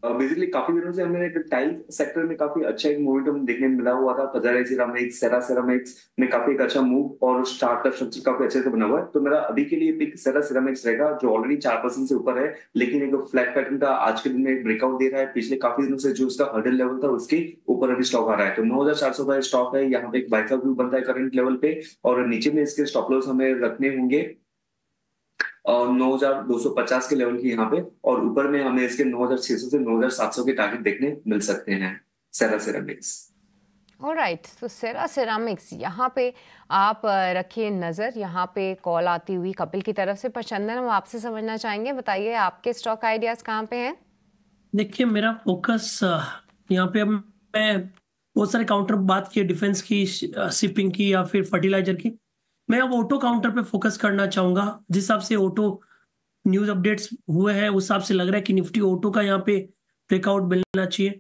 बेसिकली काफी दिनों से हमें टाइल सेक्टर में काफी अच्छा एक मोमेंटम देखने में मिला हुआ था। फजाइल सिरामिक्स, सेरा सिरामिक्स में काफी एक अच्छा मूव और स्टार्ट का स्ट्रक्चर काफी अच्छे से बना हुआ है। तो मेरा अभी के लिए पिक सेरा सिरामिक्स रहेगा, जो ऑलरेडी 4% से ऊपर है, लेकिन एक फ्लैट पैटर्न का आज के दिन में एक ब्रेकआउट दे रहा है। पिछले काफी दिनों से जो उसका हर्डल लेवल था उसके ऊपर अभी स्टॉक आ रहा है। तो 9400 का स्टॉक है, यहाँ पे एक बाइक का व्यू बनता है करंट लेवल पे, और नीचे में इसके स्टॉप लॉस हमें रखने होंगे 9250 के लेवल की यहाँ पे, और ऊपर में हमें इसके 9600 से 9700 के टारगेट देखने मिल सकते हैं सेरा सिरामिक्स। ऑलराइट, तो सेरा सिरामिक्स यहाँ पे आप रखिए नज़र। यहाँ पे कॉल आती हुई कपिल की तरफ से। पर चंदन, हम आपसे समझना चाहेंगे, बताइए आपके स्टॉक आइडियाज़ कहाँ पे हैं? देखिए, मेरा फोकस यहाँ पे, अब मैं बहुत सारे काउंटर बात की, डिफेंस की, शिपिंग की या फिर फर्टिलाइजर की। मैं अब ऑटो काउंटर पे फोकस करना चाहूंगा। जिस हिसाब से ऑटो न्यूज अपडेट्स हुए हैं उस हिसाब से लग रहा है कि निफ्टी ऑटो का यहाँ पे ब्रेकआउट मिलना चाहिए।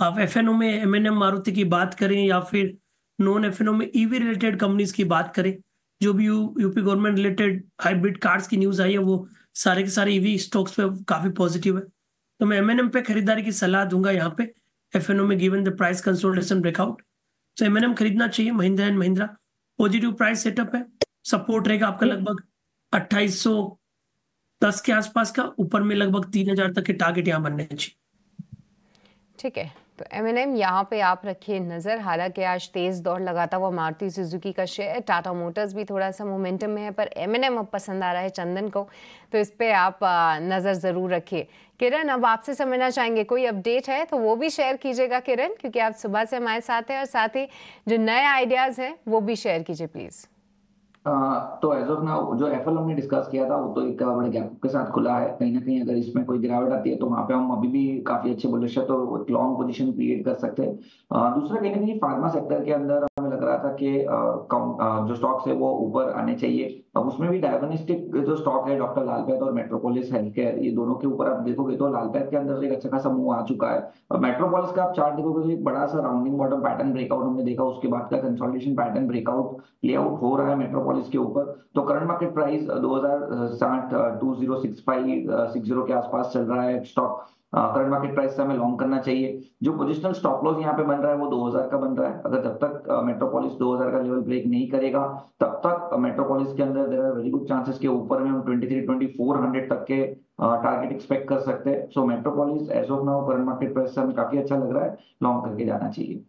आप एफएनओ में एमएनएम मारुति की बात करें या फिर नॉन एफएनओ में ईवी रिलेटेड कंपनीज की बात करें, जो भी UP government related hybrid cars की न्यूज आई है वो सारे के सारे ईवी स्टॉक्स पे काफी पॉजिटिव है। तो मैं एमएनएम पे खरीदारी की सलाह दूंगा यहाँ पे एफएनओ में, given the price consolidation breakout. तो एमएनएम खरीदना चाहिए। Mahindra and Mahindra positive price setup है, सपोर्ट रहेगा आपका लगभग 2810 के आसपास का, ऊपर में लगभग 3000 तक के टारगेट यहाँ बनने चाहिए। ठीक है, तो एमएनएम यहाँ पे आप रखिए नज़र। हालांकि आज तेज़ दौड़ लगाता हुआ मारुति सुजुकी का शेयर, टाटा मोटर्स भी थोड़ा सा मोमेंटम में है, पर एमएनएम अब पसंद आ रहा है चंदन को, तो इस पे आप नज़र ज़रूर रखिए। किरण, अब आपसे समझना चाहेंगे, कोई अपडेट है तो वो भी शेयर कीजिएगा किरण, क्योंकि आप सुबह से हमारे साथ हैं, और साथ ही जो नए आइडियाज़ हैं वो भी शेयर कीजिए प्लीज़। तो एज ऑफ नाउ जो एफएल हमने डिस्कस किया था वो तो एक बड़े गैप के साथ खुला है। कहीं ना कहीं अगर इसमें कोई गिरावट आती है तो वहां पे हम अभी भी काफी अच्छे बुलिश है, तो एक लॉन्ग पोजीशन क्रिएट कर सकते हैं। दूसरा, कहीं ना कहीं फार्मा सेक्टर के अंदर हमें लग रहा था कि जो स्टॉक्स है वो ऊपर आने चाहिए। अब उसमें भी डायग्नोस्टिक जो स्टॉक है, डॉक्टर लाल पैथ और मेट्रोपोलिस हेल्थ केयर, ये दोनों के ऊपर आप देखोगे तो लाल पैथ के अंदर एक अच्छा खासा मूव आ चुका है। और मेट्रोपोलिस का आप चार्ट देखोगे तो एक बड़ा सा राउंडिंग बॉटम पैटर्न ब्रेकआउट हमने देखा, उसके बाद का कंसोलिडेशन पैटर्न ब्रेकआउट लेआउट हो रहा है मेट्रोपोलिस के ऊपर। तो करंट मार्केट प्राइस 2060 2065 के आसपास चल रहा है स्टॉक। करंट मार्केट प्राइस से हमें लॉन्ग करना चाहिए। जो पोजिशनल स्टॉप लॉस यहाँ पे बन रहा है वो 2000 का बन रहा है। अगर जब तक मेट्रोपोलिस 2000 का लेवल ब्रेक नहीं करेगा तब तक मेट्रोपोलिस के अंदर there are very good chances के ऊपर में हम 23-2400 तक के टारगेट एक्सपेक्ट कर सकते हैं। So Metropolis as of now current market price से हमें काफी अच्छा लग रहा है, लॉन्ग करके जाना चाहिए।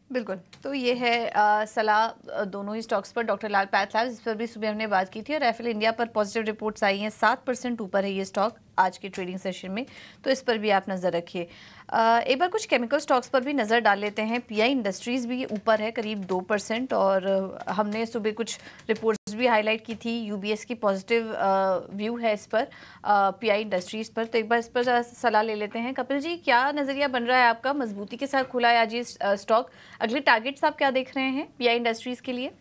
बिल्कुल, तो ये है सलाह दोनों ही स्टॉक्स पर। डॉक्टर लाल पैथलैब्स, इस पर भी सुबह हमने बात की थी, और एफएल इंडिया पर पॉजिटिव रिपोर्ट्स आई हैं। 7% ऊपर है ये स्टॉक आज के ट्रेडिंग सेशन में, तो इस पर भी आप नज़र रखिए। एक बार कुछ केमिकल स्टॉक्स पर भी नज़र डाल लेते हैं। पीआई इंडस्ट्रीज़ भी ऊपर है करीब 2%, और हमने सुबह कुछ रिपोर्ट्स भी हाईलाइट की थी। यूबीएस की पॉजिटिव व्यू है इस पर, पीआई इंडस्ट्रीज़ पर। तो एक बार इस पर सलाह ले लेते हैं। कपिल जी, क्या नज़रिया बन रहा है आपका? मजबूती के साथ खुला है आज ये स्टॉक, अगले टारगेट्स आप क्या देख रहे हैं पीआई इंडस्ट्रीज़ के लिए?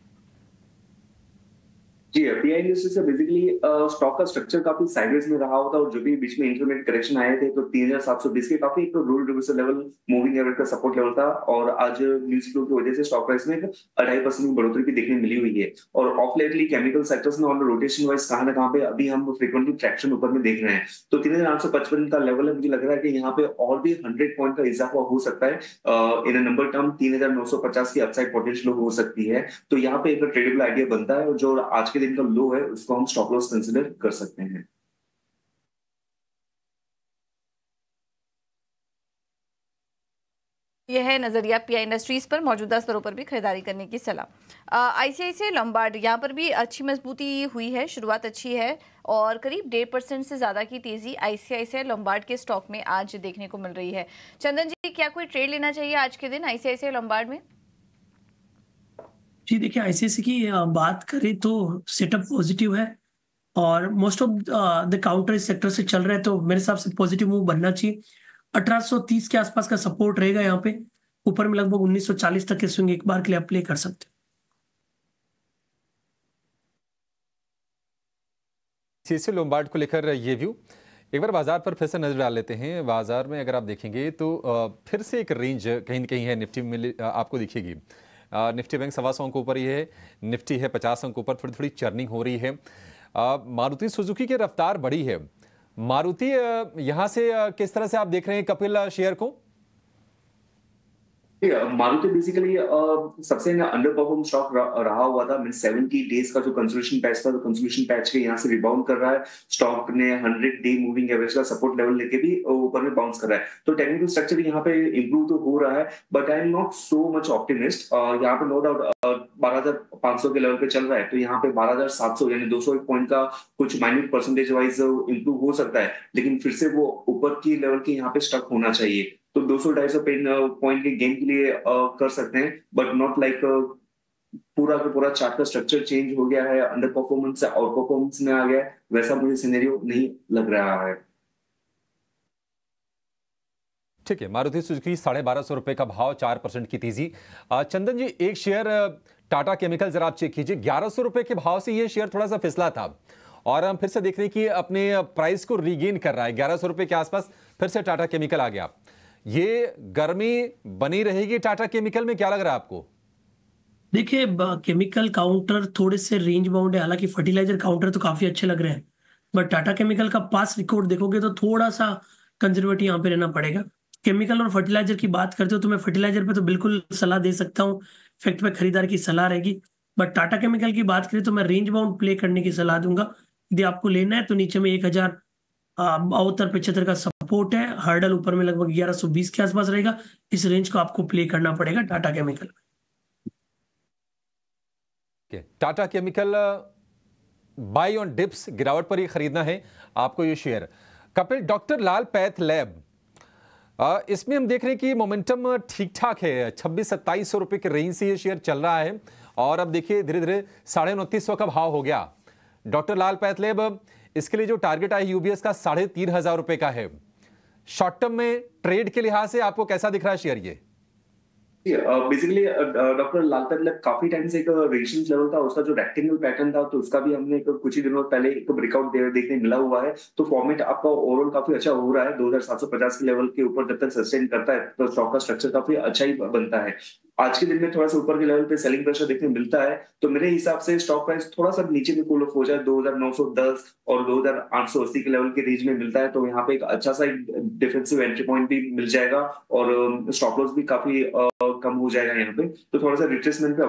जी, पीआई इंडस्ट्री से बेसिकली स्टॉक का स्ट्रक्चर काफी साइडवेज में रहा होता, और जो भी बीच में इंटरमीडिएट करेक्शन आए थे तो 3720 के काफी एक roll reversal level, moving average का सपोर्ट लेवल था, और आज न्यूज फ्लो की वजह से स्टॉक प्राइस में 2.5% की बढ़ोतरी भी देखने मिली हुई है। और ऑफ लेटली केमिकल सेक्टर्स में ऑन रोटेशन वाइज कहां ना कहां पे अभी हम फ्रीक्वेंटली ट्रैक्शन ऊपर में देख रहे हैं। तो 3855 का लेवल है, मुझे लग रहा है कि यहाँ पे और भी 100 पॉइंट का इजाफा हो सकता है। इन नंबर टर्म 3950 की अपसाइड पोटेंशियल हो सकती है। तो यहाँ पे एक ट्रेडेबल आइडिया बनता है, और जो आज के दिन का लो है उसको हम स्टॉप लॉस कंसीडर कर सकते हैं। यह है नजरिया पीआई इंडस्ट्रीज पर। मौजूदा स्तरों पर भी खरीदारी करने की सलाह। आईसीआईसीआई लॉम्बार्ड, यहाँ पर भी अच्छी मजबूती हुई है, शुरुआत अच्छी है, और करीब 1.5% से ज्यादा की तेजी आईसीआईसीआई लॉम्बार्ड के स्टॉक में आज देखने को मिल रही है। चंदन जी, क्या कोई ट्रेड लेना चाहिए आज के दिन आईसीआईसीआई लॉम्बार्ड में? जी देखिए, आईसीआईसी की बात करें तो सेटअप पॉजिटिव है, और मोस्ट ऑफ द काउंटर इस सेक्टर से चल रहे हैं, तो मेरे हिसाब से पॉजिटिव मूव बनना चाहिए। 1830 के आसपास का सपोर्ट रहेगा यहाँ पे, ऊपर में लगभग 1940 तक के स्विंग एक बार के लिए आप प्ले कर सकते हैं। सीसी लोम्बार्ड को लेकर ये व्यू, एक बार बाजार पर फिर से नजर डाल लेते हैं। बाजार में अगर आप देखेंगे तो फिर से एक रेंज कहीं न कहीं है, निफ्टी में आपको दिखेगी। निफ्टी बैंक 125 अंक ऊपर ही है, निफ्टी है 50 अंक ऊपर, थोड़ी थोड़ी चर्निंग हो रही है। मारुति सुजुकी की रफ्तार बढ़ी है। मारुति यहाँ से किस तरह से आप देख रहे हैं कपिल शेयर को? मारुति बेसिकली सबसे अंडर परफॉर्म स्टॉक रहा हुआ था। मीन 70 डेज का जो कंसोलिडेशन पैच था, तो कंसोलिडेशन पैच के यहाँ से रिबाउंड कर रहा है। स्टॉक ने 100 डे मूविंग एवरेज का सपोर्ट लेवल लेके भी ऊपर में बाउंस कर रहा है। तो टेक्निकल स्ट्रक्चर यहाँ पे इंप्रूव तो हो रहा है, but I am not so much optimist. यहाँ पे नो डाउट 12,500 के लेवल पे चल रहा है, तो यहाँ पे 12,700 यानी 201 पॉइंट का कुछ माइन्यूट परसेंटेज वाइज इंप्रूव हो सकता है, लेकिन फिर से वो ऊपर की लेवल के यहाँ पे स्टक होना चाहिए। तो 200-250 पॉइंट के गेन के लिए कर सकते हैं, बट नॉट लाइक पूरा का पूरा चार्ट का स्ट्रक्चर चेंज हो गया है, अंडर परफॉर्मेंस से आउट परफॉर्मेंस में आ गया है, वैसा मुझे सिनेरियो नहीं लग रहा है। ठीक है, मारुति सुजुकी 1250 रुपए का भाव, 4% की तेजी। चंदन जी, एक शेयर टाटा केमिकल जरा आप चेक कीजिए, 1100 रुपए के भाव से ये शेयर थोड़ा सा फिसला था और हम फिर से देख रहे हैं कि अपने प्राइस को रीगेन कर रहा है। 1100 रुपए के आसपास फिर से टाटा केमिकल आ गया। ये गर्मी बनी रहेगी टाटा केमिकल में, क्या लग रहा है आपको? देखिए, केमिकल काउंटर थोड़े से रेंज बाउंड है, हालांकि फर्टिलाइजर काउंटर तो काफी अच्छे लग रहे हैं, बट टाटा केमिकल का पास रिकॉर्ड देखोगे तो थोड़ा सा कंजर्वेटिव यहाँ पे रहना पड़ेगा। केमिकल और फर्टिलाइजर की बात करते हो तो मैं फर्टिलाइजर पे तो बिल्कुल सलाह दे सकता हूँ, फैक्ट पे खरीदार की सलाह रहेगी। बट टाटा केमिकल की बात करें तो मैं रेंज बाउंड प्ले करने की सलाह दूंगा। यदि आपको लेना है तो नीचे में 1072-75 का सपोर्ट है, हर्डल ऊपर में लगभग 1120 के आसपास रहेगा। इस रेंज को आपको प्ले करना पड़ेगा Tata chemical. Tata chemical buy on dips, गिरावट पर ही खरीदना है आपको ये share. Kapil, doctor Lal path lab, इसमें हम देख रहे हैं कि मोमेंटम ठीक ठाक है, 2600-2700 रुपए के रेंज से ये शेयर चल रहा है और अब देखिए धीरे धीरे 2950 का भाव हो गया। डॉक्टर लाल पैथ लैब, इसके लिए जो टारगेट है यूबीएस का 3500 रुपए का है। शॉर्ट टर्म में ट्रेड के लिहाज से आपको कैसा दिख रहा है शेयर ये? Basically doctor Lal path lab काफी टाइम से एक रेजिस्टेंस लेवल था, उसका जो रेक्टेंगल पैटर्न था, तो उसका भी हमने कुछ ही दिनों पहले एक ब्रेकआउट देखने मिला हुआ है। तो फॉर्मेट आपका ओवरऑल काफी अच्छा हो रहा है। 2750 के लेवल के ऊपर जब तक सस्टेन करता है तो स्टॉक का स्ट्रक्चर काफी अच्छा ही बनता है। आज के दिन में थोड़ा सा ऊपर के लेवल पे सेलिंग प्रेशर देखने मिलता है, तो मेरे हिसाब से स्टॉक प्राइस थोड़ा सा नीचे में कूल ऑफ हो जाए, 2910 और 2880 के लेवल के रेंज में मिलता है, तो यहाँ पे एक अच्छा सा डिफेंसिव एंट्री पॉइंट भी मिल जाएगा और स्टॉप लॉस भी काफी कम हो जाएगा यहाँ पे। तो थोड़ा सा रिट्रेसमेंट पे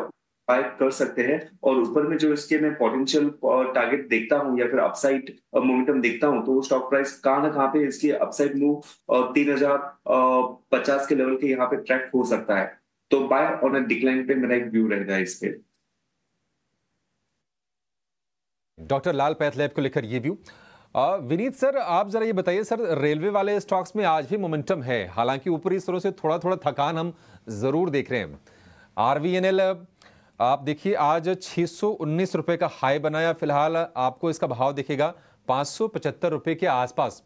बाय कर सकते हैं और ऊपर में जो इसके मैं पोटेंशियल टारगेट देखता हूँ या फिर अपसाइड मोमेंटम देखता हूँ, तो स्टॉक प्राइस कहाँ ना कहाँ पे इसकी अपसाइड मूव 3050 के लेवल के यहाँ पे ट्रैक हो सकता है। तो बाय ऑन अ डिक्लाइन पे मेरा एक व्यू रहेगा इस पे। डॉक्टर लाल पैथ लैब को लेकर ये व्यू। विनीत सर, आप जरा ये बताइए सर, रेलवे वाले स्टॉक्स में आज भी मोमेंटम है, हालांकि ऊपरी स्तरों से थोड़ा थोड़ा थकान हम जरूर देख रहे हैं। आरवीएनएल आप देखिए आज 619 रुपए का हाई बनाया, फिलहाल आपको इसका भाव दिखेगा 575 रुपए के आसपास।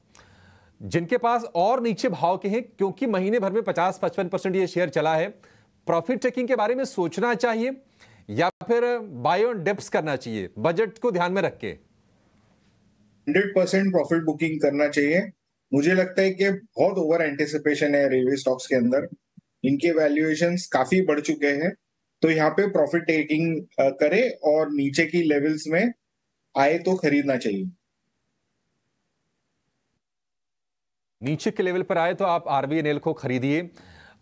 जिनके पास और नीचे भाव के हैं, क्योंकि महीने भर में 50-55% ये शेयर चला है, प्रॉफिट टेकिंग के बारे में सोचना चाहिए या फिर बाय ऑन डिप्स करना चाहिए, बजट को ध्यान में रख के? 100% प्रॉफिट बुकिंग करना चाहिए। मुझे लगता है कि बहुत ओवर एंटिसिपेशन है रेलवे स्टॉक्स के अंदर, इनके वैल्यूएशंस काफी बढ़ चुके हैं, तो यहाँ पे प्रॉफिट टेकिंग करे और नीचे की लेवल्स में आए तो खरीदना चाहिए। नीचे के लेवल पर आए तो आप आरबीएनएल को खरीदिए।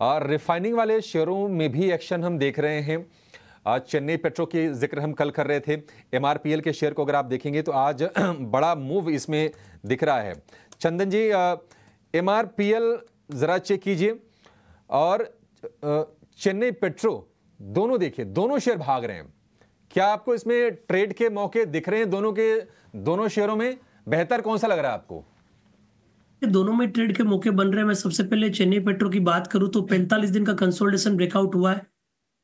रिफाइनिंग वाले शेयरों में भी एक्शन हम देख रहे हैं। चेन्नई पेट्रो की जिक्र हम कल कर रहे थे। एमआरपीएल के शेयर को अगर आप देखेंगे तो आज बड़ा मूव इसमें दिख रहा है। चंदन जी, एमआरपीएल जरा चेक कीजिए और चेन्नई पेट्रो दोनों देखिए, दोनों शेयर भाग रहे हैं। क्या आपको इसमें ट्रेड के मौके दिख रहे हैं? दोनों शेयरों में बेहतर कौन सा लग रहा है आपको? दोनों में ट्रेड के मौके बन रहे हैं। मैं सबसे पहले चेन्नई पेट्रो की बात करूं तो 45 दिन का कंसोलिडेशन ब्रेकआउट हुआ है,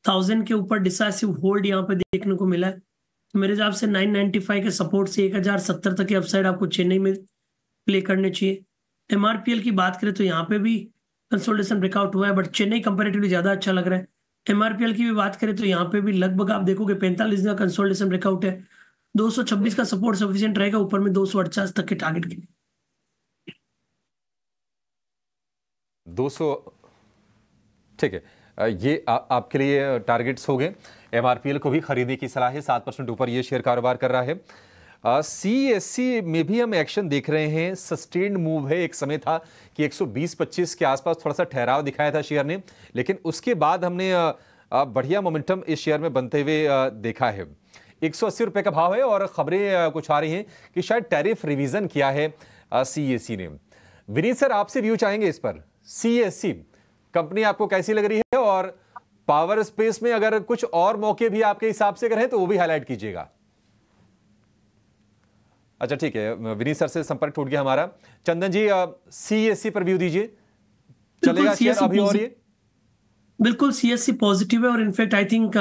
1000 के ऊपर डिसाइसिव होल्ड यहाँ पे देखने को मिला है। तो मेरे हिसाब से 995 के सपोर्ट से 1070 तक के अपसाइड आपको चेन्नई में प्ले करने चाहिए। एमआरपीएल की बात करें तो यहाँ पे भी कंसोलिडेशन ब्रेकआउट हुआ है, बट चेन्नई कंपेरेटिवली ज्यादा अच्छा लग रहा है। एमआरपीएल की भी बात करें तो यहाँ पे भी लगभग आप देखोगे 45 दिन का कंसोलिडेशन ब्रेकआउट है, 226 का सपोर्ट सफिशिएंट रहेगा, ऊपर में 248 तक के टारगेट के लिए। 200, ठीक है। ये आपके लिए टारगेट्स हो गए। MRPL को भी खरीदने की सलाह है, 7% ऊपर ये शेयर कारोबार कर रहा है। CSC में भी हम एक्शन देख रहे हैं, सस्टेन्ड मूव है। एक समय था कि 120-25 के आसपास थोड़ा सा ठहराव दिखाया था शेयर ने, लेकिन उसके बाद हमने बढ़िया मोमेंटम इस शेयर में बनते हुए देखा है। 180 रुपए का भाव है और खबरें कुछ आ रही हैं कि शायद टैरिफ रिवीजन किया है CSC ने। विनीत सर, आपसे व्यू चाहेंगे इस पर। CSC कंपनी आपको कैसी लग रही है, और पावर स्पेस में अगर कुछ और मौके भी आपके हिसाब से अगर हैं तो वो भी हाईलाइट कीजिएगा। अच्छा ठीक है, विनीत सर से संपर्क टूट गया हमारा। चंदन जी, CSC पर व्यू दीजिए, चलेगा शेयर अभी? और ये बिल्कुल CSC पॉजिटिव है, और इनफैक्ट आई थिंक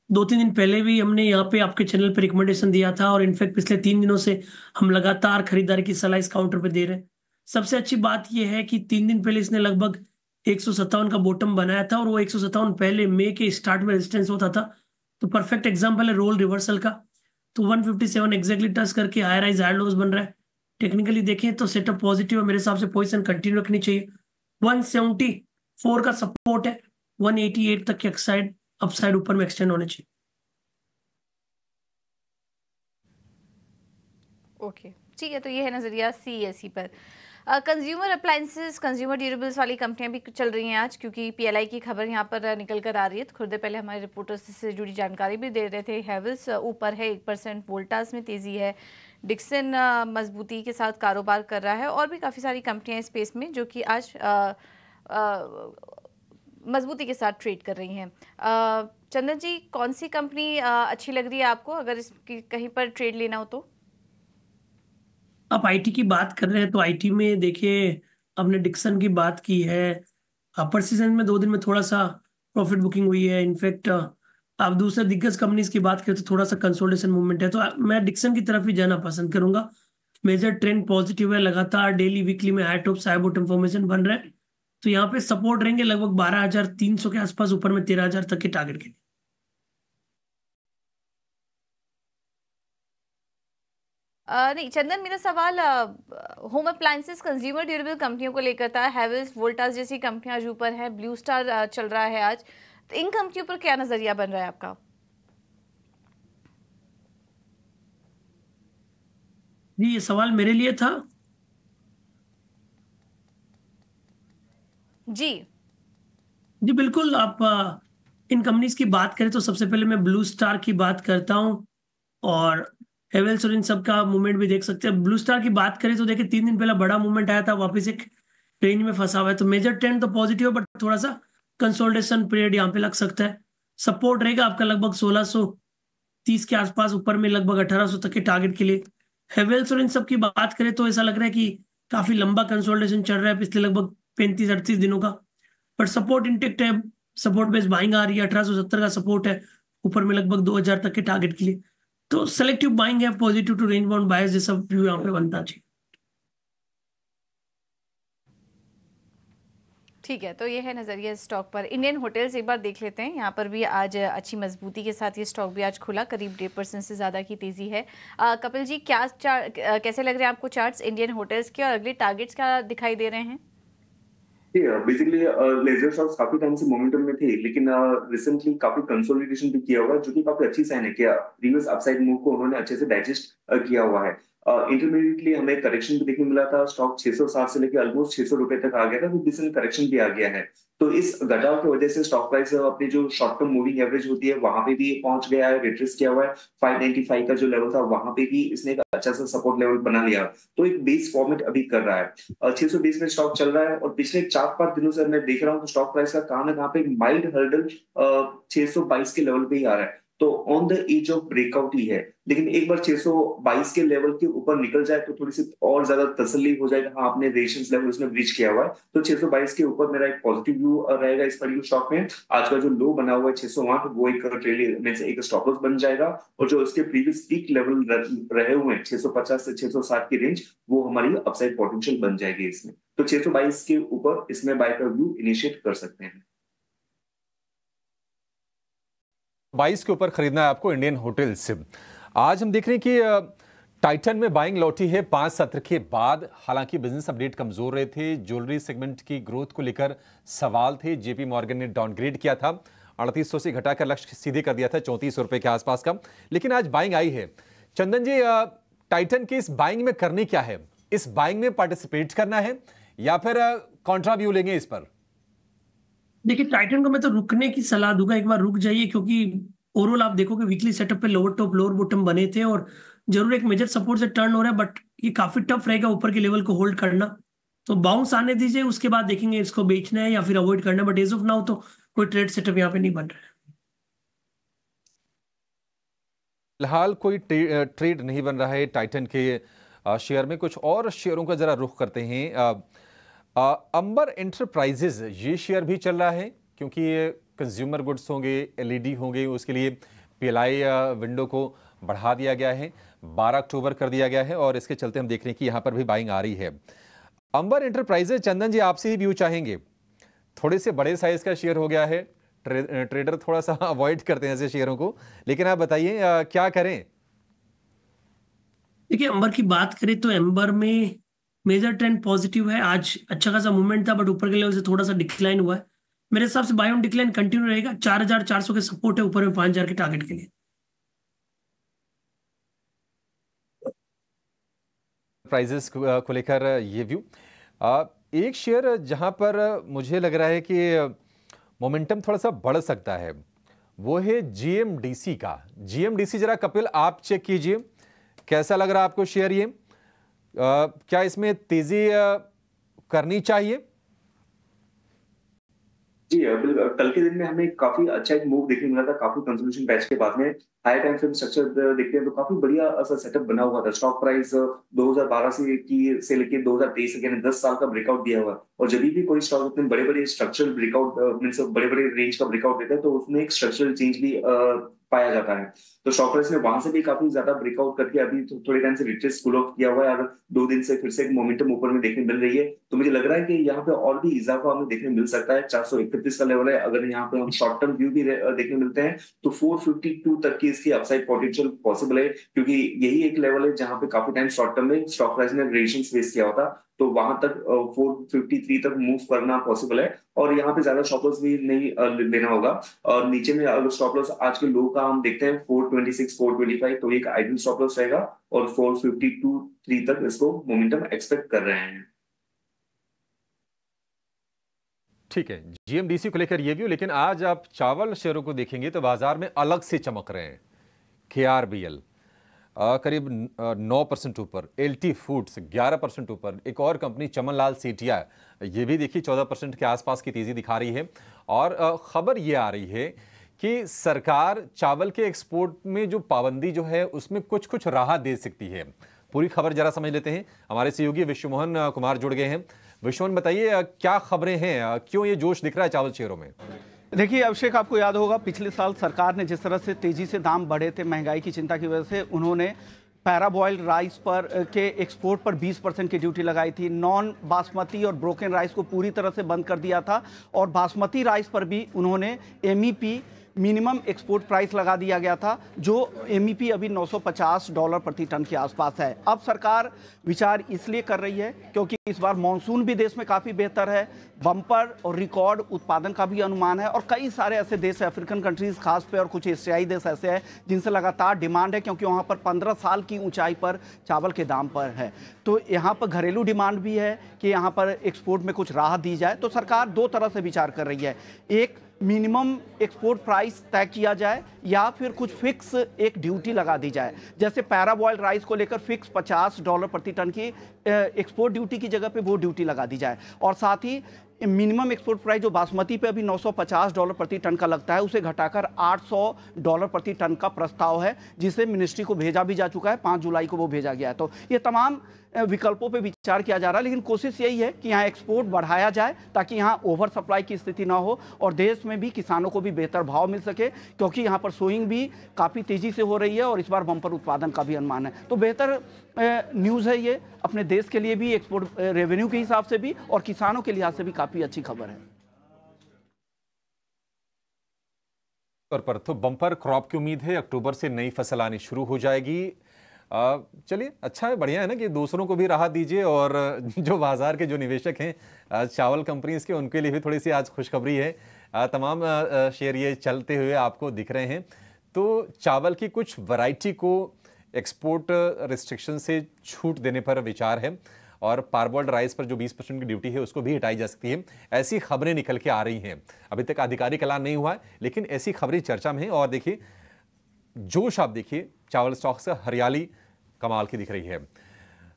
2-3 दिन पहले भी हमने यहाँ पे आपके चैनल पे रिकमेंडेशन दिया था, और इनफैक्ट पिछले 3 दिनों से हम लगातार खरीदारी की सलाह इस काउंटर पे दे रहे हैं। सबसे अच्छी बात यह है कि 3 दिन पहले इसने लगभग 157 का बॉटम बनाया था, और वो 157 पहले मई के स्टार्ट में रेजिस्टेंस होता था। तो परफेक्ट एग्जांपल है रोल रिवर्सल का। तो 157 एग्जैक्टली टच करके हायर राइज हायर लोज बन रहा है। टेक्निकली देखें तो सेटअप पॉजिटिव है, मेरे हिसाब से पोजीशन कंटिन्यू रखनी चाहिए। 174 का सपोर्ट है, 188 तक के अपसाइड ऊपर में एक्सटेंड होने चाहिए। ओके ठीक है, तो ये है नजरिया CSC पर। कंज्यूमर अप्लायंसेस, कंज्यूमर ड्यूरेबल्स वाली कंपनियां भी चल रही हैं आज, क्योंकि PLI की खबर यहाँ पर निकल कर आ रही है। तो थोड़ी देर पहले हमारे रिपोर्टर्स से जुड़ी जानकारी भी दे रहे थे। हैवेल्स ऊपर है 1%, वोल्टास में तेज़ी है, डिक्सन मजबूती के साथ कारोबार कर रहा है, और भी काफ़ी सारी कंपनियां इस स्पेस में जो कि आज मजबूती के साथ ट्रेड कर रही हैं। चंदन जी, कौन सी कंपनी अच्छी लग रही है आपको, अगर इसकी कहीं पर ट्रेड लेना हो तो? आप IT की बात कर रहे हैं तो IT में देखिए, आपने डिक्सन की बात की है। अपर सीजन में 2 दिन में थोड़ा सा प्रॉफिट बुकिंग हुई है। इनफैक्ट आप दूसरे दिग्गज कंपनीज की बात करें तो थोड़ा सा कंसोलिडेशन मूवमेंट है, तो मैं डिक्सन की तरफ ही जाना पसंद करूंगा। मेजर ट्रेंड पॉजिटिव है, लगातार डेली वीकली में high top high bottom formation बन रहा है। तो यहाँ पे सपोर्ट रहेंगे लगभग 12,300 के आसपास, ऊपर में 13,000 तक के टारगेट के लिए। नहीं चंदन, मेरा सवाल होम अप्लायंसेस कंज्यूमर ड्यूरेबल कंपनियों को लेकर था। हैवेल्स, वोल्टास जैसी कंपनियां आज ऊपर है, ब्लू स्टार चल रहा है आज। तो इन कंपनियों पर क्या नजरिया बन रहा है आपका? जी, ये सवाल मेरे लिए था। जी बिल्कुल। आप इन कंपनीज की बात करें तो सबसे पहले मैं ब्लू स्टार की बात करता हूं, और हेवेल्स और इन सब का मूवमेंट भी देख सकते हैं। ब्लू स्टार की बात करें तो देखिए 3 दिन पहले बड़ा मूवमेंट आया था, वापस एक रेंज में फंसा हुआ है। तो मेजर ट्रेंड तो पॉजिटिव है, बट थोड़ा सा कंसोलिडेशन पीरियड यहाँ पे लग सकता है। सपोर्ट रहेगा आपका लगभग 1630 के आसपास, ऊपर में लगभग 1800 तक के टारगेट के लिए। हेवेल्स और इन सब की बात करें तो ऐसा लग रहा है कि काफी लंबा कंसोलिडेशन चल रहा है पिछले लगभग 35-38 दिनों का, बट सपोर्ट इंटेक्ट है। सपोर्ट बेस बाइंग आ रही है, 1870 का सपोर्ट है, ऊपर में लगभग 2000 तक के टारगेट के लिए। तो सेलेक्टिव बाइंग है, पॉजिटिव टू रेंज बाउंड बायस जैसा व्यू यहाँ पे बनता चाहिए। ठीक है, तो ये है नजरिया स्टॉक पर। इंडियन होटल्स एक बार देख लेते हैं। यहाँ पर भी आज अच्छी मजबूती के साथ ये स्टॉक भी आज खुला, करीब 1.5% से ज़्यादा की तेज़ी है। कपिल जी, क्या कैसे लग रहे हैं आपको चार्ट्स इंडियन होटल्स के, और अगले टारगेट्स क्या दिखाई दे रहे हैं? बेसिकली लेजर स्टॉक्स काफी टाइम से मोमेंटम में थे, लेकिन रिसेंटली काफी कंसोलिडेशन भी किया हुआ है, जो कि काफी अच्छी साइन है कि प्रीवियस अपसाइड मूव को उन्होंने अच्छे से डाइजेस्ट किया हुआ है। इंटरमीडिएटली हमें करेक्शन भी देखने मिला था, स्टॉक 660 से लेकर ऑलमोस्ट 600 रुपए तक आ गया था, तो डिसेंट करेक्शन भी आ गया है। तो इस घटाव की वजह से स्टॉक प्राइस अपनी जो शॉर्ट टर्म मूविंग एवरेज होती है वहां पे भी पहुंच गया है, रिट्रेस किया हुआ है। 595 का जो लेवल था वहां पे भी इसने एक अच्छा सा सपोर्ट लेवल बना लिया, तो एक बेस फॉर्मेट अभी कर रहा है। 620 में स्टॉक चल रहा है, और पिछले 4-5 दिनों से मैं देख रहा हूँ तो स्टॉक प्राइस का कहां ना कहां पे माइल्ड हर्डल 622 के लेवल पे ही आ रहा है। तो on the edge of breakout ही है, लेकिन एक बार 622 के लेवल के ऊपर निकल जाए तो थोड़ी सी और ज्यादा तसल्ली हो जाएगा, हाँ आपने रेजिस्टेंस लेवल उसने ब्रीच किया हुआ है। तो 622 के ऊपर मेरा एक पॉजिटिव व्यू रहेगा इस पर स्टॉक में। आज का जो लो बना हुआ है 608, वो एक ट्रेली में से एक स्टॉप लॉस बन जाएगा, और जो उसके प्रीवियस पीक लेवल रहे हुए हैं 650 से 660 की रेंज, वो हमारी अपसाइड पोटेंशियल बन जाएगी इसमें। तो 622 के ऊपर इसमें बाय का व्यू इनिशिएट कर सकते हैं। 22 के ऊपर खरीदना है आपको इंडियन होटल्स। आज हम देख रहे हैं कि टाइटन में बाइंग लौटी है 5 सत्र के बाद। हालांकि बिजनेस अपडेट कमजोर रहे थे, ज्वेलरी सेगमेंट की ग्रोथ को लेकर सवाल थे। जेपी मॉर्गन ने डाउनग्रेड किया था, 3800 से घटाकर लक्ष्य सीधे कर दिया था 3400 रुपए के आसपास का, लेकिन आज बाइंग आई है। चंदन जी, टाइटन की इस बाइंग में करनी क्या है? इस बाइंग में पार्टिसिपेट करना है या फिर कॉन्ट्रा व्यू लेंगे इस पर? देखिए, टाइटन को मैं तो रुकने की सलाह दूंगा, एक बार रुक जाइए, क्योंकि ओवरऑल आप देखोगे वीकली सेटअप पे लोअर टॉप लोअर बॉटम बने थे और जरूर एक मेजर सपोर्ट से टर्न हो रहा है, बट ये काफी टफ रहेगा ऊपर के लेवल को होल्ड करना। तो बाउंस आने दीजिए, उसके बाद देखेंगे इसको बेचना है या फिर अवॉइड करना है, बट एज ऑफ नाउ तो कोई ट्रेड सेटअप यहाँ पे नहीं बन रहा है। फिलहाल कोई ट्रेड नहीं बन रहा है टाइटन के शेयर में। कुछ और शेयरों का जरा रुख करते हैं। अंबर एंटरप्राइजेज, ये शेयर भी चल रहा है क्योंकि ये कंज्यूमर गुड्स होंगे, एलईडी होंगे, उसके लिए पीएलआई विंडो को बढ़ा दिया गया है, 12 अक्टूबर कर दिया गया है और इसके चलते हम देख रहे हैं कि यहाँ पर भी बाइंग आ रही है। अंबर एंटरप्राइजेज, चंदन जी आपसे ही व्यू चाहेंगे। थोड़े से बड़े साइज का शेयर हो गया है, ट्रेडर थोड़ा सा अवॉइड करते हैं ऐसे शेयरों को, लेकिन आप बताइए क्या करें? देखिए, अंबर की बात करें तो अंबर में मेजर ट्रेंड पॉजिटिव है। आज अच्छा खासा मूवमेंट था, बट ऊपर के लेवल से थोड़ा सा डिक्लाइन हुआ है। मेरे हिसाब से बाय ऑन डिक्लाइन कंटिन्यू रहेगा। 4400 के सपोर्ट है, ऊपर में 5000 के टारगेट के लिए। प्राइजेस को लेकर ये व्यू। एक शेयर जहां पर मुझे लग रहा है कि मोमेंटम थोड़ा सा बढ़ सकता है, वो है जीएमडीसी का। जीएमडीसी जरा कपिल आप चेक कीजिए, कैसा लग रहा है आपको शेयर ये? क्या इसमें तेजी करनी चाहिए? जी बिल्कुल, कल के दिन में हमें काफी अच्छा एक मूव देखने मिला था। काफी कंसोलिडेशन पैच के बाद में हाई टाइम फ्रेम स्ट्रक्चर देखते हैं तो काफी बढ़िया ऐसा सेटअप बना हुआ था। स्टॉक प्राइस 2012 से लेके 2023 यानी 10 साल का ब्रेकआउट दिया हुआ, और जब भी कोई स्टॉक इतने बड़े बड़े स्ट्रक्चरल ब्रेकआउट मीन्स बड़े बड़े रेंज का ब्रेकआउट देता है तो उसमें एक स्ट्रक्चरल चेंज भी पाया जाता है। तो स्टॉक प्राइस ने वहां से भी काफी ज्यादा ब्रेकआउट करके अभी थोड़े टाइम से रिट्रेस कूल ऑफ किया हुआ है और 2 दिन से फिर से एक मोमेंटम ऊपर में देखने मिल रही है। तो मुझे लग रहा है कि यहाँ पे और भी इजाफा हमें देखने मिल सकता है। 431 का लेवल है, अगर यहाँ पे हम शॉर्ट टर्म व्यू भी देखने मिलते हैं तो 452 तक की इसकी अपसाइड पोटेंशियल पॉसिबल है, क्योंकि यही एक लेवल है जहां पे काफी टाइम शॉर्ट टर्म में स्टॉक प्राइस ने रेजिस्टेंस फेस किया होता, तो वहां तक 453 तक मूव करना पॉसिबल है और यहाँ पे ज्यादा स्टॉप लॉस भी नहीं लेना होगा। और नीचे में अगर स्टॉप लॉस आज के लो का हम देखते हैं 426 425, तो एक आइडियल स्टॉप लॉस रहेगा और 452 तक इसको मोमेंटम एक्सपेक्ट कर रहे हैं। ठीक है, जीएमडीसी को लेकर ये व्यू। लेकिन आज आप चावल शेयरों को देखेंगे तो बाजार में अलग से चमक रहे हैं। केआरबीएल करीब 9% ऊपर, एलटी फूड्स 11% ऊपर, एक और कंपनी चमनलाल सेठिया ये भी देखिए 14% के आसपास की तेजी दिखा रही है। और खबर ये आ रही है कि सरकार चावल के एक्सपोर्ट में जो पाबंदी जो है उसमें कुछ कुछ राहत दे सकती है। पूरी खबर जरा समझ लेते हैं, हमारे सहयोगी विश्वमोहन कुमार जुड़ गए हैं। विश्वमोहन बताइए क्या खबरें हैं, क्यों ये जोश दिख रहा है चावल शेयरों में? देखिए अभिषेक, आपको याद होगा पिछले साल सरकार ने जिस तरह से तेजी से दाम बढ़े थे महंगाई की चिंता की वजह से, उन्होंने पैराबॉइल्ड राइस पर के एक्सपोर्ट पर 20% की ड्यूटी लगाई थी। नॉन बासमती और ब्रोकन राइस को पूरी तरह से बंद कर दिया था और बासमती राइस पर भी उन्होंने एमईपी मिनिमम एक्सपोर्ट प्राइस लगा दिया गया था, जो एमईपी अभी $950 प्रति टन के आसपास है। अब सरकार विचार इसलिए कर रही है क्योंकि इस बार मानसून भी देश में काफ़ी बेहतर है, बम्पर और रिकॉर्ड उत्पादन का भी अनुमान है और कई सारे ऐसे देश है, अफ्रीकन कंट्रीज खास पे और कुछ एशियाई देश ऐसे हैं जिनसे लगातार डिमांड है, क्योंकि वहाँ पर 15 साल की ऊंचाई पर चावल के दाम पर है। तो यहाँ पर घरेलू डिमांड भी है कि यहाँ पर एक्सपोर्ट में कुछ राहत दी जाए। तो सरकार 2 तरह से विचार कर रही है, एक मिनिमम एक्सपोर्ट प्राइस तय किया जाए या फिर कुछ फिक्स एक ड्यूटी लगा दी जाए। जैसे पैराबॉइल्ड राइस को लेकर फिक्स $50 प्रति टन की एक्सपोर्ट ड्यूटी की जगह पे वो ड्यूटी लगा दी जाए, और साथ ही मिनिमम एक्सपोर्ट प्राइस जो बासमती पे अभी $950 प्रति टन का लगता है उसे घटाकर $800 प्रति टन का प्रस्ताव है, जिसे मिनिस्ट्री को भेजा भी जा चुका है। 5 जुलाई को वो भेजा गया है। तो ये तमाम विकल्पों पे विचार किया जा रहा है, लेकिन कोशिश यही है कि यहाँ एक्सपोर्ट बढ़ाया जाए ताकि यहाँ ओवर सप्लाई की स्थिति ना हो और देश में भी किसानों को भी बेहतर भाव मिल सके, क्योंकि यहाँ पर सोइंग भी काफ़ी तेज़ी से हो रही है और इस बार बम्पर उत्पादन का भी अनुमान है। तो बेहतर न्यूज़ है ये अपने देश के लिए भी, एक्सपोर्ट रेवेन्यू के हिसाब से भी और किसानों के लिहाज से भी काफ़ी अच्छी खबर है। पर तो बम्पर क्रॉप की उम्मीद है, अक्टूबर से नई फसल आनी शुरू हो जाएगी। चलिए, अच्छा है, बढ़िया है ना कि दूसरों को भी राहत दीजिए, और जो बाजार के जो निवेशक हैं चावल कंपनीज के, उनके लिए भी थोड़ी सी आज खुशखबरी है। तमाम शेयर ये चलते हुए आपको दिख रहे हैं। तो चावल की कुछ वैरायटी को एक्सपोर्ट रिस्ट्रिक्शन से छूट देने पर विचार है, और पारबॉइल्ड राइस पर जो 20% की ड्यूटी है उसको भी हटाई जा सकती है। ऐसी खबरें निकल के आ रही हैं। अभी तक आधिकारिक ऐलान नहीं हुआ है, लेकिन ऐसी खबरें चर्चा में हैं। और देखिए, जोश आप देखिए, चावल स्टॉक्स का हरियाली कमाल की दिख रही है।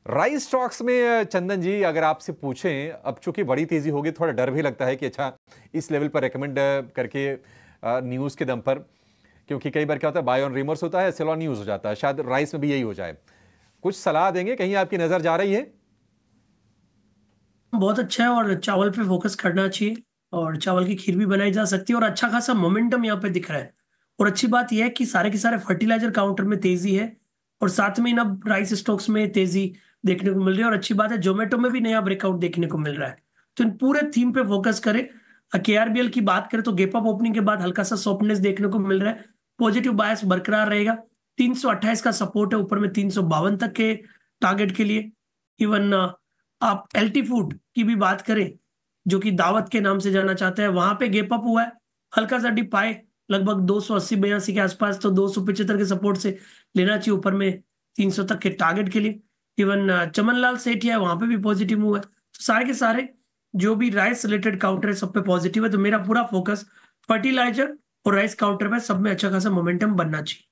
राइस स्टॉक्स में चंदन जी, अगर आपसे पूछें, अब चूंकि बड़ी तेजी होगी, थोड़ा डर भी लगता है कि अच्छा इस लेवल पर रेकमेंड करके न्यूज के दम पर, क्योंकि कई बार क्या होता है, बाय ऑन रिमर्स होता है, सेल ऑन न्यूज हो जाता है। शायद राइस में भी यही हो जाए। कुछ सलाह देंगे, कहीं आपकी नजर जा रही है? बहुत अच्छा है, और चावल पे फोकस करना चाहिए, और चावल की खीर भी बनाई जा सकती है, और अच्छा खासा मोमेंटम यहाँ पे दिख रहा है। और अच्छी बात यह है कि सारे के सारे फर्टिलाइजर काउंटर में तेजी है, और साथ में इन अब राइस स्टॉक्स में तेजी देखने को मिल रही है। और अच्छी बात है, जोमेटो में भी नया ब्रेकआउट देखने को मिल रहा है। तो इन पूरे थीम पे फोकस करें। केआरबीएल की बात करें तो गैप अप ओपनिंग के बाद हल्का सा सॉफ्टनेस देखने को मिल रहा है। पॉजिटिव बायस बरकरार रहेगा। 328 का सपोर्ट है, ऊपर में 352 तक के टारगेट के लिए। इवन आप एलटी फूड की भी बात करें, जो कि दावत के नाम से जाना चाहते हैं, वहां पे गैप अप हुआ है, हल्का सा डिप आए लगभग 280-82 के आसपास, तो 275 के सपोर्ट से लेना चाहिए, ऊपर में 300 तक के टारगेट के लिए। इवन चमनलाल सेठी है, वहां पे भी पॉजिटिव हुआ है। तो सारे के सारे जो भी राइस रिलेटेड काउंटर है सब पे पॉजिटिव है। तो मेरा पूरा फोकस फर्टिलाइजर और राइस काउंटर पे, सब में अच्छा खासा मोमेंटम बनना चाहिए।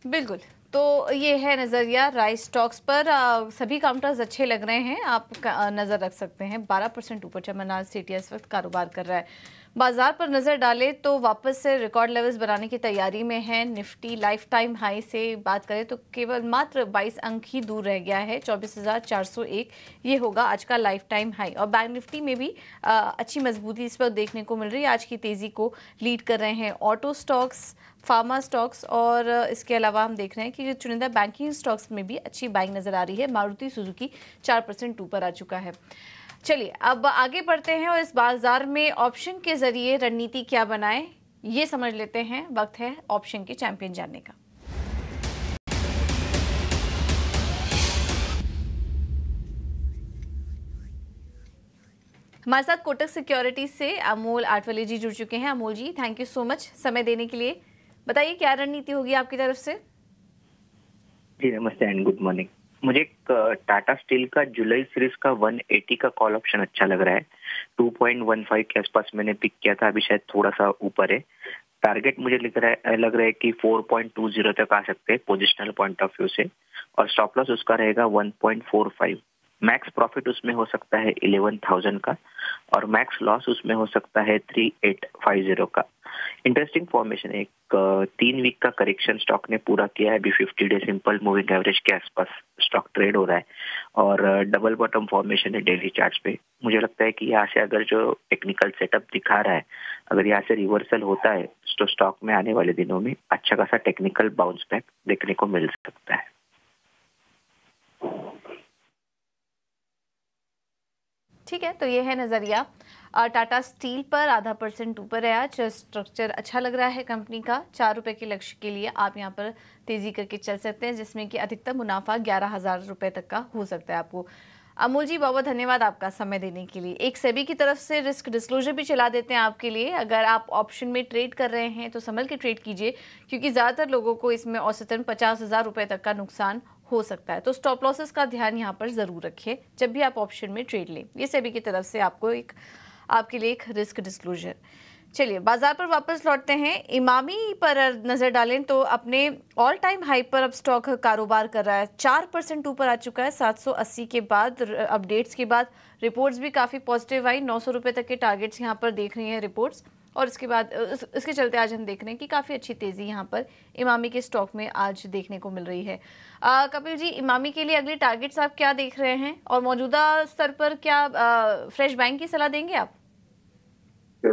बिल्कुल, तो ये है नज़रिया राइस स्टॉक्स पर। सभी काउंटर्स अच्छे लग रहे हैं, आप नज़र रख सकते हैं। 12% ऊपर चमनलाल सेठी इस वक्त कारोबार कर रहा है। बाजार पर नज़र डालें तो वापस से रिकॉर्ड लेवल्स बनाने की तैयारी में है। निफ्टी लाइफ टाइम हाई से बात करें तो केवल मात्र 22 अंक ही दूर रह गया है। 24,401 ये होगा आज का लाइफ टाइम हाई। और बैंक निफ्टी में भी अच्छी मजबूती इस पर देखने को मिल रही है। आज की तेज़ी को लीड कर रहे हैं ऑटो स्टॉक्स, फार्मा स्टॉक्स, और इसके अलावा हम देख रहे हैं कि चुनिंदा बैंकिंग स्टॉक्स में भी अच्छी बाइंग नज़र आ रही है। मारुति सुजुकी 4% ऊपर आ चुका है। चलिए अब आगे बढ़ते हैं, और इस बाजार में ऑप्शन के जरिए रणनीति क्या बनाएं ये समझ लेते हैं। वक्त है ऑप्शन के चैंपियन जानने का। हमारे साथ कोटक सिक्योरिटीज से अमोल आठवले जी जुड़ चुके हैं। अमोल जी, थैंक यू सो मच समय देने के लिए। बताइए क्या रणनीति होगी आपकी तरफ से? जी नमस्ते एंड गुड मॉर्निंग। मुझे टाटा स्टील का जुलाई सीरीज का 180 का कॉल ऑप्शन अच्छा लग रहा है। 2.15 के आसपास मैंने पिक किया था, अभी शायद थोड़ा सा ऊपर है। टारगेट मुझे लग रहा है कि 4.20 तक आ सकते हैं पोजिशनल पॉइंट ऑफ व्यू से, और स्टॉप लॉस उसका रहेगा 1.45। मैक्स प्रॉफिट उसमें हो सकता है 11,000 का, और मैक्स लॉस उसमें हो सकता है 3850 का। इंटरेस्टिंग फॉर्मेशन है। 3 वीक का करेक्शन स्टॉक ने पूरा किया है। अभी 50 डे सिंपल मूविंग एवरेज के आसपास स्टॉक ट्रेड हो रहा है, और डबल बॉटम फॉर्मेशन है डेली चार्ट्स पे। मुझे लगता है कि यहाँ से अगर जो टेक्निकल सेटअप दिखा रहा है, अगर यहाँ से रिवर्सल होता है तो स्टॉक में आने वाले दिनों में अच्छा खासा टेक्निकल बाउंस बैक देखने को मिल सकता है। ठीक है, तो ये है नज़रिया टाटा स्टील पर। 0.5% ऊपर है आज। स्ट्रक्चर अच्छा लग रहा है कंपनी का। 4 रुपए के लक्ष्य के लिए आप यहाँ पर तेजी करके चल सकते हैं, जिसमें कि अधिकतम मुनाफा 11,000 रुपए तक का हो सकता है आपको। अमोल जी, बहुत बहुत धन्यवाद आपका समय देने के लिए। एक सेबी की तरफ से रिस्क डिस्क्लोजर भी चला देते हैं आपके लिए। अगर आप ऑप्शन में ट्रेड कर रहे हैं तो संभल के ट्रेड कीजिए, क्योंकि ज़्यादातर लोगों को इसमें औसतन 50,000 रुपए तक का नुकसान हो सकता है। तो स्टॉप लॉसेस का ध्यान यहाँ पर ज़रूर रखिए जब भी आप ऑप्शन में ट्रेड लें। ये सेबी की तरफ से आपके लिए एक रिस्क डिस्क्लोजर। चलिए बाजार पर वापस लौटते हैं। इमामी पर नजर डालें तो अपने ऑल टाइम हाई पर अब स्टॉक कारोबार कर रहा है। 4% ऊपर आ चुका है 780 के बाद। अपडेट्स के बाद रिपोर्ट्स भी काफ़ी पॉजिटिव आई। 900 रुपये तक के टारगेट्स यहाँ पर देख रही हैं रिपोर्ट्स, और इसके बाद इसके चलते आज हम देख रहे हैं कि काफ़ी अच्छी तेज़ी यहाँ पर इमामी के स्टॉक में आज देखने को मिल रही है। कपिल जी, इमामी के लिए अगले टारगेट्स आप क्या देख रहे हैं, और मौजूदा स्तर पर क्या फ्रेश बाइंग की सलाह देंगे आप?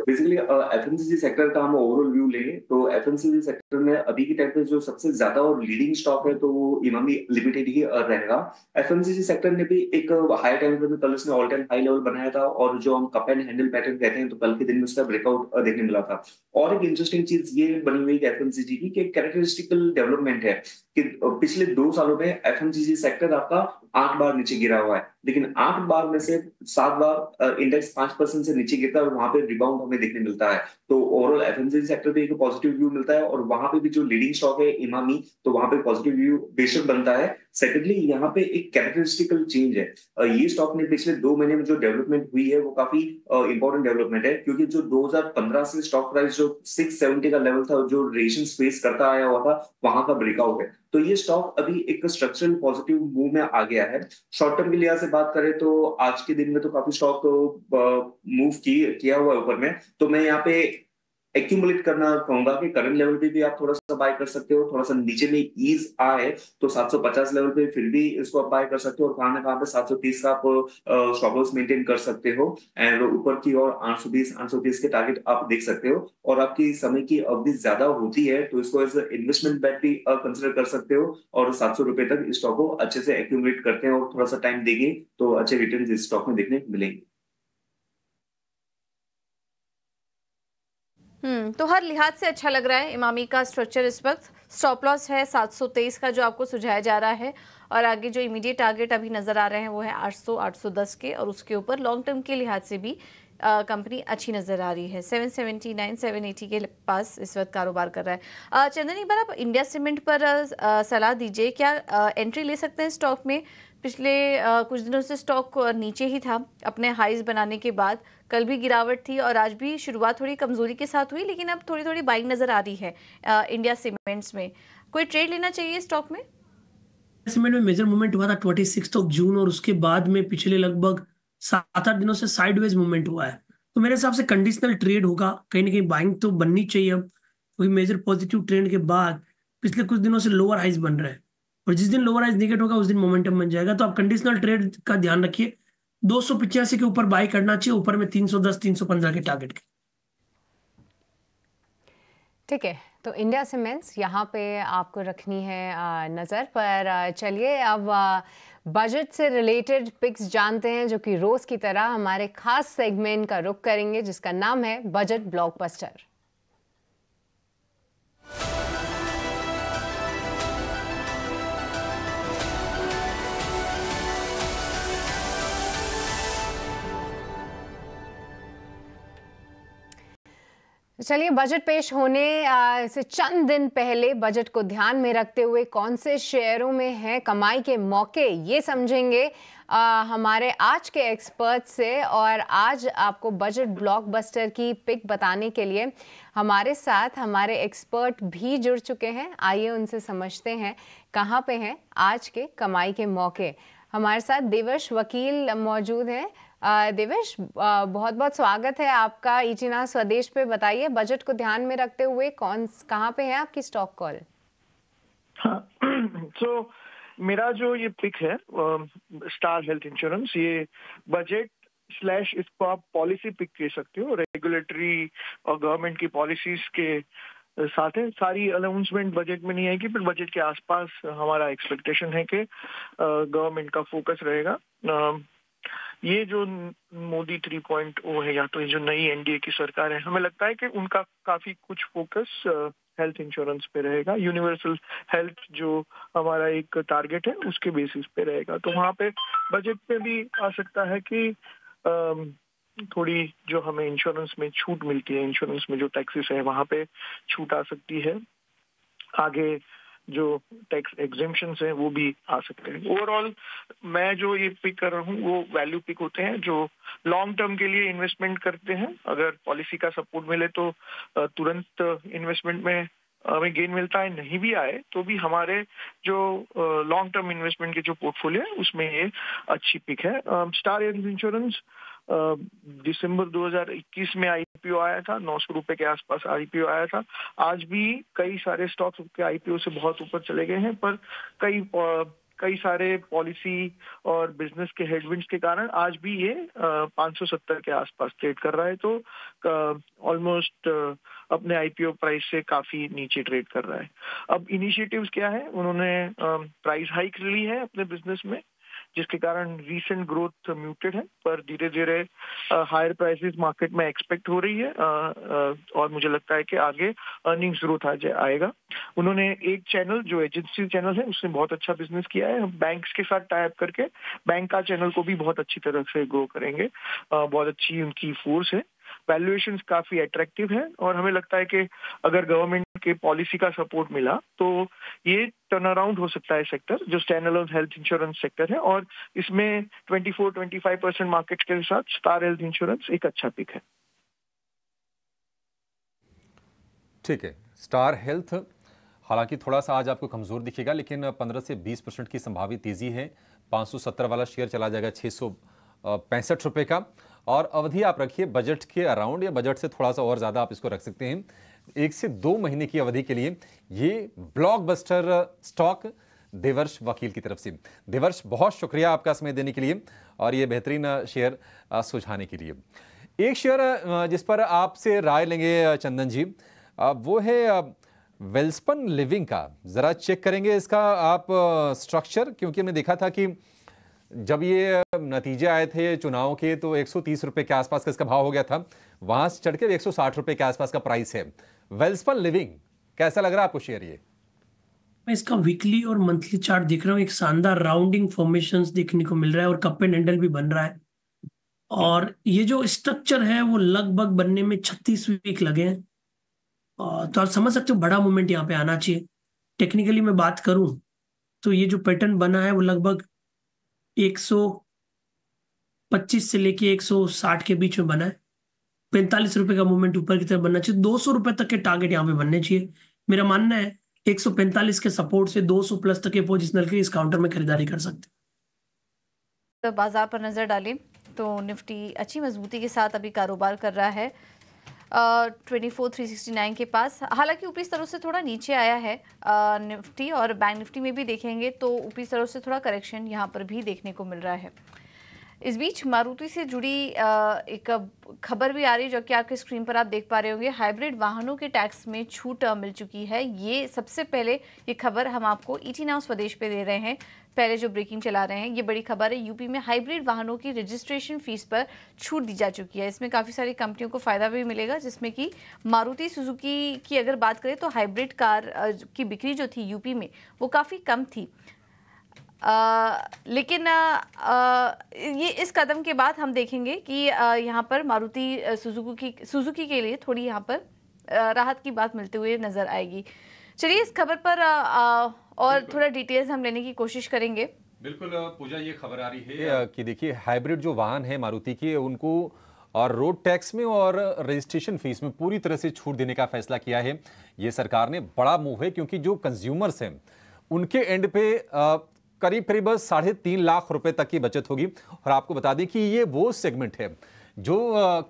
बेसिकली एफएमसीजी सेक्टर का हम ओवरऑल व्यू लेंगे तो एफएमसीजी सेक्टर में अभी के टाइम पे जो सबसे ज्यादा और लीडिंग स्टॉक है तो वो इमामी लिमिटेड ही रहेगा। एफएमसीजी सेक्टर ने भी एक हाई टाइम पे कल उसने ऑल टाइम हाई लेवल बनाया था और जो हम कप एंड हैंडल पैटर्न कहते हैं तो कल के दिन में उसका ब्रेकआउट देखने मिला था। और एक इंटरेस्टिंग चीज ये बनी हुई है एफएमसीजी की कि कैरेक्टरिस्टिकल डेवलपमेंट है कि पिछले 2 सालों में एफएमसीजी सेक्टर आपका 8 बार नीचे गिरा हुआ है, लेकिन 8 बार में से 7 बार इंडेक्स 5% से नीचे गिरता है और वहां पे रिबाउंड हमें देखने मिलता है। तो ओवरऑल एफएमसीजी सेक्टर पे एक पॉजिटिव व्यू मिलता है और वहां पे भी जो लीडिंग स्टॉक है इमामी तो वहां पे पॉजिटिव व्यू बेशक बनता है। सेकेंडली यहाँ पे एक कैरेक्टरिस्टिकल चेंज है। ये स्टॉक ने पिछले 2 महीने में जो डेवलपमेंट हुई है वो काफी इंपॉर्टेंट डेवलपमेंट है क्योंकि जो 2015 से स्टॉक प्राइस जो 670 का लेवल था जो रेजिस्टेंस फेस करता आया हुआ था वहां का ब्रेकआउट है। तो ये स्टॉक अभी एक स्ट्रक्चरल पॉजिटिव मूव में आ गया है। शॉर्ट टर्म के लिहाज से बात करें तो आज के दिन में तो काफी स्टॉक मूव किया हुआ है ऊपर में, तो मैं यहाँ पे एक्यूमुलेट करना कहूंगा कि करंट लेवल पे भी आप थोड़ा सा बाय कर सकते हो। थोड़ा सा नीचे में ईज आए तो 750 लेवल पे फिर भी इसको आप बाय कर सकते हो और कहां ना कहां पे 730 का आप स्टॉप लॉस मेंटेन कर सकते हो एंड ऊपर की ओर 820 के टारगेट आप देख सकते हो। और आपकी समय की अवधि ज्यादा होती है तो इसको एज इन्वेस्टमेंट बेट भी कंसिडर कर सकते हो और 700 रुपए तक इस स्टॉक को अच्छे से एक्यूमुलेट करते हैं और थोड़ा सा टाइम देंगे तो अच्छे रिटर्न इस स्टॉक में देखने मिलेंगे। तो हर लिहाज से अच्छा लग रहा है इमामी का स्ट्रक्चर इस वक्त। स्टॉप लॉस है 723 का जो आपको सुझाया जा रहा है और आगे जो इमीडिएट टारगेट अभी नज़र आ रहे हैं वो है 800 810 के और उसके ऊपर लॉन्ग टर्म के लिहाज से भी कंपनी अच्छी नज़र आ रही है। 779 780 के पास इस वक्त कारोबार कर रहा है। चंदन एक बार आप इंडिया सीमेंट पर सलाह दीजिए, क्या एंट्री ले सकते हैं स्टॉक में? पिछले कुछ दिनों से स्टॉक नीचे ही था अपने हाइज बनाने के बाद, कल भी गिरावट थी और आज भी शुरुआत थोड़ी कमजोरी के साथ हुई लेकिन अब थोड़ी थोड़ी बाइंग नजर आ रही है इंडिया सीमेंट्स में। कोई ट्रेड लेना चाहिए स्टॉक में? सीमेंट में मेजर मूवमेंट हुआ था 26 जून और उसके बाद में पिछले लगभग 7-8 दिनों से साइडवेज मूवमेंट हुआ है। तो मेरे हिसाब से कंडीशनल ट्रेड होगा, कहीं ना कहीं बाइंग तो बननी चाहिए अब, क्योंकि मेजर पॉजिटिव ट्रेंड के बाद पिछले कुछ दिनों से लोअर हाइज बन रहे हैं और जिस दिन लोअर हाइज निगेट होगा उस दिन मोमेंटम बन जाएगा। तो आप कंडीशनल ट्रेड का ध्यान रखिए, 285 के ऊपर बाई करना चाहिए, ऊपर में 310 315 के टारगेट के। ठीक है, तो इंडिया सीमेंट्स यहाँ पे आपको रखनी है नज़र पर। चलिए अब बजट से रिलेटेड पिक्स जानते हैं जो कि रोज़ की तरह हमारे खास सेगमेंट का रुख करेंगे जिसका नाम है बजट ब्लॉकबस्टर। चलिए बजट पेश होने से चंद दिन पहले बजट को ध्यान में रखते हुए कौन से शेयरों में हैं कमाई के मौके, ये समझेंगे हमारे आज के एक्सपर्ट से। और आज आपको बजट ब्लॉकबस्टर की पिक बताने के लिए हमारे साथ हमारे एक्सपर्ट भी जुड़ चुके हैं। आइए उनसे समझते हैं कहाँ पे हैं आज के कमाई के मौके। हमारे साथ देवर्ष वकील मौजूद हैं। देवेश, बहुत बहुत स्वागत है आपका इचिना स्वदेश पे। बताइए बजट को ध्यान में रखते हुए कहाँ पे है आपकी स्टॉक कॉल? हाँ, तो मेरा जो ये पिक है स्टार हेल्थ इंश्योरेंस, ये बजट / इसको आप पॉलिसी पिक कह सकते हो। रेगुलेटरी और गवर्नमेंट की पॉलिसीज के साथ है। सारी अनाउंसमेंट बजट में नहीं आएगी, पर बजट के आसपास हमारा एक्सपेक्टेशन है कि गवर्नमेंट का फोकस रहेगा। ये जो मोदी 3.0 है या तो ये जो नई एनडीए की सरकार है, हमें लगता है कि उनका काफी कुछ फोकस हेल्थ इंश्योरेंस पे रहेगा। यूनिवर्सल हेल्थ जो हमारा एक टारगेट है उसके बेसिस पे रहेगा। तो वहाँ पे बजट पे भी आ सकता है कि थोड़ी जो हमें इंश्योरेंस में छूट मिलती है, इंश्योरेंस में जो टैक्सेस है वहाँ पे छूट आ सकती है। आगे जो टैक्स एग्जेम्पशंस हैं वो भी आ सकते हैं। ओवरऑल मैं जो ये पिक कर रहा हूँ वो वैल्यू पिक होते हैं जो लॉन्ग टर्म के लिए इन्वेस्टमेंट करते हैं। अगर पॉलिसी का सपोर्ट मिले तो तुरंत इन्वेस्टमेंट में हमें गेन मिलता है, नहीं भी आए तो भी हमारे जो लॉन्ग टर्म इन्वेस्टमेंट के जो पोर्टफोलियो है उसमें ये अच्छी पिक है। स्टार हेल्थ इंश्योरेंस दिसंबर 2021 में आईपीओ आया था, 900 रुपए के आसपास आईपीओ आया था। आज भी कई सारे स्टॉक्स के आईपीओ से बहुत ऊपर चले गए हैं, पर कई सारे पॉलिसी और बिजनेस के हेडविंड्स के कारण आज भी ये 570 के आसपास ट्रेड कर रहा है, तो ऑलमोस्ट अपने आईपीओ प्राइस से काफी नीचे ट्रेड कर रहा है। अब इनिशिएटिव्स क्या है, उन्होंने प्राइस हाइक ली है अपने बिजनेस में, जिसके कारण रीसेंट ग्रोथ म्यूटेड है, पर धीरे धीरे हायर प्राइसेस मार्केट में एक्सपेक्ट हो रही है और मुझे लगता है कि आगे अर्निंग्स ग्रोथ आएगा। उन्होंने एक चैनल जो एजेंसी चैनल है उसने बहुत अच्छा बिजनेस किया है, बैंक्स के साथ टाई अप करके बैंक का चैनल को भी बहुत अच्छी तरह से ग्रो करेंगे, बहुत अच्छी उनकी फोर्स है, वैल्यूएशंस काफी अट्रैक्टिव है और हमें लगता है कि अगर गवर्नमेंट के पॉलिसी का सपोर्ट मिला तो ये टर्न अराउंड हो सकता है सेक्टर जो स्टैंडअलोन हेल्थ इंश्योरेंस सेक्टर है, और इसमें 24-25% मार्केट के साथ स्टार हेल्थ इंश्योरेंस एक अच्छा पिक है। ठीक है, स्टार हेल्थ हालांकि थोड़ा सा आज आपको कमजोर दिखेगा, लेकिन 15 से 20% की संभावित तेजी है। 570 वाला शेयर चला जाएगा 665 रुपए का, और अवधि आप रखिए बजट के अराउंड या बजट से थोड़ा सा और ज्यादा आप इसको रख सकते हैं। 1 से 2 महीने की अवधि के लिए ये ब्लॉकबस्टर स्टॉक देवर्ष वकील की तरफ से। देवर्ष, बहुत शुक्रिया आपका समय देने के लिए और ये बेहतरीन शेयर सुझाने के लिए। एक शेयर जिस पर आपसे राय लेंगे चंदन जी, वो है वेल्सपन लिविंग का। जरा चेक करेंगे इसका आप स्ट्रक्चर, क्योंकि हमने देखा था कि जब ये नतीजे आए थे चुनाव के तो 130 रुपए के आसपास का इसका भाव हो गया था, वहां से चढ़ के 160 रुपए के आसपास का प्राइस है। वेल्सपन लिविंग कैसा लग रहा है आपको शेयर? ये मैं इसका वीकली और मंथली चार्ट देख रहा हूँ, एक शानदार राउंडिंग फॉर्मेशंस देखने को मिल रहा है और कप एंड हैंडल भी बन रहा है, और ये जो स्ट्रक्चर है वो लगभग बनने में 36 वीक लगे हैं, तो आप समझ सकते हो बड़ा मूवमेंट यहाँ पे आना चाहिए। टेक्निकली मैं बात करूं तो ये जो पैटर्न बना है वो लगभग 125 से लेके 160 के बीच में बना है। 45 रुपए का मूवमेंट ऊपर की तरफ बनना चाहिए, 200 रुपए तक के टारगेट यहाँ पे बनने चाहिए। मेरा मानना है 145 के सपोर्ट से 200 प्लस तक के पोजिशनल के इस काउंटर में खरीदारी कर सकते हैं। तो बाजार पर नजर डालें तो निफ्टी अच्छी मजबूती के साथ अभी कारोबार कर रहा है 24,369 के पास। हालांकि ऊपरी स्तरों से थोड़ा नीचे आया है निफ्टी, और बैंक निफ्टी में भी देखेंगे तो ऊपरी स्तरों से थोड़ा करेक्शन यहाँ पर भी देखने को मिल रहा है। इस बीच मारुति से जुड़ी एक खबर भी आ रही है जो कि आपके स्क्रीन पर आप देख पा रहे होंगे। हाइब्रिड वाहनों के टैक्स में छूट मिल चुकी है। ये सबसे पहले ये खबर हम आपको ईटी नाउ स्वदेश पे दे रहे हैं, पहले जो ब्रेकिंग चला रहे हैं। ये बड़ी खबर है, यूपी में हाइब्रिड वाहनों की रजिस्ट्रेशन फीस पर छूट दी जा चुकी है। इसमें काफ़ी सारी कंपनियों को फ़ायदा भी मिलेगा, जिसमें कि मारुति सुजुकी की अगर बात करें तो हाइब्रिड कार की बिक्री जो थी यूपी में वो काफ़ी कम थी, लेकिन ये इस कदम के बाद हम देखेंगे कि यहाँ पर मारुति सुजुकी के लिए थोड़ी यहाँ पर राहत की बात मिलते हुए नजर आएगी। चलिए इस खबर पर और थोड़ा डिटेल्स हम लेने की कोशिश करेंगे। बिल्कुल पूजा, ये खबर आ रही है कि देखिए हाइब्रिड जो वाहन है मारुति के, उनको और रोड टैक्स में और रजिस्ट्रेशन फीस में पूरी तरह से छूट देने का फैसला किया है। ये सरकार ने बड़ा मूव है, क्योंकि जो कंज्यूमर्स हैं उनके एंड पे करीब 3.5 लाख रुपए तक की बचत होगी। और आपको बता दें कि ये वो सेगमेंट है जो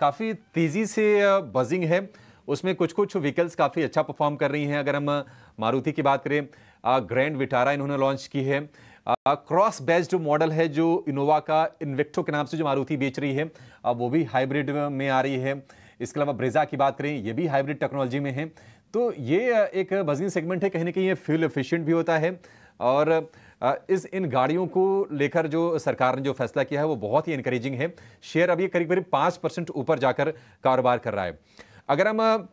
काफ़ी तेज़ी से बजिंग है, उसमें कुछ कुछ व्हीकल्स काफ़ी अच्छा परफॉर्म कर रही हैं। अगर हम मारुति की बात करें, ग्रैंड विटारा इन्होंने लॉन्च की है। क्रॉस बेस्ड मॉडल है जो इनोवा का इन्वेक्टो के नाम से जो मारुति बेच रही है, अब वो भी हाइब्रिड में आ रही है। इसके अलावा ब्रेजा की बात करें, ये भी हाइब्रिड टेक्नोलॉजी में है। तो ये एक बजिंग सेगमेंट है, कहीं ना कहीं ये फ्यूल एफिशिएंट भी होता है। और इन गाड़ियों को लेकर जो सरकार ने जो फैसला किया है वो बहुत ही एनकरेजिंग है। शेयर अभी करीब 5% ऊपर जाकर कारोबार कर रहा है। अगर हम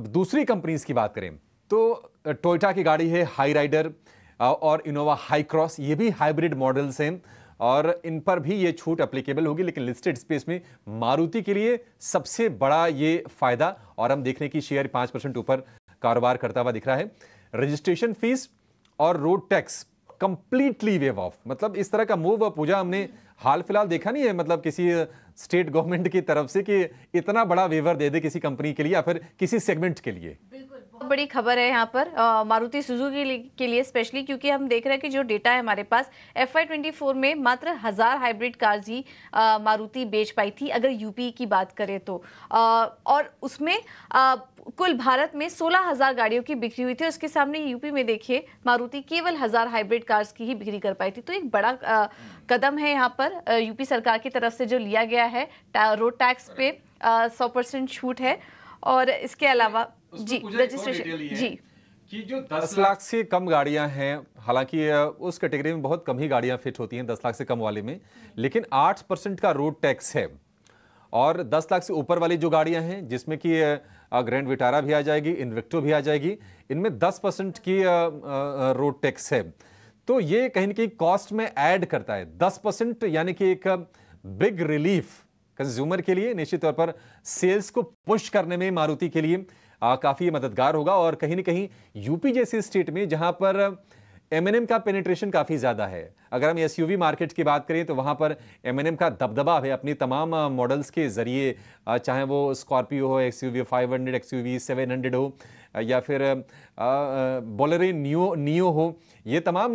दूसरी कंपनीज की बात करें तो टोयोटा की गाड़ी है हाई राइडर और इनोवा हाई क्रॉस, ये भी हाइब्रिड मॉडल्स हैं और इन पर भी ये छूट एप्लीकेबल होगी। लेकिन लिस्टेड स्पेस में मारुति के लिए सबसे बड़ा ये फायदा, और हम देख रहे हैं कि शेयर 5% ऊपर कारोबार करता हुआ दिख रहा है। रजिस्ट्रेशन फीस और road tax completely wave of, मतलब इस तरह का मूव पूजा हमने हाल फिलहाल देखा नहीं है, मतलब किसी स्टेट गवर्नमेंट की तरफ से कि इतना बड़ा वेवर दे दे किसी कंपनी के लिए या फिर किसी सेगमेंट के लिए। बिल्कुल बड़ी खबर है यहाँ पर मारुति सुजुकी के लिए स्पेशली, क्योंकि हम देख रहे हैं कि जो डेटा है हमारे पास FY24 में मात्र 1000 हाइब्रिड कार्स ही मारुति बेच पाई थी अगर यूपी की बात करें तो, और उसमें कुल भारत में 16,000 गाड़ियों की बिक्री हुई थी। उसके सामने यूपी में देखिए मारुति केवल 1000 हाइब्रिड कार्स की ही बिक्री कर पाई थी। तो एक बड़ा कदम है यहाँ पर यूपी सरकार की तरफ से जो लिया गया है। रोड टैक्स पे 100% छूट है, और इसके अलावा जी रजिस्ट्रेशन जी कि जो 10 लाख से कम गाड़ियां हैं, हालांकि उस कैटेगरी में बहुत कम ही गाड़ियां फिट होती हैं 10 लाख से कम वाले में, लेकिन 8% का रोड टैक्स है। और 10 लाख से ऊपर वाली जो गाड़ियां हैं जिसमें कि ग्रैंड विटारा भी आ जाएगी, इन्विक्टो भी आ जाएगी, इनमें 10% की रोड टैक्स है। तो ये कहीं ना कहीं कॉस्ट में ऐड करता है 10%, यानी कि एक बिग रिलीफ कंज्यूमर के लिए। निश्चित तौर पर सेल्स को पुश करने में मारुति के लिए काफी मददगार होगा। और कहीं ना कहीं यूपी जैसे स्टेट में जहां पर M&M का पेनिट्रेशन काफी ज्यादा है, अगर हम SUV मार्केट की बात करें तो वहां पर M&M का दबदबा है अपनी तमाम मॉडल्स के जरिए, चाहे वो स्कॉर्पियो हो, XUV 500, XUV 700 हो, या फिर बोलेरो नियो हो, ये तमाम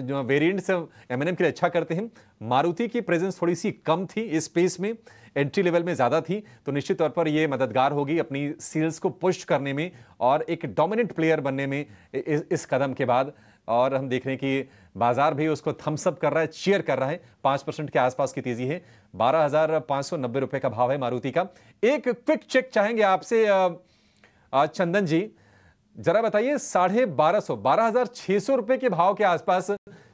जो वेरिएंट्स M&M के लिए अच्छा करते हैं। मारुति की प्रेजेंस थोड़ी सी कम थी इस स्पेस में, एंट्री लेवल में ज़्यादा थी, तो निश्चित तौर पर ये मददगार होगी अपनी सेल्स को पुश करने में और एक डोमिनेंट प्लेयर बनने में इस कदम के बाद। और हम देख रहे हैं कि बाजार भी उसको थम्स अप कर रहा है, चीयर कर रहा है। 5% के आसपास की तेजी है, 12,590 रुपए का भाव है मारुति का। एक क्विक चेक चाहेंगे आपसे चंदन जी, जरा बताइए 12,500 रुपए के भाव के आसपास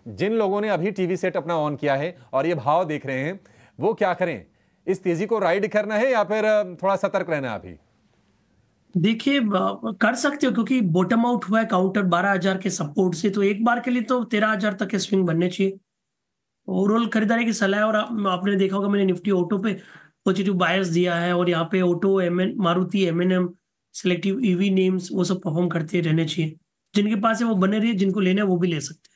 जिन लोगों ने अभी टीवी सेट अपना ऑन किया है और ये भाव देख रहे हैं, वो क्या करें? इस तेजी को राइड करना है या फिर थोड़ा सतर्क रहना है? अभी देखिए कर सकते हो, क्योंकि बॉटम आउट हुआ है काउंटर 12,000 के सपोर्ट से, तो एक बार के लिए तो 13,000 तक के स्विंग बनने चाहिए। ओवरऑल खरीदारी की सलाह है। और आपने देखा होगा मैंने निफ्टी ऑटो पे पॉजिटिव बायस दिया है, और यहाँ पे auto Maruti M&M selective EV names वो सब परफॉर्म करते रहने चाहिए। जिनके पास है वो बने रहिए, जिनको लेना है वो भी ले सकते हैं।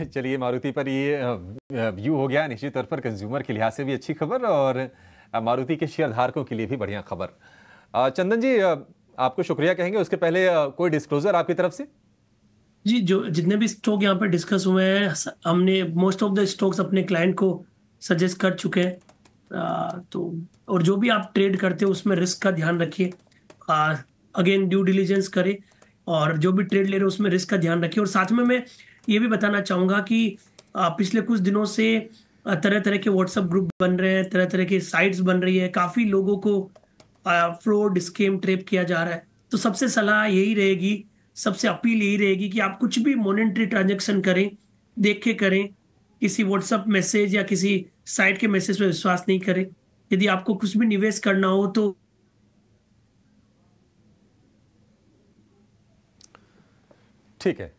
चलिए, मारुति पर ये व्यू हो गया। निश्चित तौर पर कंज्यूमर के लिहाज से भी अच्छी खबर और मारुति के शेयर धारकों के लिए भी बढ़िया खबर। चंदन जी, आपको शुक्रिया कहेंगे। उसके पहले कोई डिस्क्लोजर आपकी तरफ से? जी, जो जितने भी स्टॉक यहाँ पर डिस्कस हुए हैं, हमने मोस्ट ऑफ द स्टॉक्स अपने क्लाइंट को सजेस्ट कर चुके हैं। तो और जो भी आप ट्रेड करते हो उसमें रिस्क का ध्यान रखिए, अगेन ड्यू डिलीजेंस करें, और जो भी ट्रेड ले रहे हो उसमें रिस्क का ध्यान रखिए। और साथ में मैं ये भी बताना चाहूँगा कि पिछले कुछ दिनों से तरह तरह के व्हाट्सएप ग्रुप बन रहे हैं, तरह तरह की साइट्स बन रही है, काफ़ी लोगों को फ्रॉड स्कैम ट्रैप किया जा रहा है। तो सबसे सलाह यही रहेगी, सबसे अपील यही रहेगी कि आप कुछ भी मॉनेटरी ट्रांजैक्शन करें, देख के करें। किसी व्हाट्सएप मैसेज या किसी साइट के मैसेज पर विश्वास नहीं करें। यदि आपको कुछ भी निवेश करना हो तो ठीक है,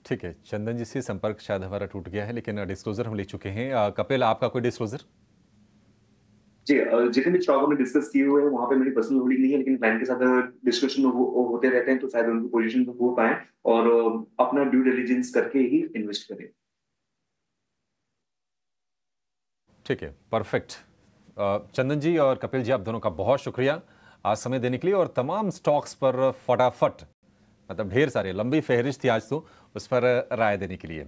ठीक है। चंदन जी से संपर्क शायद हमारा टूट गया है, लेकिन डिस्क्लोजर हम ले चुके हैं। कपिल, आपका कोई डिस्क्लोजर? जी, जितने भी स्टॉक हमने डिस्कस किए हुए हैं वहां पे मेरी पर्सनल होल्डिंग नहीं है, लेकिन क्लाइंट के साथ डिस्कशन होते रहते हैं, तो शायद उनकी पोजीशन हो पाए और अपना ड्यू डिलिजेंस करके ही इन्वेस्ट करें। ठीक है, परफेक्ट। चंदन जी और कपिल जी, आप दोनों का बहुत शुक्रिया आज समय देने के लिए, और तमाम स्टॉक्स पर फटाफट, मतलब ढेर सारे, लंबी फहरिस्त थी आज तो, उस पर राय देने के लिए।